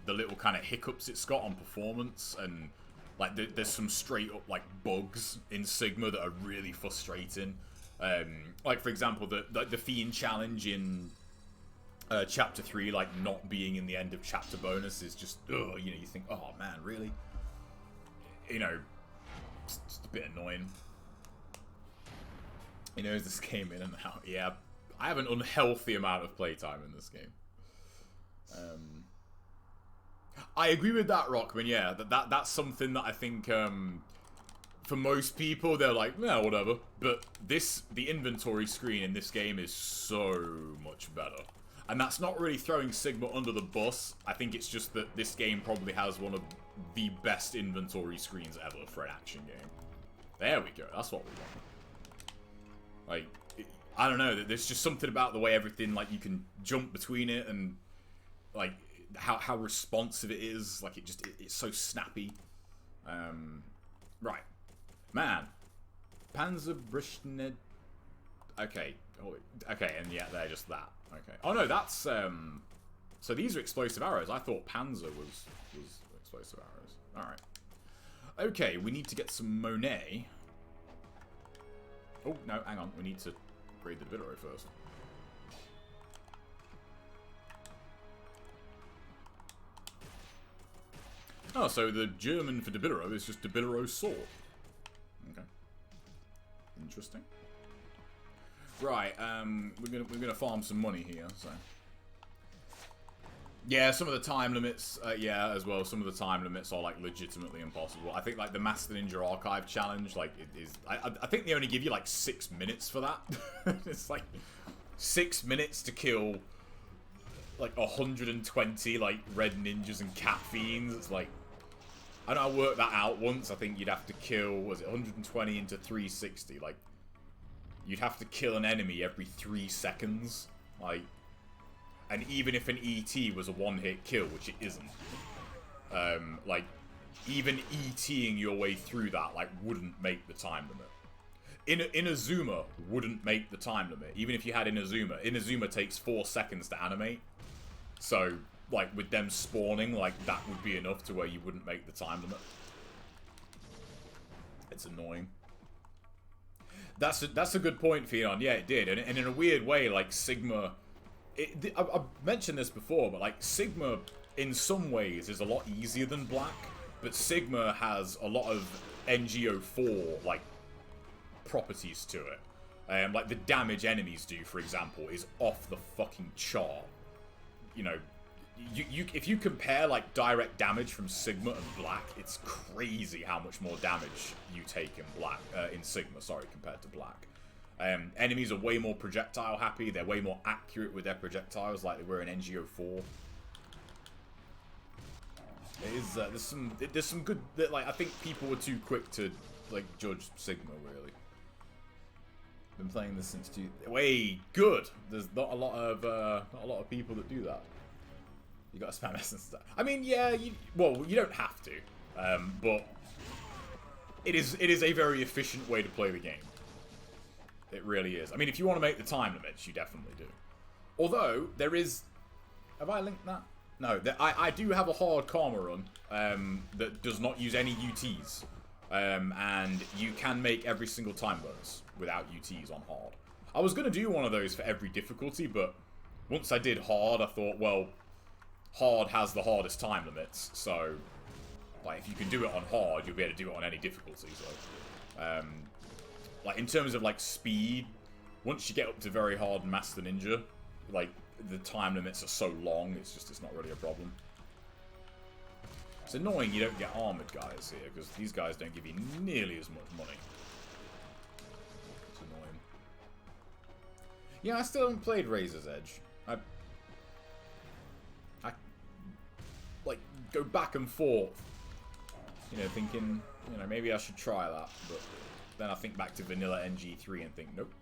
little kind of hiccups it's got on performance, and like there's some straight up like bugs in Sigma that are really frustrating. Like for example, the Fiend challenge in Chapter 3, like not being in the end of chapter bonus is just, ugh, you know, you think, oh man, really? You know, it's just a bit annoying. You know, is this game in and out? Yeah. I have an unhealthy amount of playtime in this game. I agree with that, Rockman. Yeah, that's something that I think for most people they're like, yeah, whatever. But the inventory screen in this game is so much better, and that's not really throwing Sigma under the bus. I think it's just that this game probably has one of the best inventory screens ever for an action game. There we go. That's what we want. Like, I don't know, there's just something about the way everything, like, you can jump between it, and like how responsive it is. Like, it's so snappy. Right, man, Panzerbrichnet. Okay, oh, okay, and yeah, they're just that. Okay. Oh no, that's so these are explosive arrows. I thought Panzer was explosive arrows. All right. Okay, we need to get some Monet. Oh no, hang on, we need to upgrade the Debitero first. Oh, so the German for Debitero is just Debitero sword. Okay. Interesting. Right, we're gonna farm some money here, so. Yeah, some of the time limits, yeah, as well. Some of the time limits are, like, legitimately impossible. I think, like, the Master Ninja Archive challenge, like, it is... I think they only give you, like, 6 minutes for that. It's, like, 6 minutes to kill, like, 120, like, red ninjas and cat fiends. It's, like... I know I worked that out once. I think you'd have to kill, was it 120 into 360? Like, you'd have to kill an enemy every 3 seconds. Like... And even if an ET was a one-hit kill, which it isn't, like, even ETing your way through that, like, wouldn't make the time limit. Inazuma wouldn't make the time limit, even if you had Inazuma. Inazuma takes 4 seconds to animate. So, like, with them spawning, like, that would be enough to where you wouldn't make the time limit. It's annoying. That's a good point, Phenon. Yeah, it did. And in a weird way, like, Sigma... I've mentioned this before, but like Sigma in some ways is a lot easier than Black, but Sigma has a lot of NGO4 like properties to it. Like the damage enemies do, for example, is off the fucking chart. You know, if you compare like direct damage from Sigma and Black, it's crazy how much more damage you take in Black in Sigma, sorry, compared to Black. Enemies are way more projectile happy. They're way more accurate with their projectiles, like they were in NGO4. It is, there's some good, like, I think people were too quick to, like, judge Sigma, really. Been playing this since way good. There's not a lot of people that do that. You gotta spam essence stuff. I mean, yeah, well, you don't have to, but it is a very efficient way to play the game. It really is. I mean, if you want to make the time limits, you definitely do. Although there is, have I linked that? No, I do have a hard karma run that does not use any UTs, and you can make every single time bonus without UTs on hard. I was gonna do one of those for every difficulty, but once I did hard, I thought, well, hard has the hardest time limits, so like if you can do it on hard, you'll be able to do it on any difficulty. So, like in terms of like speed, once you get up to very hard Master Ninja, like the time limits are so long, it's not really a problem. It's annoying you don't get armored guys here, because these guys don't give you nearly as much money. It's annoying. Yeah, I still haven't played Razor's Edge. I like go back and forth, you know, thinking, you know, maybe I should try that, but then I think back to vanilla NG3 and think, nope,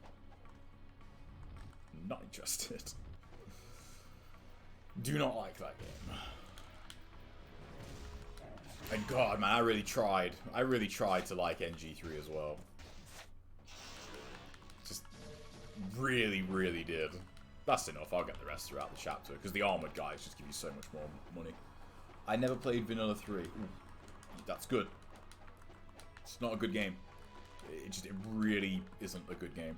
not interested. Do not like that game. And God, man, I really tried to like NG3 as well. Just really, really did. That's enough. I'll get the rest throughout the chapter, because the armored guys just give you so much more money. I never played Vanilla 3. Ooh, that's good. It's not a good game. It really isn't a good game.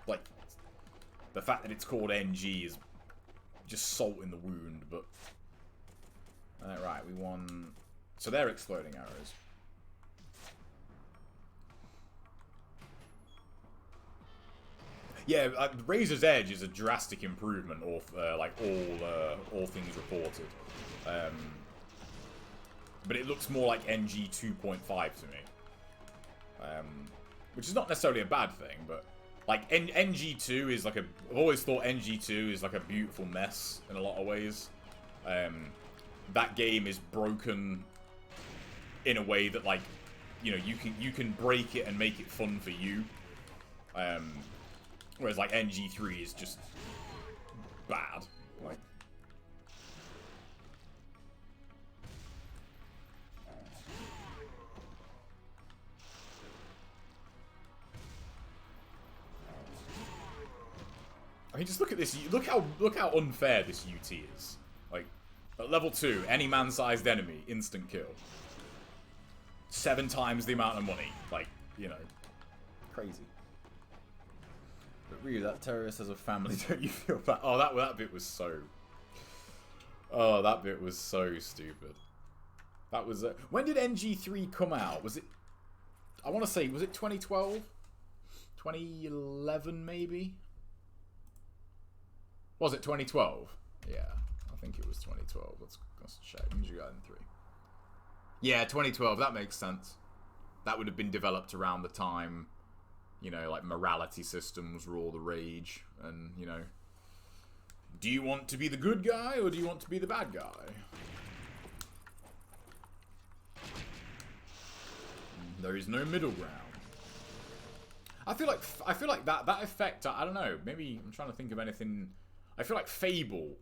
Like, the fact that it's called NG is just salt in the wound, but... Right, we won... So they're exploding arrows. Yeah, Razor's Edge is a drastic improvement of like all things reported. But it looks more like NG 2.5 to me. Which is not necessarily a bad thing, but like NG2 is like a... I've always thought NG2 is like a beautiful mess in a lot of ways. That game is broken in a way that, like, you know, you can break it and make it fun for you. Whereas like NG3 is just bad. Like, I mean, just look at this. Look how unfair this UT is. Like, at level 2, any man-sized enemy, instant kill. 7 times the amount of money. Like, you know, crazy. But really, that terrorist has a family. Don't you feel bad? Oh, that bit was so. Oh, that bit was so stupid. That was. When did NG3 come out? Was it? I want to say, was it 2012? 2011 maybe? Was it 2012? Yeah, I think it was 2012. Let's check. NG3. Yeah, 2012. That makes sense. That would have been developed around the time, you know, like morality systems were all the rage, and, you know, do you want to be the good guy or do you want to be the bad guy? There is no middle ground. I feel like that effect. I don't know. Maybe I'm trying to think of anything. I feel like Fable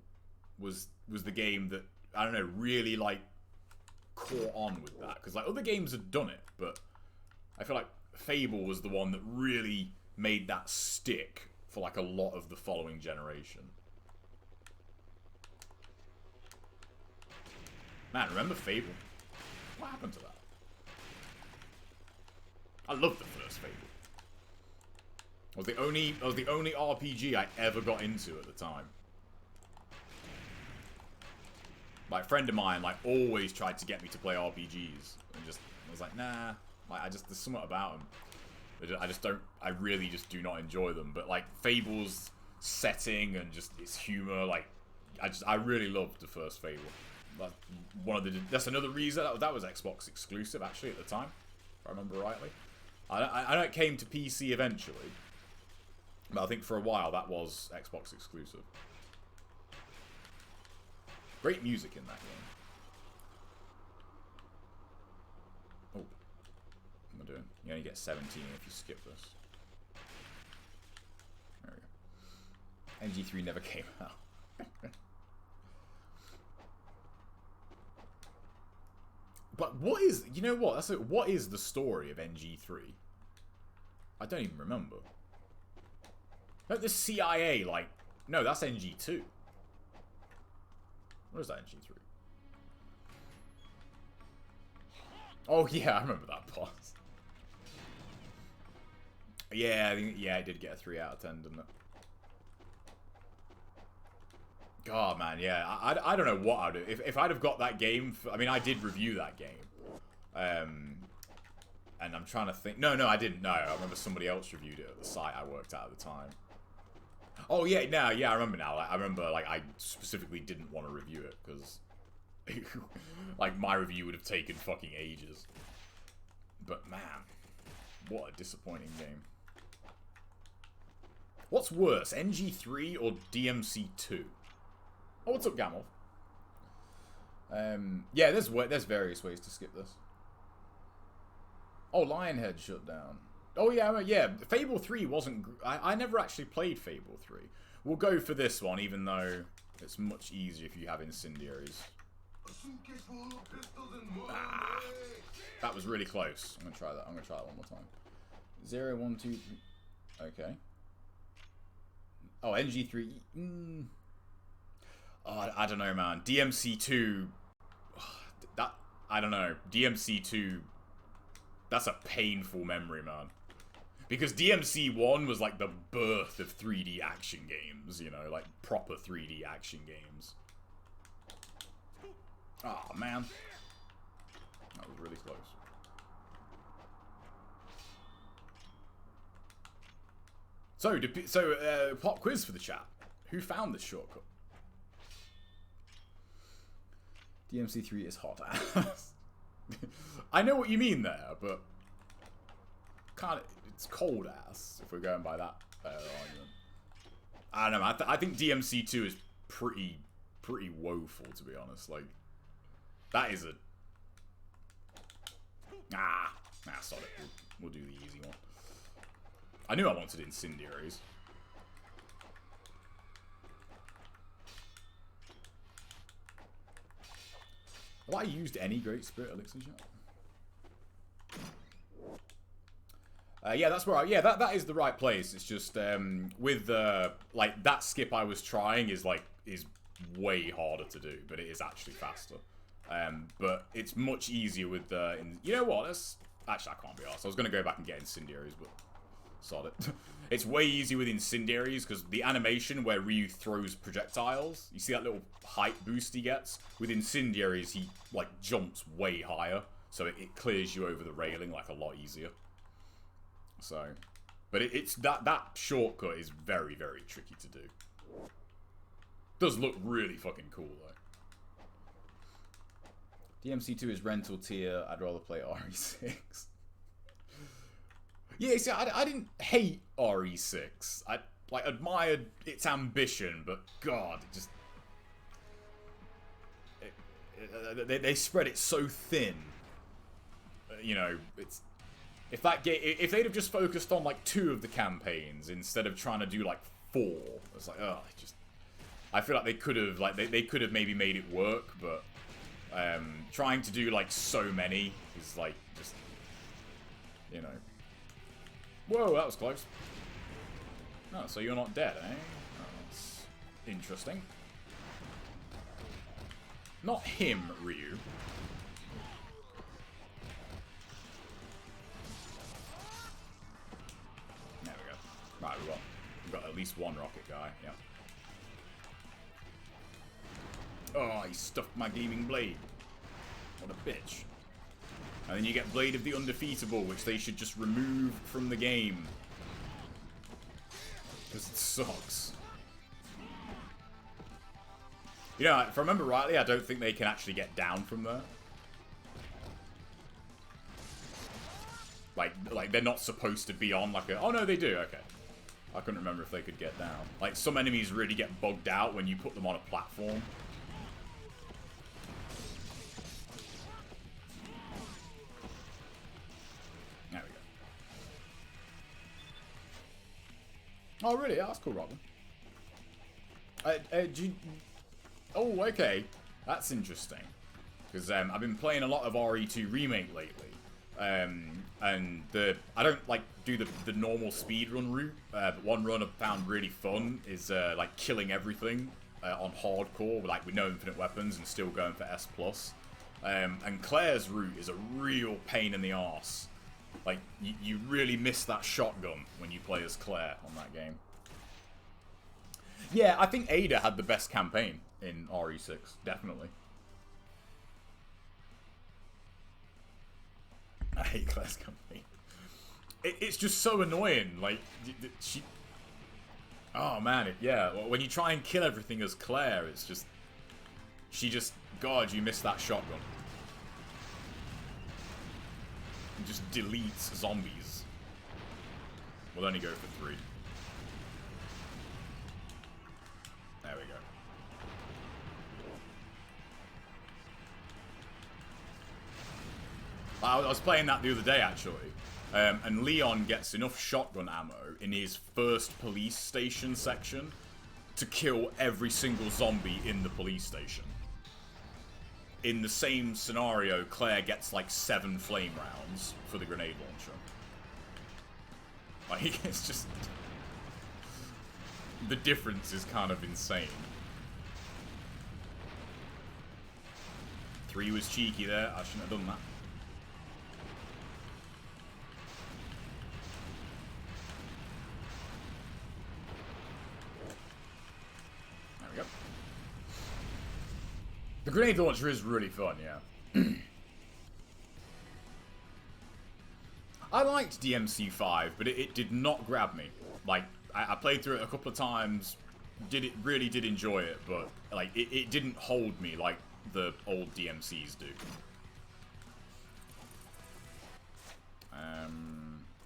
was the game that, I don't know, really like caught on with that, because like other games had done it, but I feel like Fable was the one that really made that stick for like a lot of the following generation. Man, remember Fable? What happened to that? I loved the first Fable. It was the only RPG I ever got into at the time. Like, a friend of mine, like, always tried to get me to play RPGs, and just, I was like, nah, like, there's something about them. I really just do not enjoy them. But, like, Fable's setting and just its humor, like, I really loved the first Fable. That's another reason that was Xbox exclusive, actually, at the time, if I remember rightly. I know it came to PC eventually, But I think for a while that was Xbox exclusive. Great music in that game. Oh. What am I doing? You only get 17 if you skip this. There we go. NG3 never came out. But what is... You know what? What is the story of NG3? I don't even remember. No, the CIA, like... No, that's NG2. What is that NG3? Oh, yeah, I remember that part. Yeah, I think, yeah, it did get a 3 out of 10, didn't it? God, man, yeah. I don't know what I'd do. If I'd have got that game... I mean, I did review that game. And I'm trying to think... No, I didn't know. I remember somebody else reviewed it at the site I worked at the time. Oh, yeah, no, yeah, I remember now. Like, I remember, like, I specifically didn't want to review it, because... like, my review would have taken fucking ages. But, man... What a disappointing game. What's worse, NG3 or DMC2? Oh, what's up, Gamel? Yeah, there's various ways to skip this. Oh, Lionhead shut down. Oh, yeah, Fable 3 wasn't... I never actually played Fable 3. We'll go for this one, even though it's much easier if you have incendiaries. Ah, that was really close. I'm gonna try that. I'm gonna try that one more time. 0, 1, 2... Okay. Oh, NG3... Oh, I don't know, man. DMC2... That... I don't know. DMC2... That's a painful memory, man. Because DMC1 was like the birth of 3D action games, you know? Like, proper 3D action games. Oh, man. That was really close. So, pop quiz for the chat. Who found this shortcut? DMC3 is hot ass. I know what you mean there, but it's cold ass if we're going by that argument. I don't know. I think DMC2 is pretty woeful, to be honest. Like, that is a sod it. We'll do the easy one. I knew I wanted incendiaries. Have I used any Great Spirit Elixir yet? Yeah, that's where that is the right place. It's just with like that skip I was trying is way harder to do, but it is actually faster. But it's much easier with the... you know what? Actually, I can't be arsed. I was going to go back and get incendiaries, but sod it. It's way easier with incendiaries because the animation where Ryu throws projectiles, you see that little height boost he gets? With incendiaries, he like jumps way higher, so it clears you over the railing like a lot easier. So, but it's that shortcut is very, very tricky to do. Does look really fucking cool though. DMC2 is rental tier. I'd rather play RE6. Yeah, see, I didn't hate RE6. I admired its ambition, but God, it just they spread it so thin. You know, it's if they'd have just focused on like 2 of the campaigns instead of trying to do like 4, it's like I feel like they could have they could have maybe made it work, but trying to do like so many is like just, you know. Whoa, that was close. Oh, so you're not dead, eh? Oh, that's interesting. Not him, Ryu. There we go. Right, we've got at least one rocket guy, yeah. Oh, he stuffed my gaming blade. What a bitch. And then you get Blade of the Undefeatable, which they should just remove from the game. Because it sucks. You know, if I remember rightly, I don't think they can actually get down from there. Like they're not supposed to be on like a... Oh, no, they do. Okay. I couldn't remember if they could get down. Like, some enemies really get bugged out when you put them on a platform. There we go. Oh, really? Yeah, that's cool, Robin. Oh, okay. That's interesting. Because I've been playing a lot of RE2 Remake lately. And I don't like do the normal speedrun route, but one run I've found really fun is like killing everything on hardcore, like with no infinite weapons and still going for S+. And Claire's route is a real pain in the arse. Like, you really miss that shotgun when you play as Claire on that game. Yeah, I think Ada had the best campaign in RE6, definitely. I hate Claire's campaign. It's just so annoying. Like, she... Oh, man, yeah. When you try and kill everything as Claire, it's just... She just... God, you missed that shotgun. It just deletes zombies. We'll only go for 3. There we go. I was playing that the other day, actually. And Leon gets enough shotgun ammo in his first police station section to kill every single zombie in the police station. In the same scenario, Claire gets like 7 flame rounds for the grenade launcher. Like, it's just... The difference is kind of insane. 3 was cheeky there. I shouldn't have done that. There we go. The grenade launcher is really fun, yeah. I liked DMC5, but it did not grab me. Like, I played through it a couple of times, really did enjoy it, but like it didn't hold me like the old DMCs do.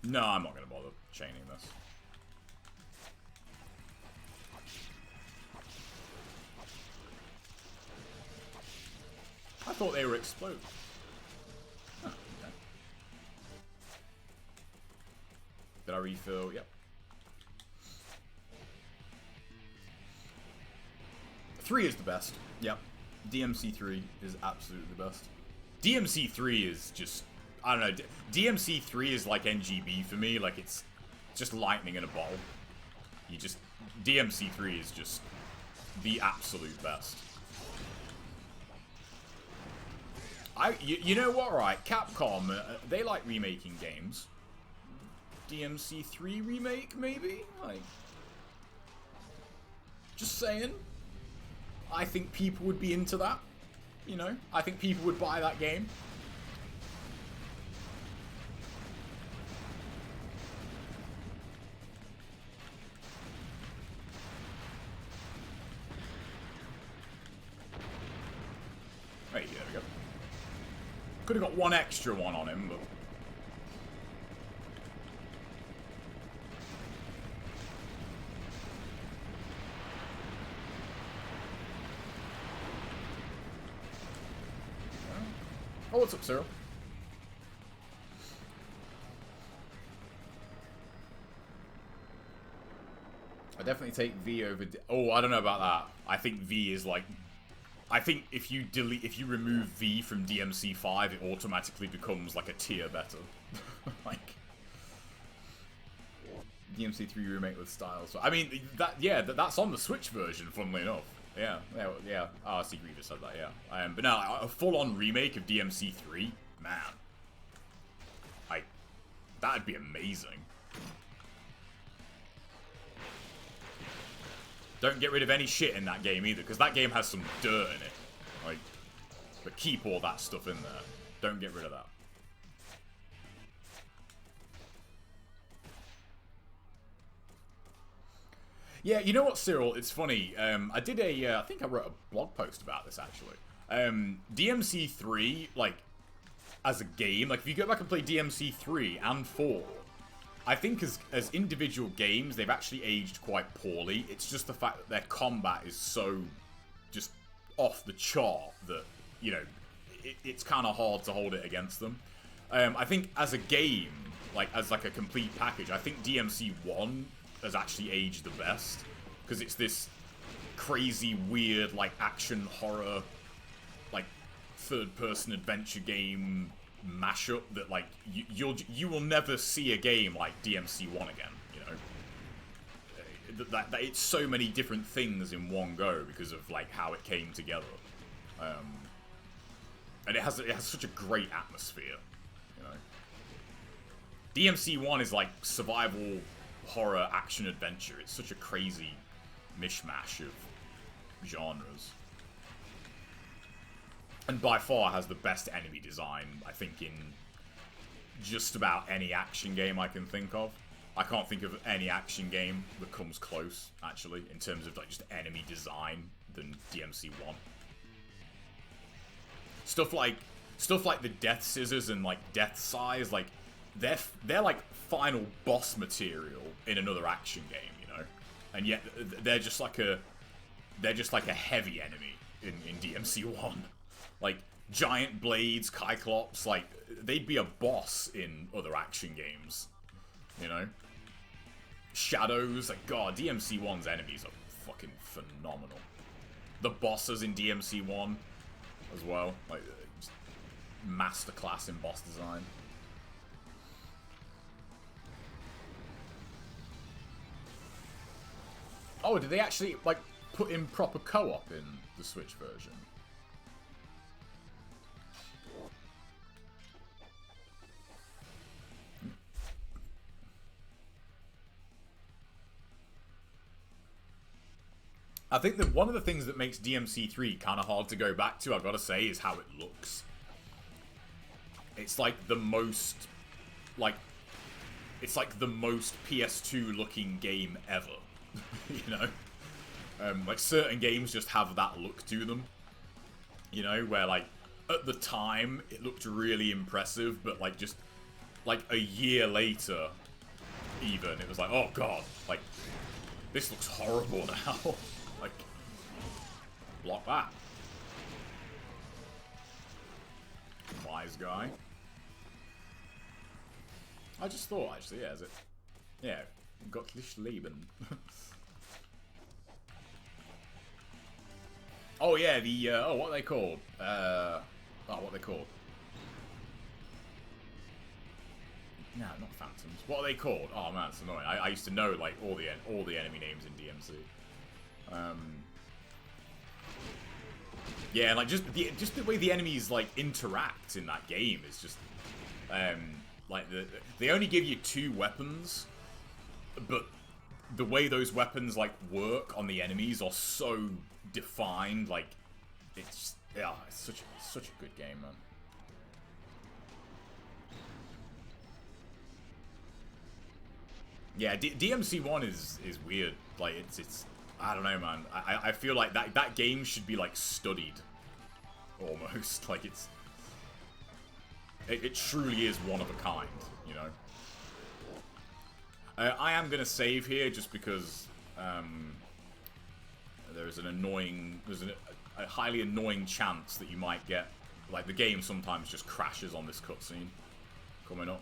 No, I'm not going to bother chaining this. I thought they were exploding. Oh, okay. Did I refill? Yep. 3 is the best. Yep. DMC3 is absolutely the best. DMC3 is just... I don't know. DMC3 is like NGB for me. Like, it's just lightning in a bottle. You just... DMC3 is just the absolute best. You know what, right? Capcom, they like remaking games. DMC3 remake, maybe? Like... Just saying. I think people would be into that. You know? I think people would buy that game. Hey, there we go. Could have got one extra one on him, but... Oh, what's up, Cyril? I definitely take V over... Oh, I don't know about that. I think V is like... I think if you remove V from DMC5, it automatically becomes like a tier better. Like... DMC3 remake with style. So, I mean, that's on the Switch version, funnily enough. Yeah. Oh, Secret just said that, yeah. But no, a full-on remake of DMC3, man. That'd be amazing. Don't get rid of any shit in that game either, because that game has some dirt in it. Like, but keep all that stuff in there. Don't get rid of that. Yeah, you know what, Cyril? It's funny. I did I think I wrote a blog post about this, actually. DMC3, like, as a game, like, if you go back and play DMC3 and 4, I think as individual games, they've actually aged quite poorly. It's just the fact that their combat is so just off the chart that, you know, it's kind of hard to hold it against them. I think as a game, like as like a complete package, I think DMC 1 has actually aged the best, because it's this crazy, weird, like action horror, like third-person adventure game mashup that like you will never see a game like DMC 1 again. You know, that it's so many different things in one go because of like how it came together, and it has such a great atmosphere. You know, DMC 1 is like survival horror action adventure. It's such a crazy mishmash of genres. And by far has the best enemy design, I think, in just about any action game I can think of. I can't think of any action game that comes close, actually, in terms of like just enemy design than DMC 1. Stuff like the Death Scissors and like Death Size, like they're like final boss material in another action game, you know, and yet they're just like a heavy enemy in DMC 1. Like, giant blades, Cyclops, like, they'd be a boss in other action games, you know? Shadows, like, God, DMC 1's enemies are fucking phenomenal. The bosses in DMC 1 as well, like, just masterclass in boss design. Oh, did they actually, like, put in proper co-op in the Switch version? I think that one of the things that makes DMC 3 kind of hard to go back to, I've got to say, is how it looks. It's like the most, like, it's like the most PS2 looking game ever, you know? Like, certain games just have that look to them, you know, where, like, at the time, it looked really impressive, but, like, just, like, a year later, even, it was like, oh god, like, this looks horrible now. Like, block that. Wise guy. I just thought, actually, yeah, is it? Yeah, Gottlieb Leben. Oh, yeah, the, oh, what are they called? Oh, what are they called? No, not phantoms. What are they called? Oh, man, it's annoying. I used to know, like, all the enemy names in DMC. Yeah, and like just the way the enemies like interact in that game is just like they only give you 2 weapons, but the way those weapons like work on the enemies are so defined. Like it's yeah, it's such a good game, man. Yeah, DMC 1 is weird. Like it's I don't know, man. I feel like that game should be like studied, almost. Like it truly is one of a kind, you know. I am gonna save here just because there's a highly annoying chance that you might get, like, the game sometimes just crashes on this cutscene coming up.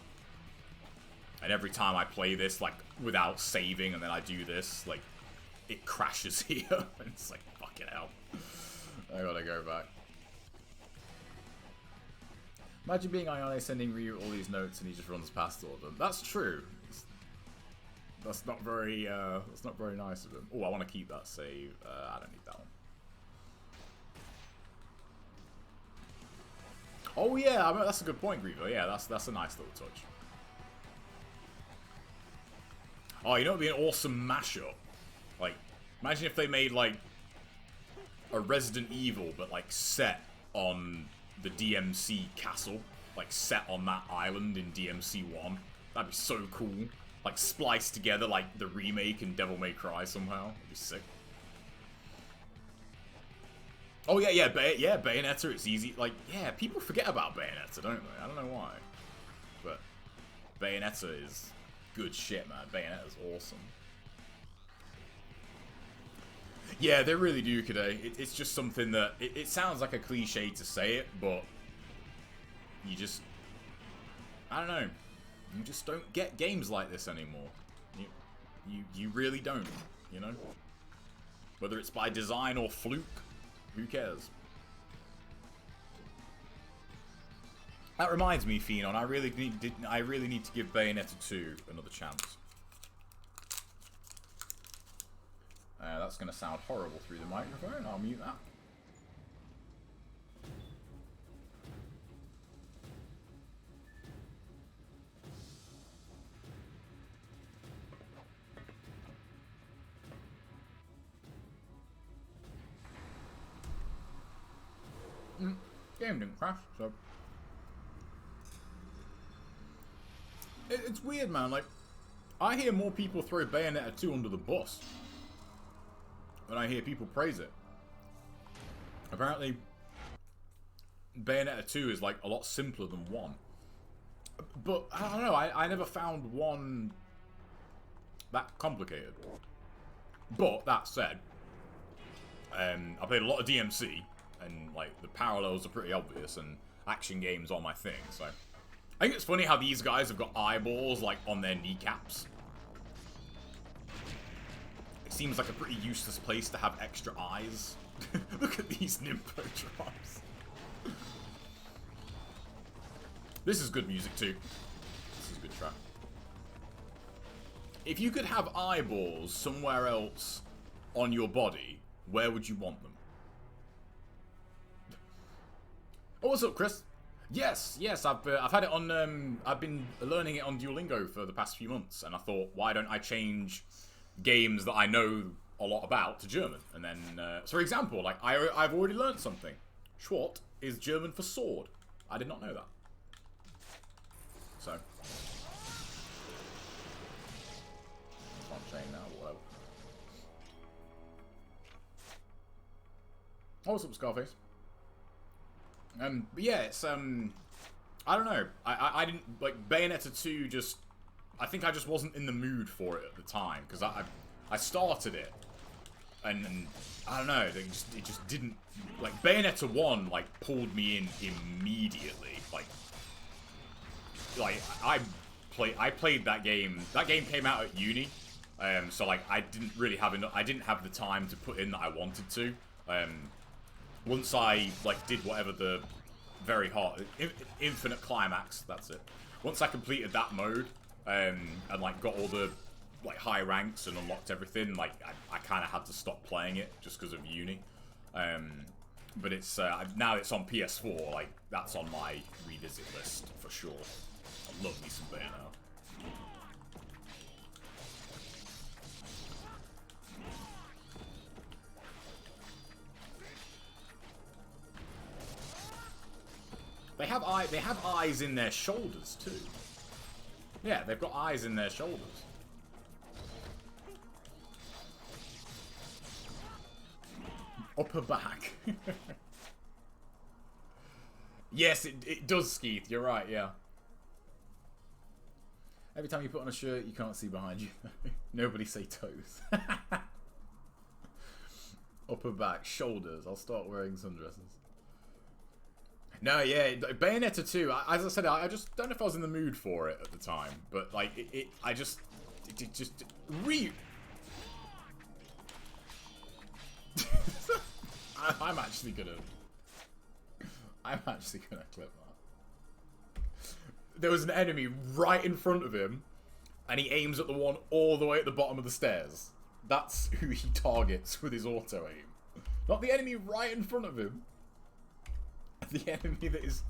And every time I play this, like, without saving, and then I do this, like, it crashes here. And it's like, fucking hell. I gotta go back. Imagine being Ayane sending Ryu all these notes and he just runs past all of them. That's true. That's not very nice of him. Oh, I want to keep that save. I don't need that one. Oh yeah, I mean, that's a good point, Griever. Yeah, that's a nice little touch. Oh, you know what would be an awesome mashup? Like, imagine if they made, like, a Resident Evil, but, like, set on the DMC castle. Like, set on that island in DMC 1. That'd be so cool. Like, spliced together, like, the remake and Devil May Cry somehow. That'd be sick. Oh, yeah, Bayonetta, it's easy. Like, yeah, people forget about Bayonetta, don't they? I don't know why. But Bayonetta is good shit, man. Bayonetta's awesome. Yeah, they really do, Kade. It's just something that... It sounds like a cliche to say it, but... You just... I don't know. You just don't get games like this anymore. You really don't, you know? Whether it's by design or fluke, who cares? That reminds me, Phenon, I really need to give Bayonetta 2 another chance. That's going to sound horrible through the microphone. I'll mute that. Game didn't crash, so... It's weird, man. Like, I hear more people throw Bayonetta 2 under the bus than I hear people praise it. Apparently, Bayonetta 2 is, like, a lot simpler than 1. But, I don't know, I never found 1 that complicated. But, that said, I played a lot of DMC, and, like, the parallels are pretty obvious, and action games are my thing, so... I think it's funny how these guys have got eyeballs, like, on their kneecaps. It seems like a pretty useless place to have extra eyes. Look at these Nympho drops. This is good music, too. This is a good track. If you could have eyeballs somewhere else on your body, where would you want them? Oh, what's up, Chris? Yes, I've had it on, I've been learning it on Duolingo for the past few months, and I thought, why don't I change games that I know a lot about to German? And then, so for example, like, I've already learned something. Schwert is German for sword. I did not know that. So. Can't change now, but whatever. Oh, what's up, Scarface? But yeah, it's, I don't know. I didn't, like, Bayonetta 2 just, I think I just wasn't in the mood for it at the time, because I started it, and I don't know, it just didn't, like, Bayonetta 1, like, pulled me in immediately, like, I played that game came out at uni, so, like, I didn't really have enough, I didn't have the time to put in that I wanted to, once I, like, did whatever the very hard... Infinite Climax, that's it. Once I completed that mode, and, like, got all the, like, high ranks and unlocked everything, like, I kind of had to stop playing it just because of uni. But it's, now it's on PS4, like, that's on my revisit list, for sure. I love me some Bayonetta. They have eyes in their shoulders too. Yeah, they've got eyes in their shoulders. Upper back. Yes, it does, Skeeth. You're right, yeah. Every time you put on a shirt, you can't see behind you. Nobody say toes. Upper back, shoulders. I'll start wearing sundresses. No, yeah, Bayonetta 2, as I said, I just don't know if I was in the mood for it at the time, but, like, it just I'm actually gonna clip that. There was an enemy right in front of him, and he aims at the one all the way at the bottom of the stairs. That's who he targets with his auto-aim. Not the enemy right in front of him. The enemy that is,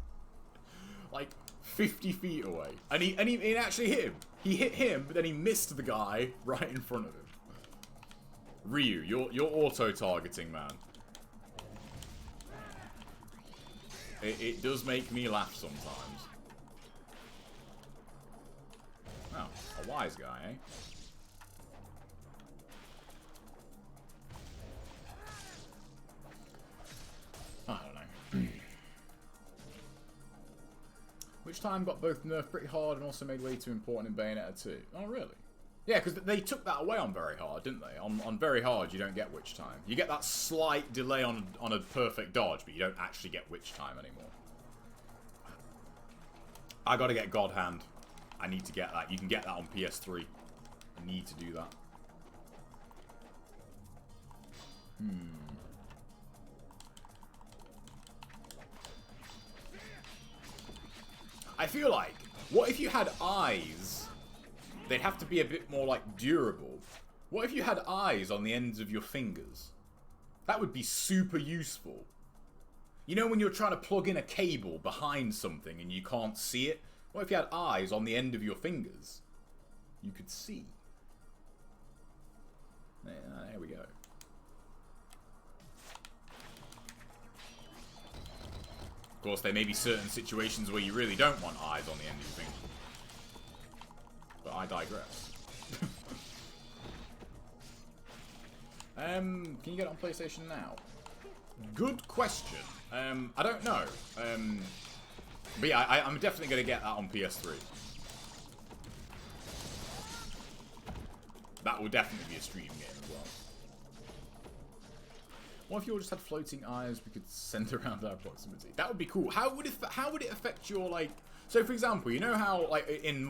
like, 50 feet away. And he actually hit him. He hit him, but then he missed the guy right in front of him. Ryu, you're auto-targeting, man. It does make me laugh sometimes. Oh, a wise guy, eh? I don't know. Which time got both nerfed pretty hard and also made way too important in Bayonetta 2. Oh, really? Yeah, because they took that away on Very Hard, didn't they? On Very Hard, you don't get witch time. You get that slight delay on a perfect dodge, but you don't actually get witch time anymore. I gotta get God Hand. I need to get that. You can get that on PS3. I need to do that. I feel like, what if you had eyes? They'd have to be a bit more, like, durable. What if you had eyes on the ends of your fingers? That would be super useful. You know when you're trying to plug in a cable behind something and you can't see it? What if you had eyes on the end of your fingers? You could see. There we go. Of course, there may be certain situations where you really don't want eyes on the end of your fingers. But I digress. Can you get it on PlayStation now? Good question. I don't know. But yeah, I'm definitely going to get that on PS3. That will definitely be a stream game as well. What if you all just had floating eyes we could send around our proximity? That would be cool. How would it affect your, like... So, for example, you know how, like, in,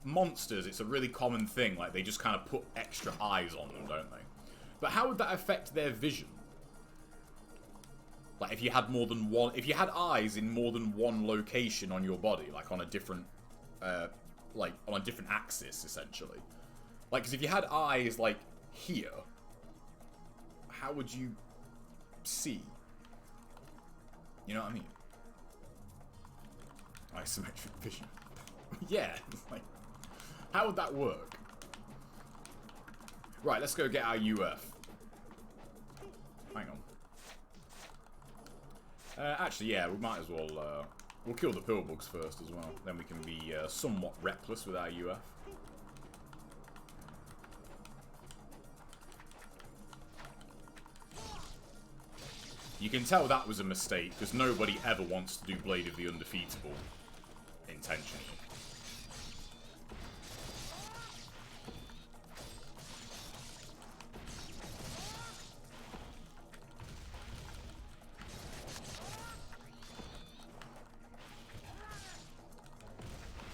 monsters, it's a really common thing. Like, they just kind of put extra eyes on them, don't they? But how would that affect their vision? Like, if you had more than one... If you had eyes in more than one location on your body, like, on a different... like, on a different axis, essentially. Like, because if you had eyes, like, here... How would you see? You know what I mean? Isometric vision. Yeah, like... How would that work? Right, let's go get our UF. Hang on. Actually, yeah, we might as well, we'll kill the pillbugs first as well. Then we can be somewhat reckless with our UF. You can tell that was a mistake, because nobody ever wants to do Blade of the Undefeatable intentionally.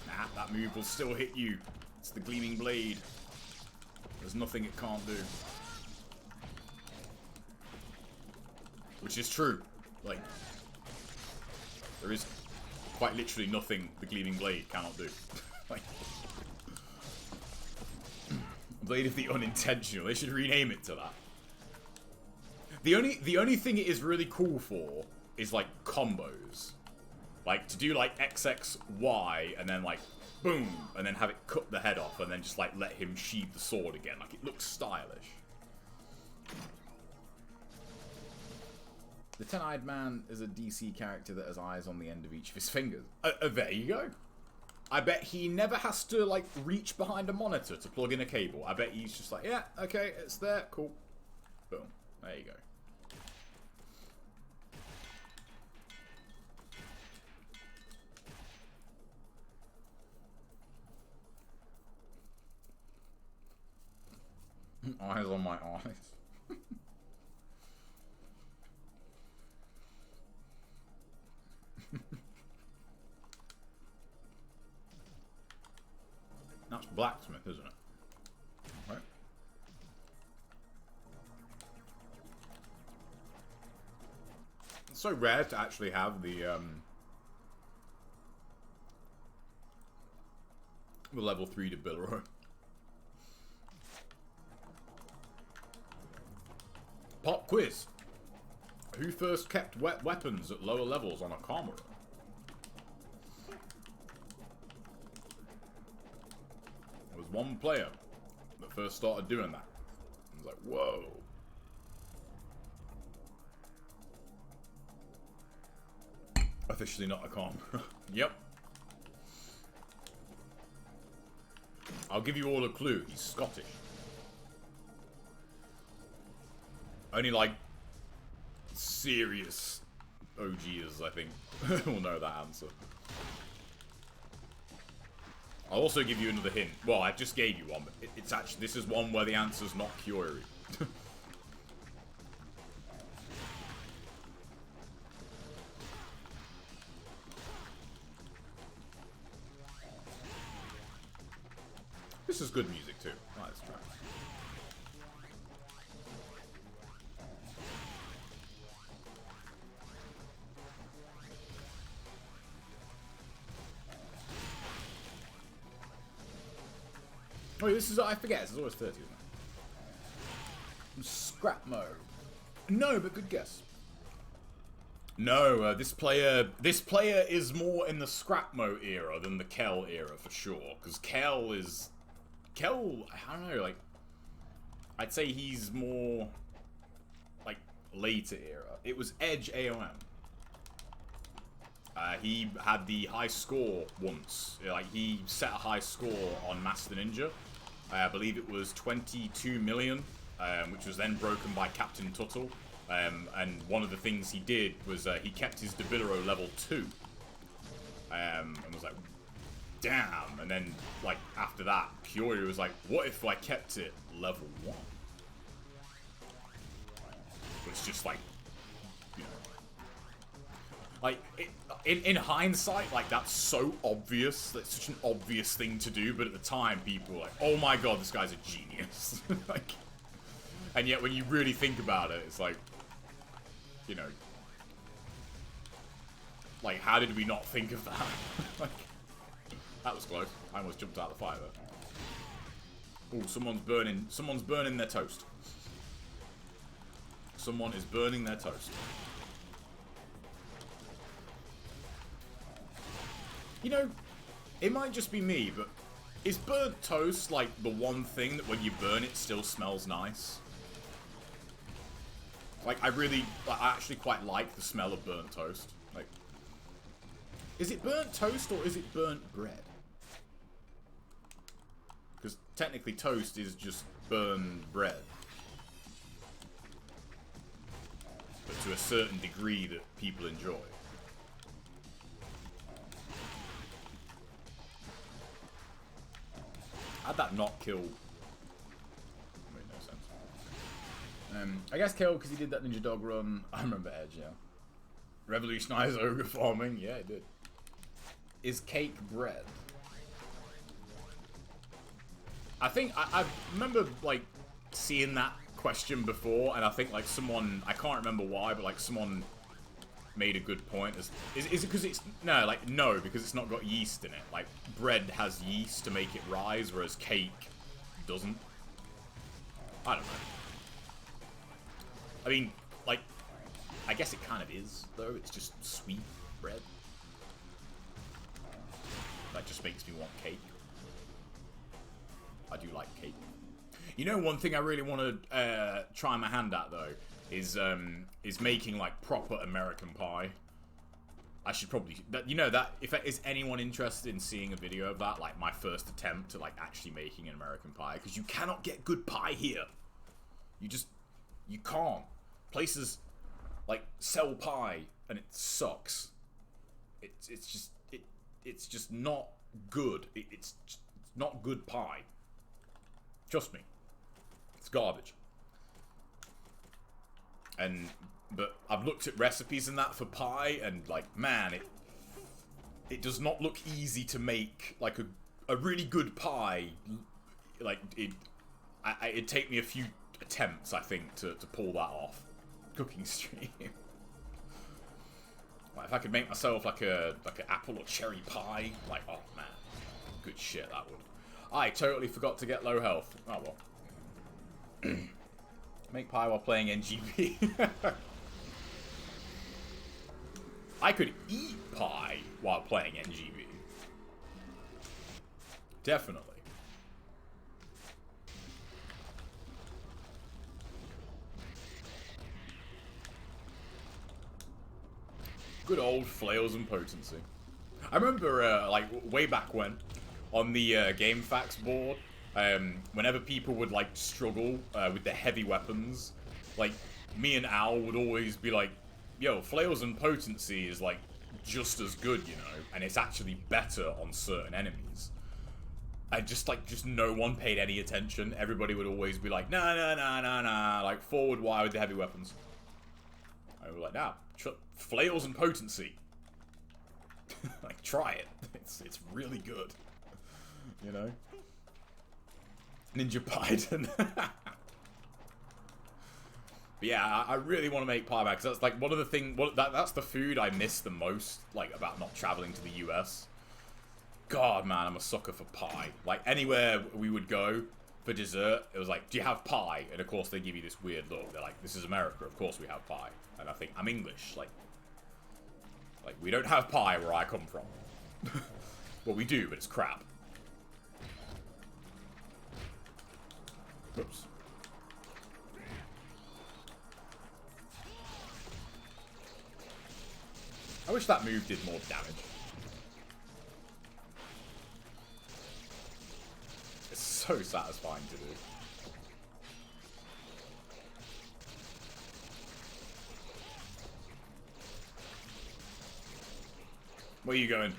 Nah, that move will still hit you. It's the Gleaming Blade. There's nothing it can't do. Which is true. Like, there is quite literally nothing the Gleaming Blade cannot do. Like, Blade of the Unintentional. They should rename it to that. The only thing it is really cool for is like combos. Like to do like XXY and then like boom and then have it cut the head off and then just like let him sheathe the sword again. Like it looks stylish. The Ten-Eyed Man is a DC character that has eyes on the end of each of his fingers. There you go. I bet he never has to, like, reach behind a monitor to plug in a cable. I bet he's just like, yeah, okay, it's there, cool. Boom. There you go. Eyes on my eyes. That's blacksmith, isn't it? Right. It's so rare to actually have the level 3 to Bilro. Pop quiz. Who first kept wet weapons at lower levels on a camera? There was one player that first started doing that. I was like, whoa. Officially not a camera. Yep. I'll give you all a clue. He's Scottish. Only like serious OGs, I think, will know that answer. I'll also give you another hint. Well, I just gave you one, but it's actually, this is one where the answer's not Kyori. This is good music too. I like this track. Oh, this is, I forget, this is always 30, isn't it? Scrap mode. No, but good guess. No, this player is more in the scrap mode era than the Kel era for sure. Because Kel, I don't know, like, I'd say he's more, like, later era. It was Edge AOM. He had the high score once. Like, he set a high score on Master Ninja. I believe it was 22 million, which was then broken by Captain Tuttle. And one of the things he did was he kept his Debilero level 2. And was like, damn. And then, like, after that, Kyori was like, what if I kept it level 1? It's just like, you know. Like, in hindsight, like, that's so obvious. That's such an obvious thing to do. But at the time, people were like, oh my god, this guy's a genius. Like, and yet when you really think about it, it's like, you know, like, how did we not think of that? Like, that was close. I almost jumped out of the fire there. Ooh, someone's burning their toast. Someone is burning their toast. You know, it might just be me, but is burnt toast like the one thing that when you burn it still smells nice? Like, I actually quite like the smell of burnt toast. Like, is it burnt toast or is it burnt bread? Because technically toast is just burned bread. But to a certain degree that people enjoy. How'd that not kill? Made no sense. I guess kill because he did that Ninja Dog run. I remember Edge, yeah. Revolutionized ogre farming, yeah, it did. Is cake bread? I think I remember like seeing that question before, and I think like someone, I can't remember why, but like someone made a good point. Is it because it's no, because it's not got yeast in it. Like, bread has yeast to make it rise, whereas cake doesn't. I don't know. I mean, like, I guess it kind of is though. It's just sweet bread. That just makes me want cake. I do like cake. You know, one thing I really want to try my hand at though is making like proper American pie. I should probably, you know, that if is anyone interested in seeing a video of that, like my first attempt at like actually making an American pie, because you cannot get good pie here. You can't. Places like sell pie and it sucks. It's just not good. It's not good pie. Trust me. It's garbage. But I've looked at recipes and that for pie, and like, man, it does not look easy to make like a really good pie. Like, it'd take me a few attempts, I think, to pull that off. Cooking stream. Like, if I could make myself like an apple or cherry pie, like, oh man, good shit that would. I totally forgot to get low health. Oh well. Make pie while playing NGB. I could eat pie while playing NGB. Definitely. Good old flails and potency. I remember, like, way back when, on the Game Facts board, whenever people would like struggle with the heavy weapons, like me and Al would always be like, yo, flails and potency is like just as good, you know, and it's actually better on certain enemies. And just no one paid any attention. Everybody would always be like, nah, nah, nah, nah, nah, like forward wire with the heavy weapons. I was like, nah, flails and potency. Like, try it. It's really good. You know? Ninja Python. But yeah, I really want to make pie back, because that's like one of the things. That's the food I miss the most, like, about not traveling to the US. God, man, I'm a sucker for pie. Like, anywhere we would go for dessert, it was like, do you have pie? And of course, they give you this weird look. They're like, this is America, of course we have pie. And I think, I'm English. Like we don't have pie where I come from. Well, we do, but it's crap. Oops. I wish that move did more damage. It's so satisfying to do. Where are you going?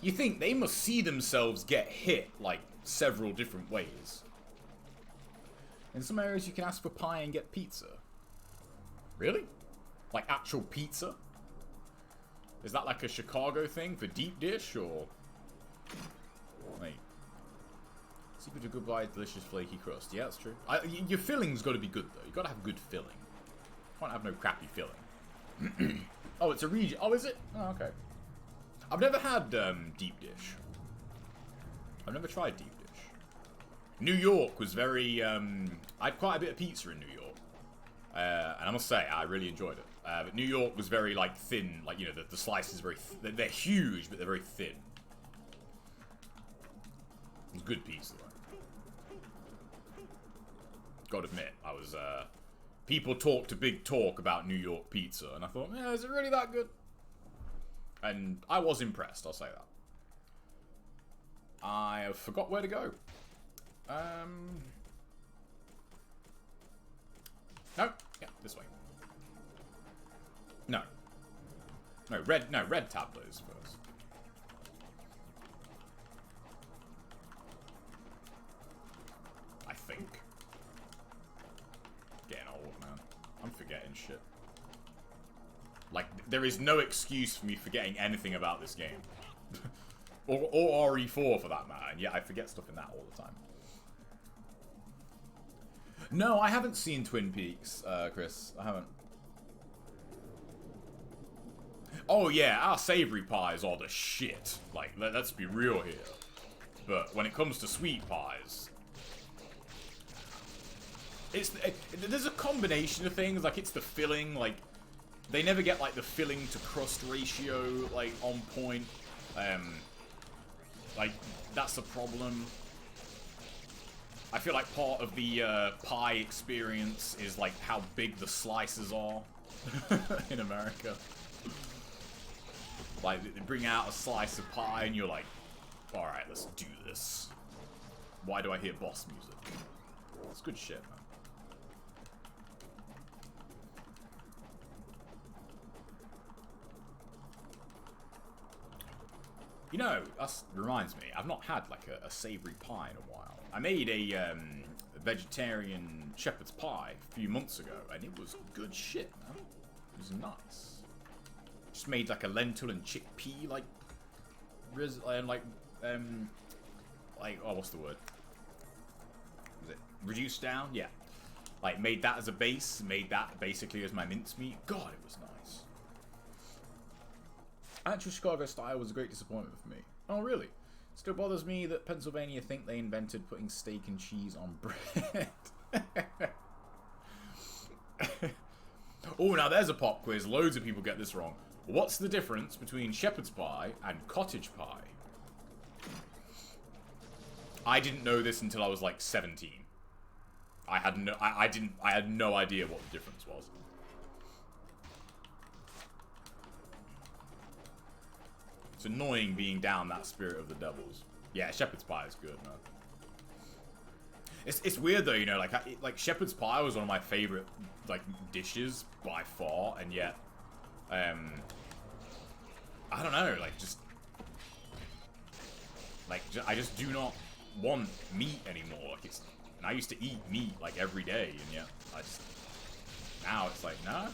You think they must see themselves get hit, like, several different ways. In some areas you can ask for pie and get pizza. Really? Like actual pizza? Is that like a Chicago thing for deep dish, or... Wait. Secret to goodbye, delicious flaky crust. Yeah, that's true. Your filling's got to be good, though. You got to have good filling. You can't have no crappy filling. Oh, it's a region. Oh, is it? Oh, okay. I've never had deep dish. I've never tried deep dish. New York was very... I had quite a bit of pizza in New York. And I must say, I really enjoyed it. But New York was very, like, thin. Like, you know, the slices very... They're huge, but they're very thin. It's good pizza, though. Gotta admit, I was, people talked a big talk about New York pizza, and I thought, yeah, is it really that good? And I was impressed, I'll say that. I forgot where to go. No, yeah, this way. No. No, red tableaus first. I think. Getting old, man. I'm forgetting shit. Like, there is no excuse for me forgetting anything about this game. or RE4 for that matter, and yet I forget stuff in that all the time. No, I haven't seen Twin Peaks, Chris. I haven't. Oh yeah, our savory pies are the shit. Like, let's be real here. But when it comes to sweet pies, there's a combination of things. Like, it's the filling. Like, they never get like the filling to crust ratio like on point. Like, that's the problem. I feel like part of the pie experience is like how big the slices are in America. Like, they bring out a slice of pie and you're like, alright, let's do this. Why do I hear boss music? It's good shit, man. You know, that reminds me, I've not had like a savoury pie in a while. I made a vegetarian shepherd's pie a few months ago, and it was good shit, man. It was nice. Just made like a lentil and chickpea, like, oh, what's the word? Was it reduced down? Yeah. Like, made that as a base, made that basically as my mincemeat. God, it was nice. Actual Chicago style was a great disappointment for me. Oh, really? Still bothers me that Pennsylvania think they invented putting steak and cheese on bread. Oh, now there's a pop quiz. Loads of people get this wrong. What's the difference between shepherd's pie and cottage pie? I didn't know this until I was like 17. I had no idea what the difference was. It's annoying being down that spirit of the devils. Yeah, shepherd's pie is good, man. It's weird though, you know, like shepherd's pie was one of my favorite like dishes by far, and yet I don't know, like, just Like, I just do not want meat anymore. Like, and I used to eat meat, like, every day, and yet, now it's like, nah.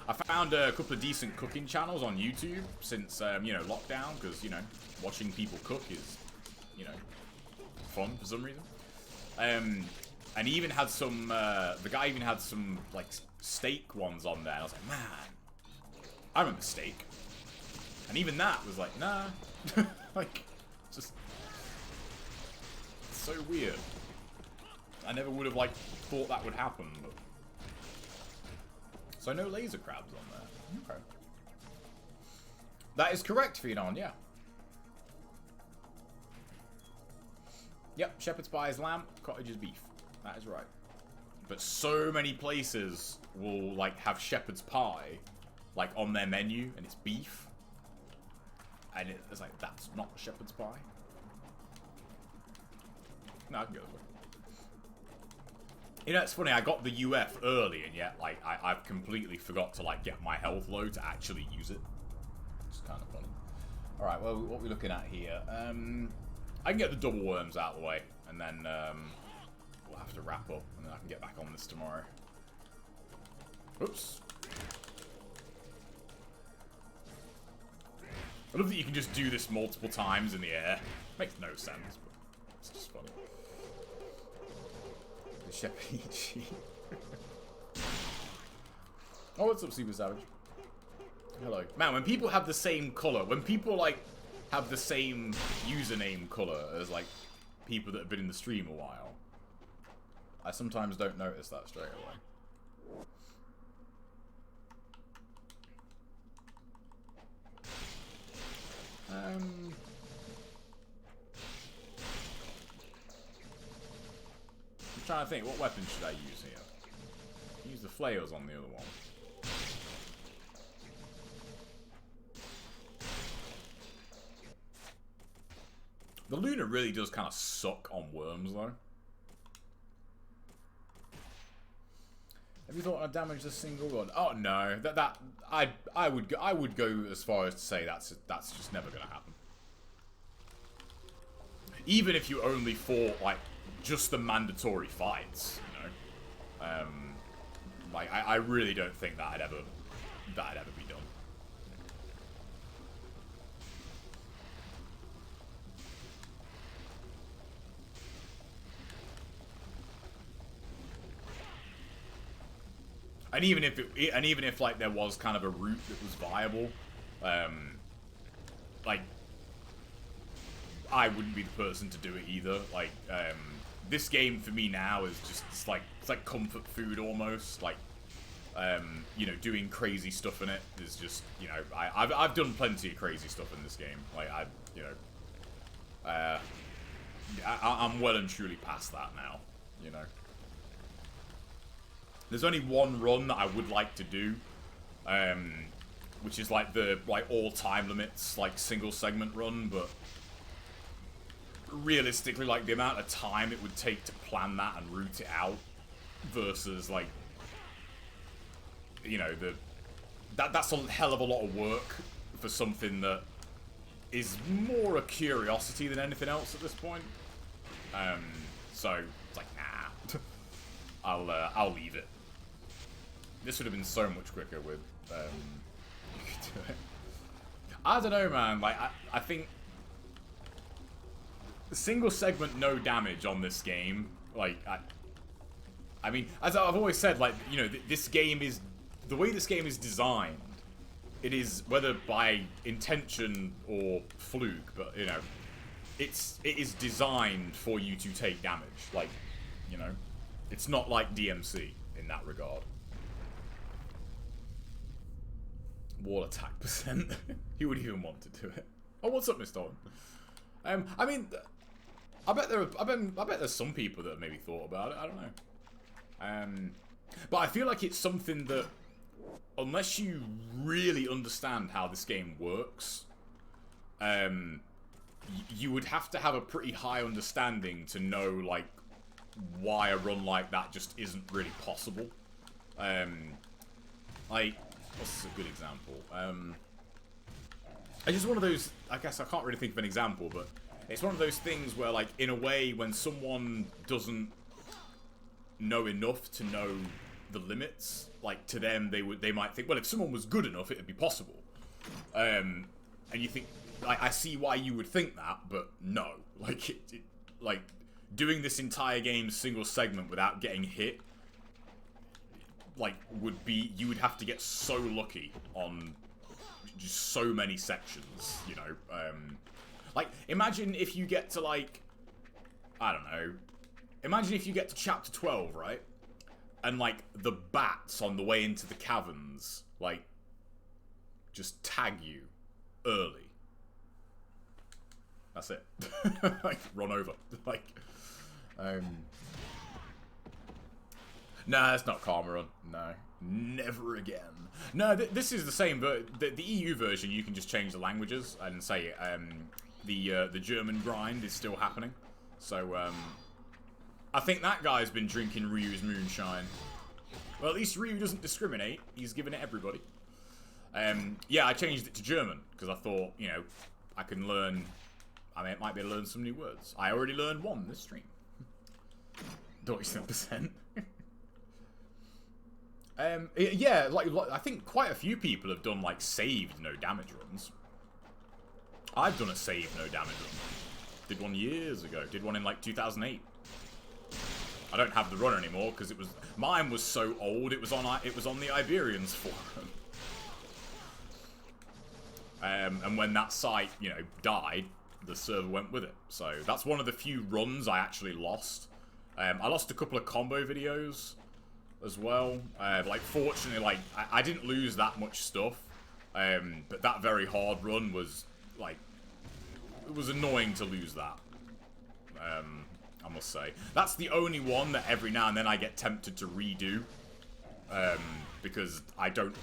I found a couple of decent cooking channels on YouTube since, you know, lockdown, because, you know, watching people cook is, you know, fun for some reason. And he even had some, the guy even had some, like, steak ones on there, and I was like, man, I remember steak. And even that was like, nah. Like, just, it's so weird. I never would have, like, thought that would happen, but... So no laser crabs on there. Okay. That is correct, Phenon, yeah. Yep, shepherd's pie is lamb, cottage is beef. That is right. But so many places will, like, have shepherd's pie, like, on their menu, and it's beef. And it's like, that's not shepherd's pie. No, I can go this way. You know, it's funny, I got the UF early, and yet, like, I've completely forgot to, like, get my health low to actually use it. It's kind of funny. Alright, well, what are we looking at here? I can get the double worms out of the way, and then, we'll have to wrap up, and then I can get back on this tomorrow. Oops. I love that you can just do this multiple times in the air. Makes no sense, but it's just funny. The Shepherd. Oh, what's up, Super Savage? Hello. Man, when people have the same color, when people, like, have the same username color as, like, people that have been in the stream a while, I sometimes don't notice that straight away. I'm trying to think, what weapon should I use here? Use the flails on the other one. The Luna really does kind of suck on worms, though. Have you thought I'd damage the single rod? Oh no, I would go as far as to say that's just never gonna happen. Even if you only fought like just the mandatory fights, you know, like I really don't think that'd ever be done. And even if like there was kind of a route that was viable, like I wouldn't be the person to do it either. Like this game for me now is just it's like comfort food almost. Like you know, doing crazy stuff in it is just, you know, I've done plenty of crazy stuff in this game. Like you know, I'm well and truly past that now. You know. There's only one run that I would like to do, which is like the all time limits single segment run, but realistically, like the amount of time it would take to plan that and route it out versus like, you know, that's a hell of a lot of work for something that is more a curiosity than anything else at this point. So it's like, nah, I'll leave it. This would have been so much quicker with, I don't know, man, like, I think single segment no damage on this game, like, I mean, as I've always said, like, you know, this game is, the way this game is designed, it is, whether by intention or fluke, but, you know, it is designed for you to take damage, like, you know, it's not like DMC in that regard. Wall attack percent. He would even want to do it. Oh, what's up, Mr. Owen? I mean, I bet there's some people that have maybe thought about it. I don't know. But I feel like it's something that, unless you really understand how this game works, you would have to have a pretty high understanding to know, like, why a run like that just isn't really possible. Like, what's a good example? It's just one of those, I guess I can't really think of an example, but it's one of those things where, like, in a way, when someone doesn't know enough to know the limits, like, to them, they might think, well, if someone was good enough, it'd be possible. And you think, I see why you would think that, but no. Like, like, doing this entire game single segment without getting hit, like, you would have to get so lucky on just so many sections, you know. Like, imagine if you get to, like, I don't know, imagine if you get to chapter 12, right? And, like, the bats on the way into the caverns, like, just tag you early. That's it. Like, run over. Like, nah, it's not Karma Run. No. Never again. No, this is the same, but the EU version, you can just change the languages and say, the German grind is still happening. So, I think that guy's been drinking Ryu's moonshine. Well, at least Ryu doesn't discriminate. He's giving it everybody. Yeah, I changed it to German, because I thought, you know, I can learn... I mean, it might be able to learn some new words. I already learned one this stream. 27%. Yeah, like, I think quite a few people have done, like, saved no damage runs. I've done a saved no damage run. Did one years ago. Did one in, like, 2008. I don't have the run anymore, because it was... Mine was so old, it was on the Iberians forum. And when that site, you know, died, the server went with it. So that's one of the few runs I actually lost. I lost a couple of combo videos as well. Like, fortunately, like, I didn't lose that much stuff. But that very hard run was, like, it was annoying to lose that. I must say. That's the only one that every now and then I get tempted to redo. Because I don't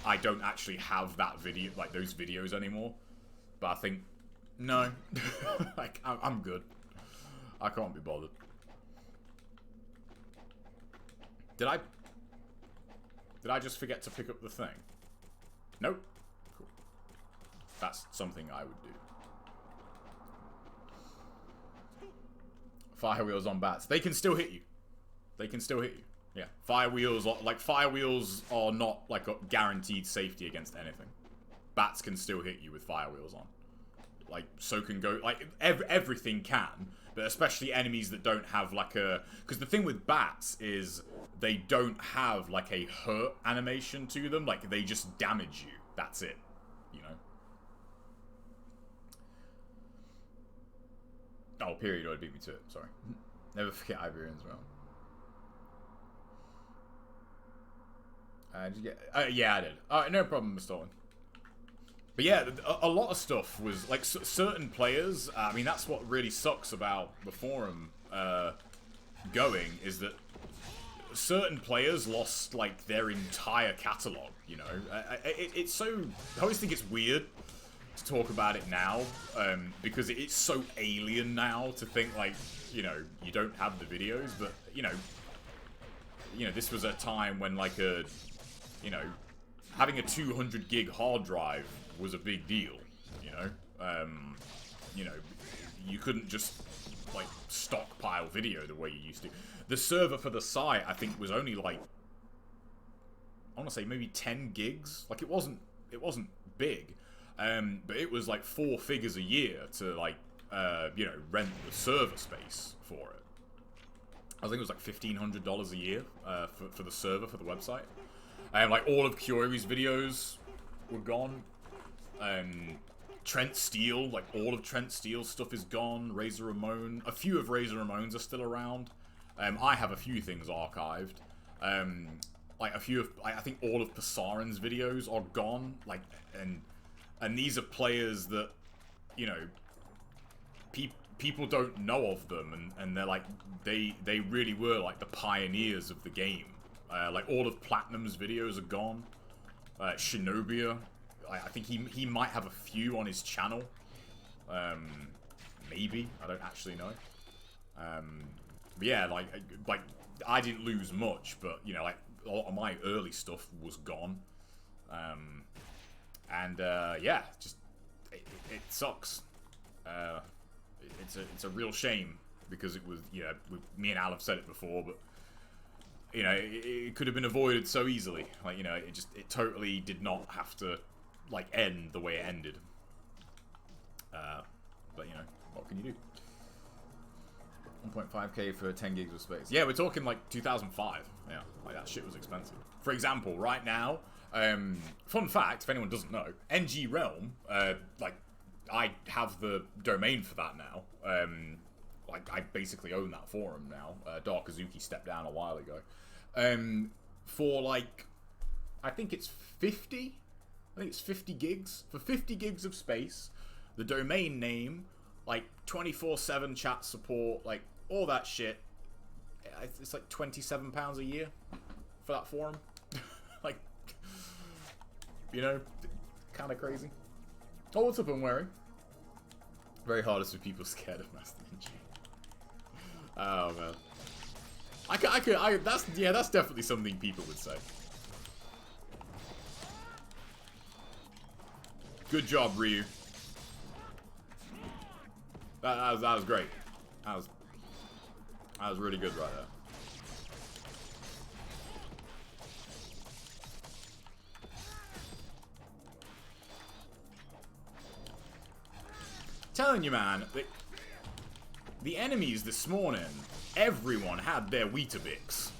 actually have that video, like, those videos anymore. But I think, no. Like, I'm good. I can't be bothered. Did I just forget to pick up the thing? Nope. Cool. That's something I would do. Firewheels on bats. They can still hit you. They can still hit you. Yeah. Firewheels are not, like, a guaranteed safety against anything. Bats can still hit you with firewheels on. Like, so can go... Like, everything can. But especially enemies that don't have, like, a... Because the thing with bats is they don't have, like, a hurt animation to them. Like, they just damage you. That's it. You know? Oh, period. Oh, it beat me to it. Sorry. Never forget Iberian as well. Did you get... yeah, I did. Alright, no problem, Mr. Stolen. But yeah, a lot of stuff was... Like, certain players... I mean, that's what really sucks about the forum going, is that certain players lost, like, their entire catalogue, you know? It's so... I always think it's weird to talk about it now, because it's so alien now to think, like, you know, you don't have the videos, but, you know, this was a time when, like, you know, having a 200 gig hard drive was a big deal, you know? You know, you couldn't just, like, stockpile video the way you used to. The server for the site, I think, was only, like, I want to say maybe 10 gigs. Like, it wasn't big, but it was, like, 4 figures a year to, like, you know, rent the server space for it. I think it was, like, $1,500 a year for the server, for the website. Like, all of Kyory's videos were gone. Trent Steele, like, all of Trent Steele's stuff is gone. Razor Ramon. A few of Razor Ramon's are still around. I have a few things archived. Like, a few of... I think all of Pasarin's videos are gone. Like, and these are players that, you know, people don't know of them. And they're, like, they really were, like, the pioneers of the game. Like, all of Platinum's videos are gone. Shinobia, I think he might have a few on his channel. Maybe. I don't actually know. But yeah, like, I didn't lose much, but, you know, like, a lot of my early stuff was gone. Yeah, just... it sucks. It's a real shame because it was, you know, me and Al have said it before, but you know, it could have been avoided so easily. Like, you know, it totally did not have to like end the way it ended. But you know, what can you do? 1.5k for 10 gigs of space. Yeah, we're talking like 2005. Yeah, like that shit was expensive. For example, right now, fun fact, if anyone doesn't know, NG Realm, like, I have the domain for that now. Like, I basically own that forum now. Dark Azuki stepped down a while ago. For like, I think it's 50? I think it's 50 gigs. For 50 gigs of space, the domain name, like 24/7 chat support, like all that shit. It's like £27 a year for that forum. Like, you know, kind of crazy. Oh, what's up, Unwary? Very hardest for people scared of Master Ninja. Oh man, that's definitely something people would say. Good job, Ryu. That was great. That was really good right there. Telling you, man, the enemies this morning, everyone had their Weetabix.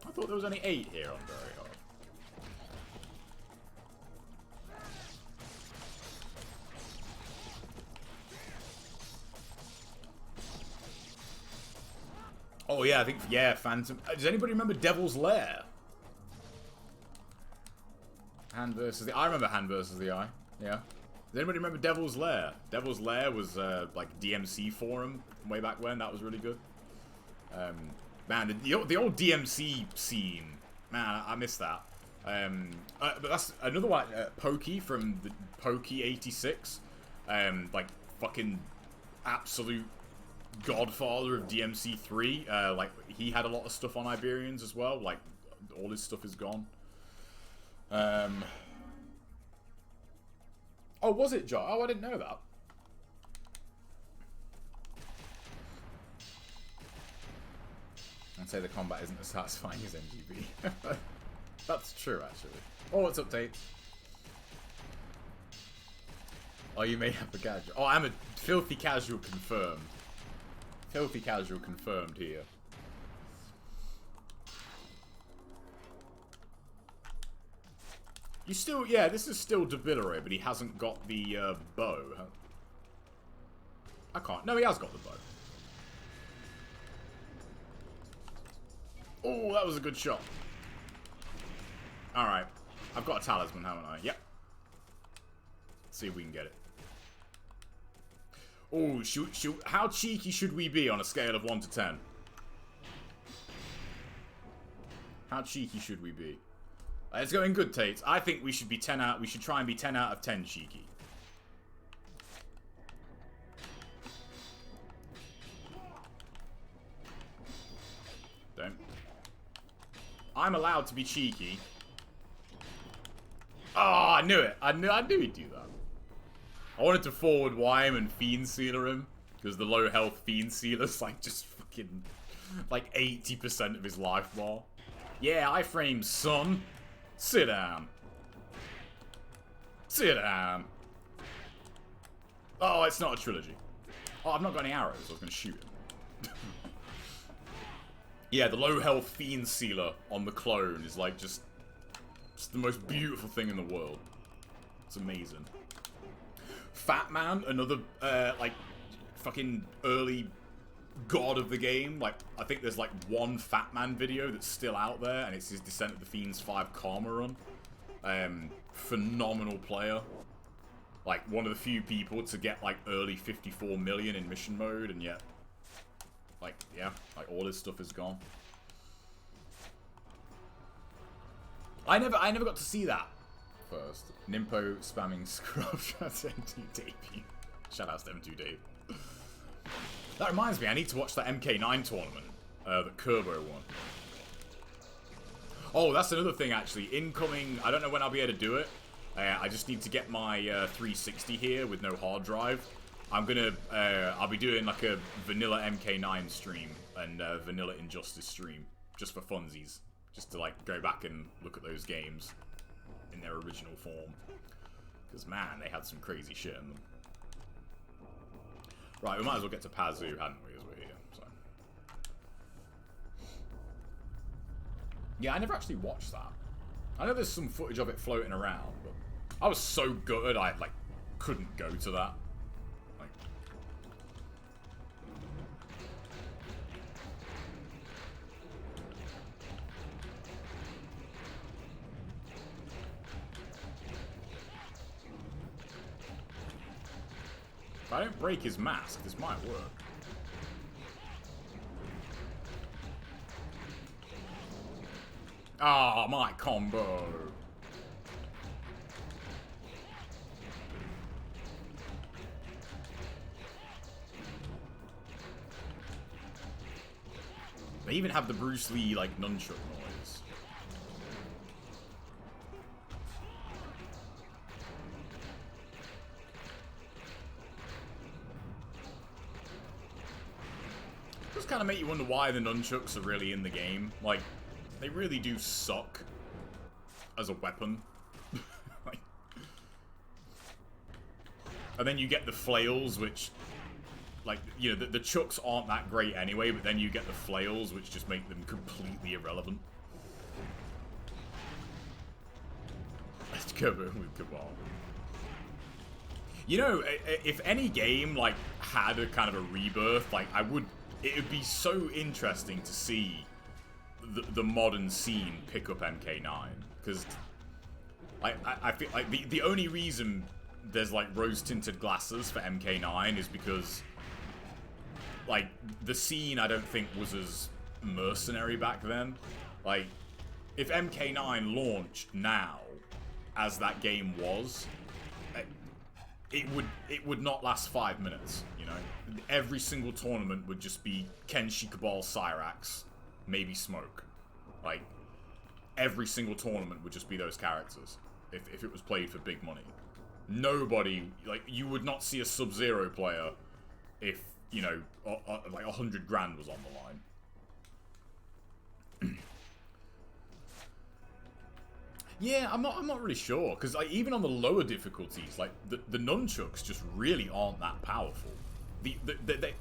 I thought there was only 8 here on Very Hard. Oh yeah, I think, yeah, Phantom. Does anybody remember Devil's Lair? Hand versus the... I remember Hand versus the Eye. Yeah. Does anybody remember Devil's Lair? Devil's Lair was like DMC forum way back when. That was really good. Man, the old DMC scene. Man, I miss that. But that's another one. Pokey from the Pokey 86. Like fucking absolute godfather of DMC3. Like he had a lot of stuff on Iberians as well. Like all his stuff is gone. Oh, was it, Joe? Oh, I didn't know that. I'd say the combat isn't as satisfying as NGB. That's true, actually. Oh, what's up, Tate? Oh, you may have a casual. Oh, I'm a filthy casual confirmed. Filthy casual confirmed here. You still, yeah, this is still Debilere, but he hasn't got the bow. I can't. No, he has got the bow. Oh, that was a good shot. Alright. I've got a talisman, haven't I? Yep. Let's see if we can get it. Oh, how cheeky should we be on a scale of 1 to 10? How cheeky should we be? It's going good, Tate. I think we should be 10 out. We should try and be 10 out of 10 cheeky. Don't. I'm allowed to be cheeky. Oh, I knew it. I knew he'd do that. I wanted to forward Wyme and Fiend Sealer him because the low health Fiend Sealer's like just fucking like 80% of his life bar. Yeah, iframe, son. Sit down. Sit down. Oh, it's not a trilogy. Oh, I've not got any arrows. I was going to shoot him. Yeah, the low health Fiend Sealer on the clone is like just the most beautiful thing in the world. It's amazing. Fat Man, another like fucking early god of the game. Like, I think there's like one Fat Man video that's still out there, and it's his Descent of the Fiends 5 Karma run. Phenomenal player. Like, one of the few people to get like early 54 million in mission mode, and yet, like, yeah, like all his stuff is gone. I never got to see that first. Nimpo spamming scrub shots M2 debut. Shoutouts to M2 Dave. That reminds me, I need to watch that MK9 tournament that Kerbo won. Oh, that's another thing, actually. Incoming... I don't know when I'll be able to do it. I just need to get my 360 here with no hard drive. I'm gonna... I'll be doing, like, a vanilla MK9 stream and vanilla Injustice stream. Just for funsies. Just to, like, go back and look at those games in their original form. Because, man, they had some crazy shit in them. Right, we might as well get to Pazu, hadn't we, as we're here. So. Yeah, I never actually watched that. I know there's some footage of it floating around, but I was so gutted I, like, couldn't go to that. Like... If I don't break his mask, this might work. Ah, my combo. They even have the Bruce Lee, like, nunchuck noise. Just kind of make you wonder why the nunchucks are really in the game. Like, they really do suck as a weapon. Like, and then you get the flails, which, like, you know, the chucks aren't that great anyway, but then you get the flails, which just make them completely irrelevant. Let's go with Cabal. You know, if any game, like, had a kind of a rebirth, like, it would be so interesting to see the modern scene pick up MK9, because I feel like the only reason there's like rose-tinted glasses for MK9 is because like the scene I don't think was as mercenary back then. Like if MK9 launched now as that game was, it would not last 5 minutes, you know? Every single tournament would just be Kenshi, Cabal, Cyrax, maybe Smoke. Like, every single tournament would just be those characters, if it was played for big money. Nobody, like, you would not see a Sub-Zero player if, you know, like 100 grand was on the line. Yeah, I'm not really sure, because like, even on the lower difficulties, like, the nunchucks just really aren't that powerful. The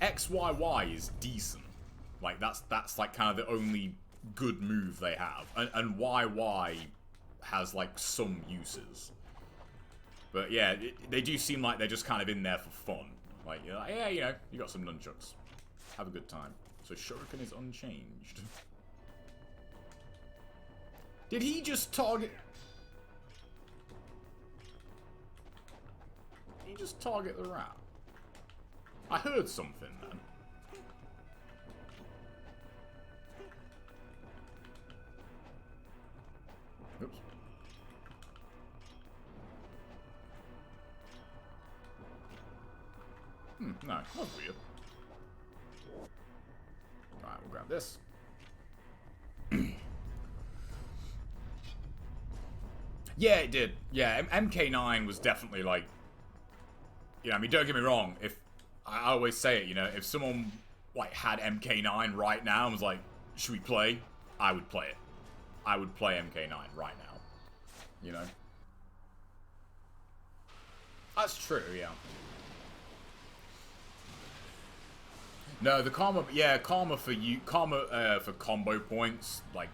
XYY is decent. Like, that's like kind of the only good move they have. And YY has like some uses. But yeah, they do seem like they're just kind of in there for fun. Like, you're like, yeah, you know, you got some nunchucks. Have a good time. So Shuriken is unchanged. Did he just target... Did he just target the rat? I heard something then. Oops. No, that was weird. Alright, we'll grab this. Yeah, it did. Yeah, MK9 was definitely like... You know, I mean, don't get me wrong, if... I always say it, you know, if someone, like, had MK9 right now and was like, should we play? I would play it. I would play MK9 right now. You know? That's true, yeah. No, the karma, yeah, karma for for combo points, like,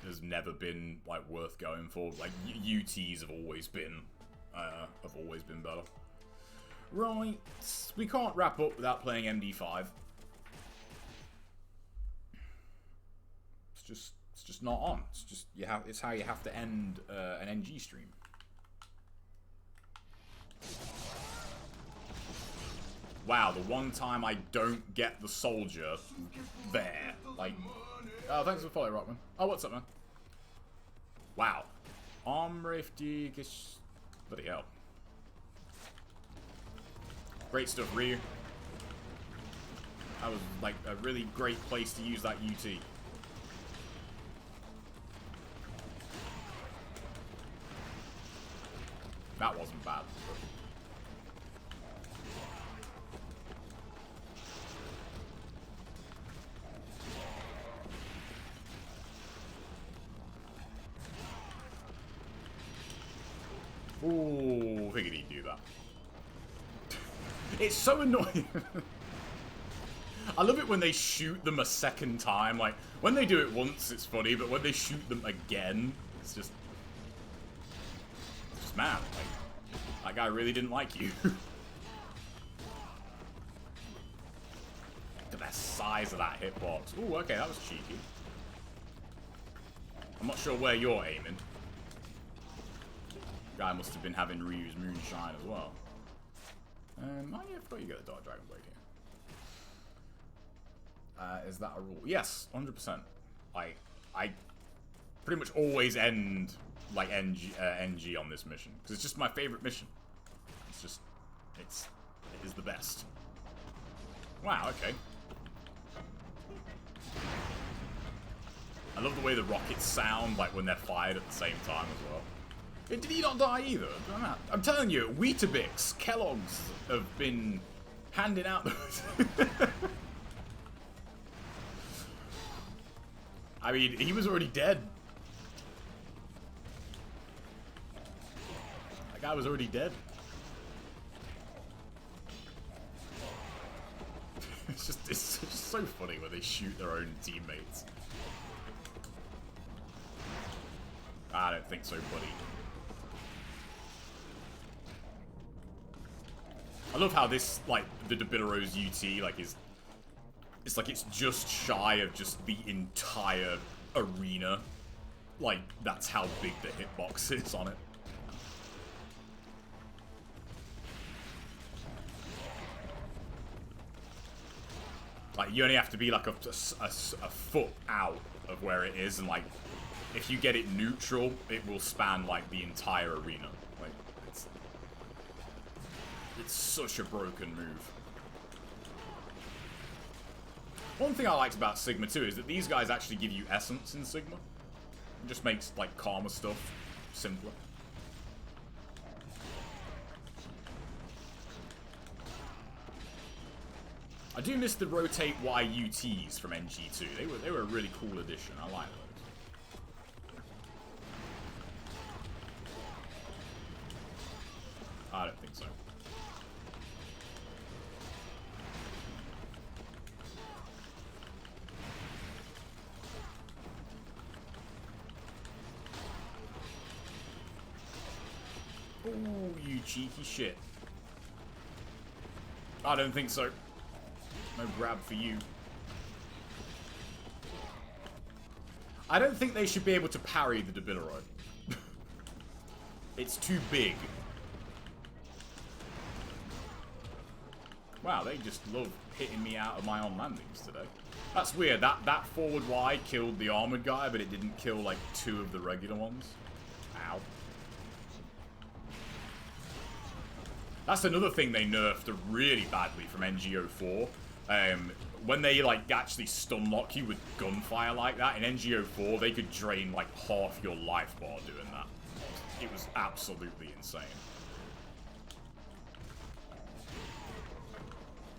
has never been, like, worth going for. Like, UTs have always been better. Right, we can't wrap up without playing MD5. It's just not on. It's just it's how you have to end an NG stream. Wow, the one time I don't get the soldier there, like, oh, thanks for following, Rockman. Oh, what's up, man? Wow, Armrifty, bloody hell. Great stuff, Ryu. That was, like, a really great place to use that UT. That wasn't bad. Ooh, figured he'd do that. It's so annoying. I love it when they shoot them a second time. Like, when they do it once, it's funny, but when they shoot them again, it's just man, like, that guy really didn't like you. Look at the size of that hitbox. Ooh, okay, that was cheeky. I'm not sure where you're aiming. Guy must have been having Ryu's moonshine as well. Oh yeah, I forgot you got the Dark Dragon Blade here. Is that a rule? Yes, 100%. Like, I pretty much always end like NG on this mission because it's just my favorite mission. It's just, it is the best. Wow. Okay. I love the way the rockets sound like when they're fired at the same time as well. Did he not die either? I'm telling you, Weetabix, Kellogg's have been handing out those. I mean, he was already dead. That guy was already dead. It's just so funny when they shoot their own teammates. I don't think so, buddy. I love how this, like, the Debilaro's UT, like, it's like it's just shy of just the entire arena. Like, that's how big the hitbox is on it. Like, you only have to be, like, a foot out of where it is, and, like, if you get it neutral, it will span, like, the entire arena. Like, it's such a broken move. One thing I liked about Sigma too is that these guys actually give you essence in Sigma. It just makes, like, karma stuff simpler. I do miss the rotate YUTs from NG2. They were a really cool addition. I like those. I don't think so. Ooh, you cheeky shit. I don't think so. No grab for you. I don't think they should be able to parry the Debilaro. It's too big. Wow, they just love hitting me out of my own landings today. That's weird. That forward Y killed the armored guy, but it didn't kill, like, 2 of the regular ones. Ow. That's another thing they nerfed really badly from NGO4. When they, like, actually stun lock you with gunfire like that, in NGO4, they could drain, like, half your life bar doing that. It was absolutely insane.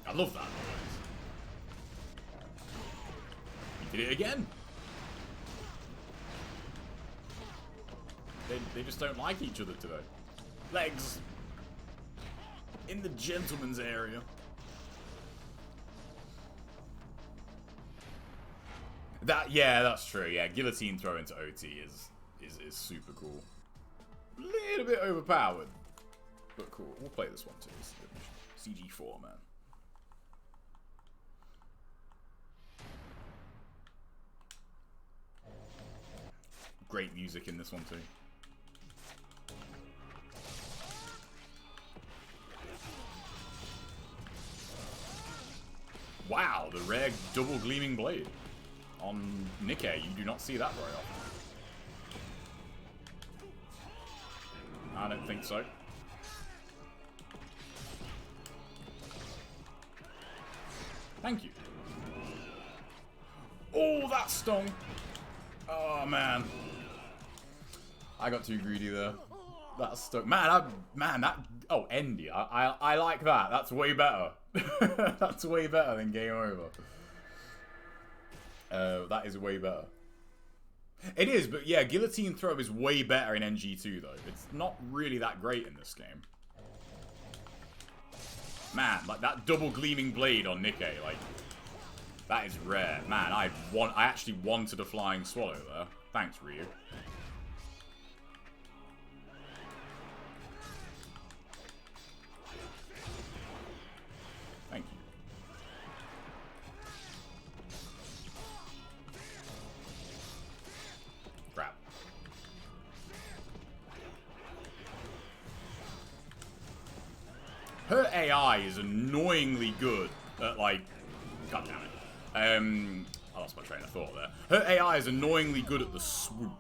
I love that noise. He did it again. They just don't like each other today. Legs. In the gentleman's area. Yeah, that's true. Yeah, guillotine throw into OT is super cool. A little bit overpowered, but cool. We'll play this one too. It's a good mission. CG4, man. Great music in this one too. Wow, the rare double gleaming blade on Nikkei. You do not see that very often. I don't think so. Thank you. Oh, that stung. Oh, man. I got too greedy there. That's stuck. Man, that... Oh, Endy. I like that. That's way better. That's way better than Game Over. That is way better. It is, but yeah, Guillotine Throw is way better in NG2, though. It's not really that great in this game. Man, like, that double Gleaming Blade on Nikkei, like... That is rare. Man, I actually wanted a Flying Swallow there. Thanks, Ryu. Thank you. Crap. Her AI is annoyingly good at, like... God damn it. I lost my train of thought there. Her AI is annoyingly good at the swoop.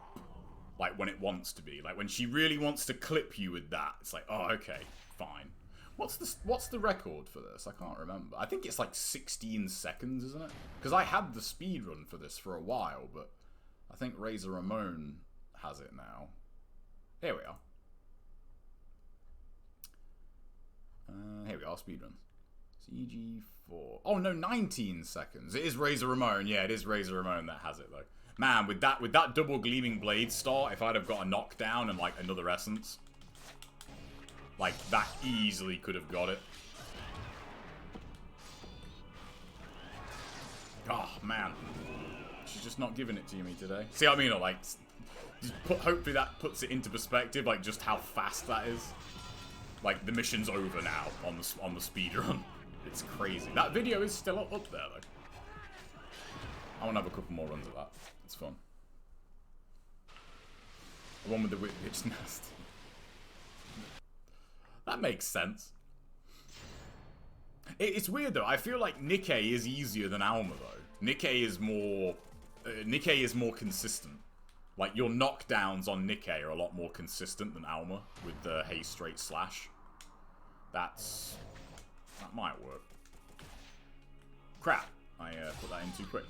Like, when it wants to be. Like, when she really wants to clip you with that, it's like, oh, okay, fine. What's the record for this? I can't remember. I think it's like 16 seconds, isn't it? Because I had the speedrun for this for a while, but I think Razor Ramon has it now. Here we are. Here we are, speedruns. CG4. Oh no, 19 seconds. It is Razor Ramon. Yeah, it is Razor Ramon that has it though. Man, with that double Gleaming Blade start, if I'd have got a knockdown and like another essence, like that easily could have got it. Oh man, she's just not giving it to me today. See what I mean? Like, hopefully that puts it into perspective, like just how fast that is. Like the mission's over now on the speedrun. It's crazy. That video is still up there, though. I want to have a couple more runs of that. It's fun. The one with the witch nest. That makes sense. It's weird, though. I feel like Nikkei is easier than Alma, though. Nikkei is more consistent. Like, your knockdowns on Nikkei are a lot more consistent than Alma with the Hey Straight Slash. That might work. Crap. I put that in too quick.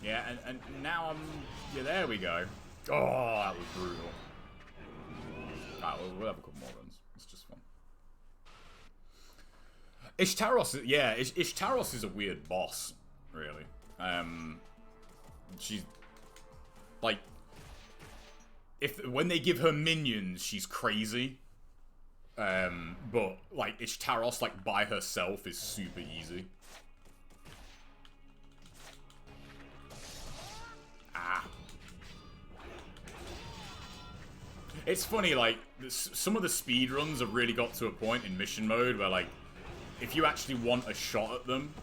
Yeah, and now I'm... Yeah, there we go. Oh, that was brutal. Alright, we'll have a couple more runs. It's just fun. Ishtaros, yeah, Ishtaros is a weird boss, really. She's... Like... When they give her minions, she's crazy. But, like, Ishtaros, like, by herself is super easy. Ah. It's funny, like, some of the speedruns have really got to a point in mission mode where, like, if you actually want a shot at them,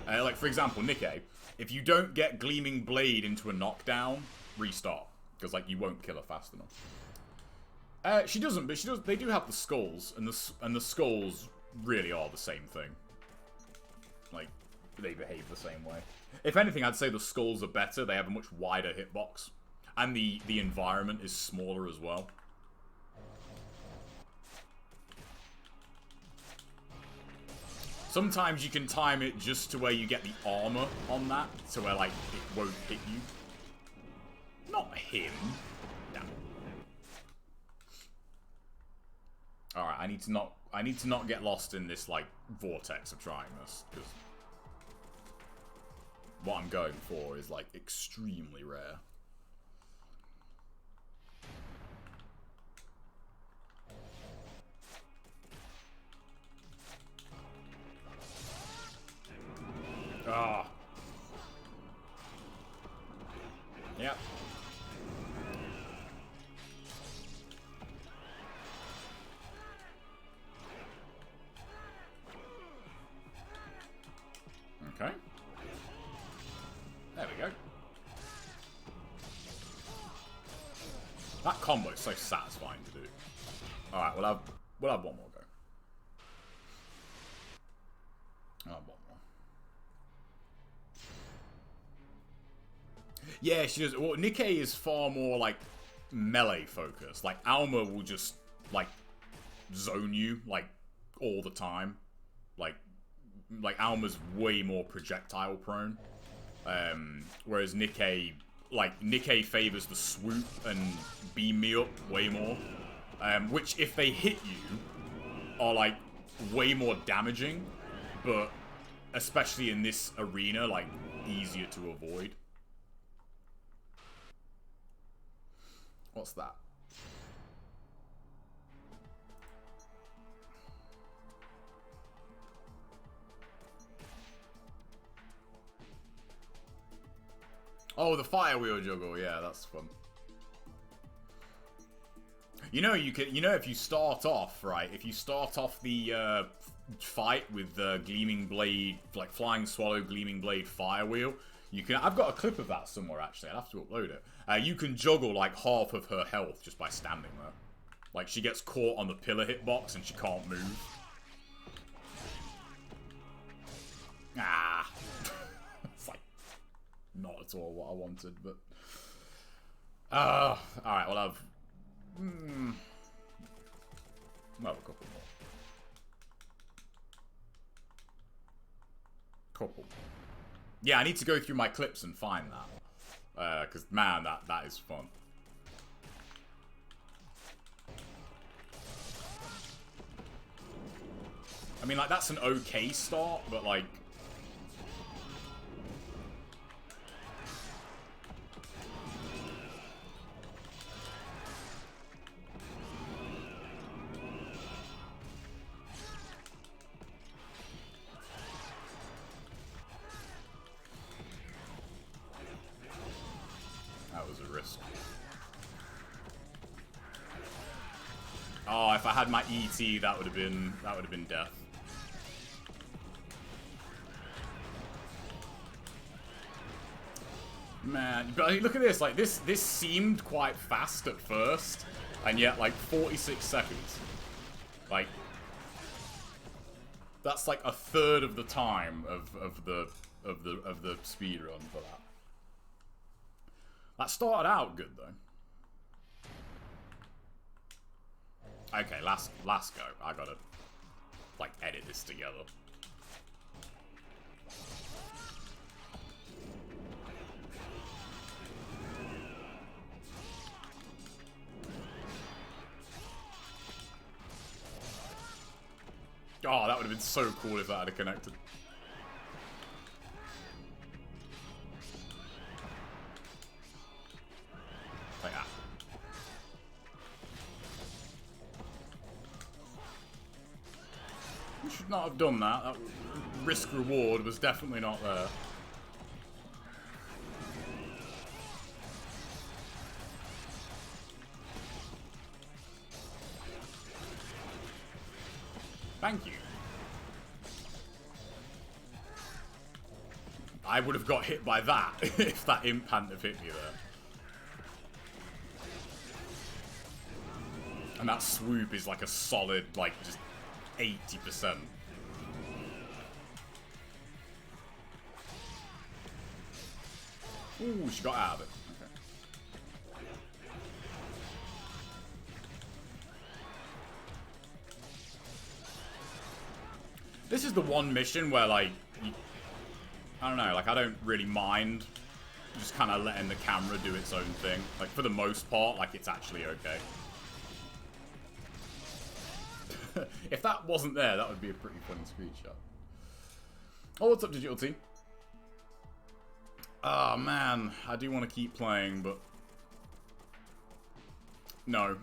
like, for example, Nikkei, if you don't get Gleaming Blade into a knockdown, restart. Because, like, you won't kill her fast enough. She doesn't, but she does. They do have the skulls, and the skulls really are the same thing. Like, they behave the same way. If anything, I'd say the skulls are better. They have a much wider hitbox, and the environment is smaller as well. Sometimes you can time it just to where you get the armor on that, so where, like, it won't hit you. Not him. No. Alright, I need to not get lost in this, like, vortex of trying this, because what I'm going for is, like, extremely rare. Ah. Yep. Okay. There we go. That combo is so satisfying to do. Alright, we'll have one more go. I'll have one more. Yeah, she does. Well, Nikkei is far more, like, melee focused. Like, Alma will just, like, zone you, like, all the time. Like, Alma's way more projectile prone. Whereas Nikkei, like, Nikkei favors the swoop and beam me up way more. Which, if they hit you, are, like, way more damaging. But, especially in this arena, like, easier to avoid. What's that? Oh, the fire wheel juggle. Yeah, that's fun. You know, you can. You know, if you start off right, if you start off the fight with the gleaming blade, like flying swallow, gleaming blade, fire wheel, you can. I've got a clip of that somewhere actually. I'll have to upload it. You can juggle like half of her health just by standing there. Like she gets caught on the pillar hitbox and she can't move. Ah. It's like not at all what I wanted, but alright, well I'll have a couple more. Couple. Yeah, I need to go through my clips and find that. Because man, that is fun. I mean, like, that's an okay start, but like that was a risk. Oh, if I had my ET, that would have been death. Man, but look at this, like, this seemed quite fast at first, and yet, like, 46 seconds. Like, that's like a third of the time of the speed run for that. That started out good, though. Okay, last go. I gotta, like, edit this together. Oh, that would have been so cool if that had connected. Like that. We should not have done that. That risk reward was definitely not there. Thank you. I would have got hit by that if that imp hadn't have hit me there. And that swoop is like a solid, like, just 80%. Ooh, she got out of it. Okay. This is the one mission where, like, I don't know, like, I don't really mind just kind of letting the camera do its own thing. Like, for the most part, like, it's actually okay. If that wasn't there, that would be a pretty funny screenshot. Oh, what's up, Digital Team? Oh, man. I do want to keep playing, but no.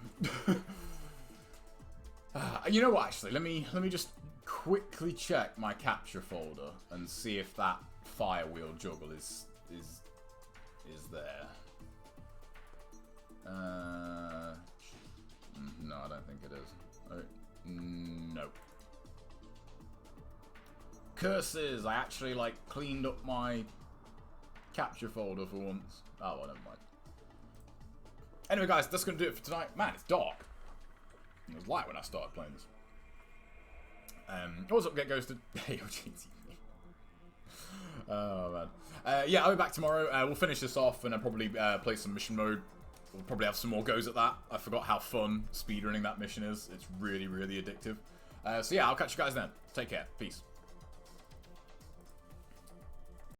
You know what, actually? Let me just quickly check my capture folder and see if that fire wheel juggle is there. No, I don't think it is. Oh, no. Curses! I actually, like, cleaned up my capture folder for once. Oh, well, never mind. Anyway, guys, that's going to do it for tonight. Man, it's dark. It was light when I started playing this. What's up, Get Ghosted? Hey, oh, man. Yeah, I'll be back tomorrow. We'll finish this off and I'll probably play some mission mode. We'll probably have some more goes at that. I forgot how fun speedrunning that mission is. It's really, really addictive. So yeah, I'll catch you guys then. Take care. Peace.